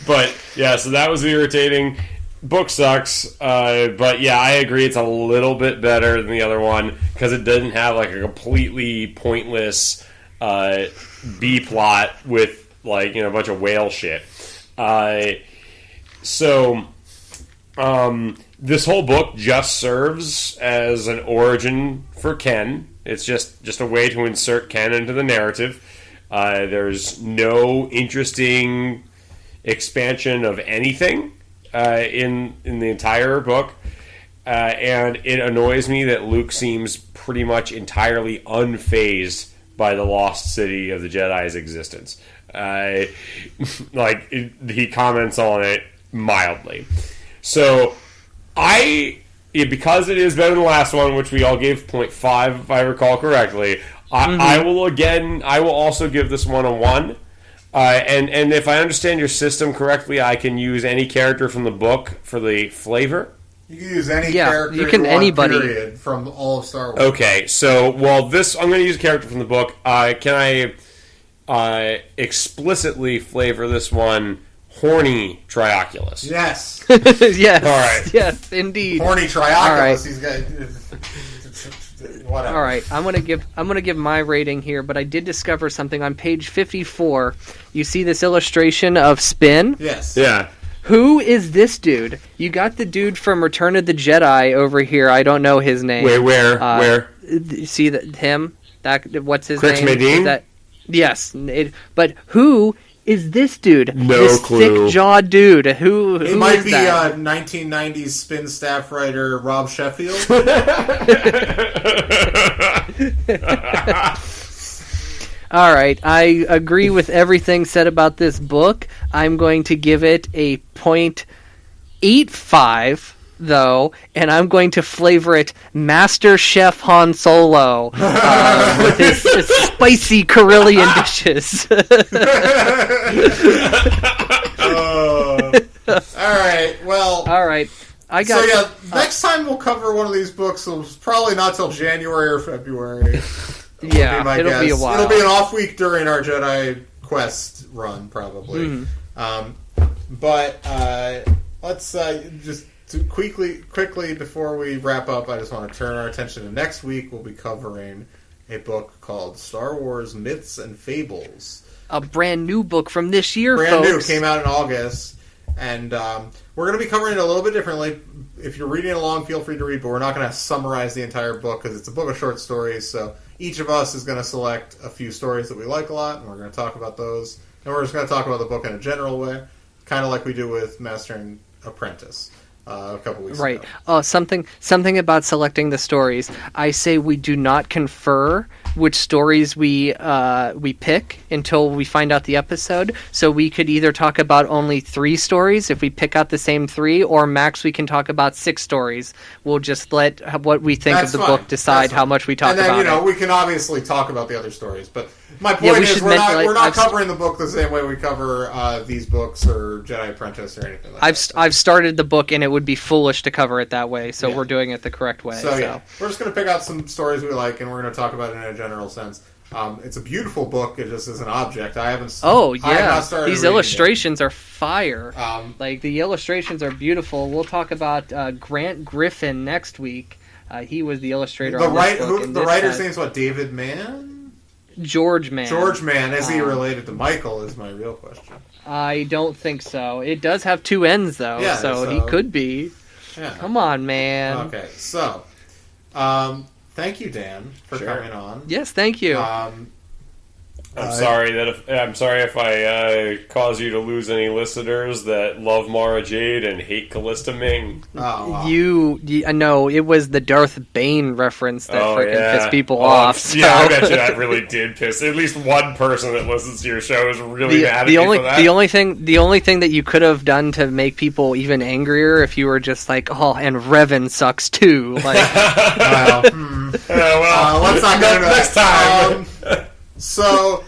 But yeah, so that was irritating. Book sucks, but yeah, I agree it's a little bit better than the other one because it doesn't have a completely pointless B plot with a bunch of whale shit. This whole book just serves as an origin for Ken. It's just a way to insert Ken into the narrative. There's no interesting expansion of anything in the entire book. And it annoys me that Luke seems pretty much entirely unfazed by the lost city of the Jedi's existence. He comments on it mildly. So, because it is better than the last one, which we all gave 0.5 if I recall correctly, I will also give this one a 1. And if I understand your system correctly, I can use any character from the book for the flavor. You can use any character you can anybody period from all of Star Wars. Okay, so I'm going to use a character from the book. Can I explicitly flavor this one horny Trioculus? Yes. Yes. All right. Yes, indeed. Horny Trioculus. All right. He's got whatever. All right, I'm gonna give my rating here, but I did discover something on page 54. You see this illustration of Spin? Yes. Yeah. Who is this dude? You got the dude from Return of the Jedi over here. I don't know his name. Wait, where? You see him? What's his Crix name? Medine? Yes. But who is this dude? No this clue. thick-jawed dude. Who It might is be that? 1990s Spin staff writer Rob Sheffield. All right, I agree with everything said about this book. I'm going to give it a 0.85. though, and I'm going to flavor it Master Chef Han Solo with his spicy Carillion dishes. All right. Well. All right. Next time we'll cover one of these books. So it's probably not till January or February. Yeah, it'll be a while. It'll be an off week during our Jedi Quest run, probably. But let's just quickly before we wrap up, I just want to turn our attention to next week. We'll be covering a book called Star Wars Myths and Fables. A brand new book from this year, brand folks. New, came out in August. And we're going to be covering it a little bit differently. If you're reading along, feel free to read, but we're not going to summarize the entire book because it's a book of short stories. So each of us is going to select a few stories that we like a lot, and we're going to talk about those. And we're just going to talk about the book in a general way, kind of like we do with Master and Apprentice a couple weeks ago. Right. Something about selecting the stories. I say we do not confer which stories we pick until we find out the episode. So we could either talk about only 3 stories if we pick out the same 3, or max we can talk about 6 stories. We'll just let what we think of the book decide how much we talk about it. And then, we can obviously talk about the other stories. But my point is we're not covering the book the same way we cover these books or Jedi Apprentice or anything like that. I've started the book, and it would be foolish to cover it that way, so we're doing it the correct way. So we're just going to pick out some stories we like, and we're going to talk about it in a general sense. It's a beautiful book. It just is an object. I have not started these reading illustrations it. Are fire. The illustrations are beautiful. We'll talk about Grant Griffin next week. He was the illustrator on this book. The writer's name is what? David Mann? George Mann. George Mann. Is he related to Michael is my real question. I don't think so. It does have 2 ends, though, so he could be. Yeah. Come on, man. Okay, so thank you, Dan, for coming on. Yes, thank you. I'm sorry if I cause you to lose any listeners that love Mara Jade and hate Callista Ming. Oh, wow. No, it was the Darth Bane reference that pissed people off. So. Yeah, I bet you that really did piss. At least one person that listens to your show is really mad at me for that. The only thing that you could have done to make people even angrier if you were just like, and Revan sucks too. Like, let's not go next time. So,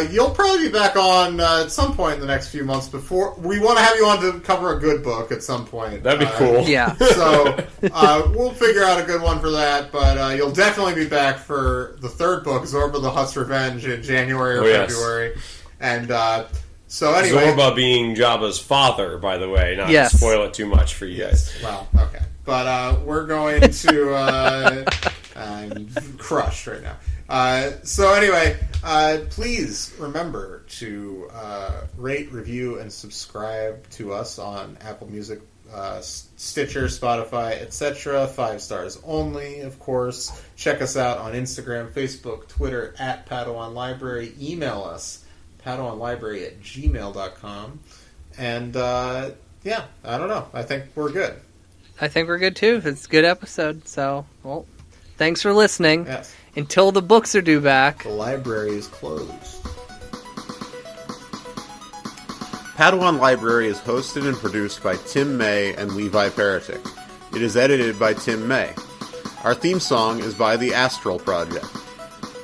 you'll probably be back on at some point in the next few months. Before we want to have you on to cover a good book at some point. That'd be cool. Yeah. So, we'll figure out a good one for that. But you'll definitely be back for the 3rd book, Zorba the Hutt's Revenge, in January or February. And so anyway, Zorba being Jabba's father, by the way. Not to spoil it too much for you guys. Well, okay, but we're going to. I'm crushed right now. So anyway, please remember to rate, review, and subscribe to us on Apple Music, Stitcher, Spotify, etc. 5 stars only, of course. Check us out on Instagram, Facebook, Twitter, at Padawan Library. Email us, padawanlibrary@gmail.com. And, I don't know. I think we're good. I think we're good, too. It's a good episode. So, thanks for listening. Yes. Until the books are due back. The library is closed. Padawan Library is hosted and produced by Tim May and Levi Peretic. It is edited by Tim May. Our theme song is by the Astral Project.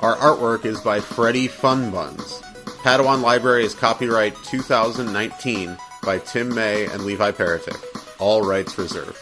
Our artwork is by Freddie Funbuns. Padawan Library is copyright 2019 by Tim May and Levi Peretic. All rights reserved.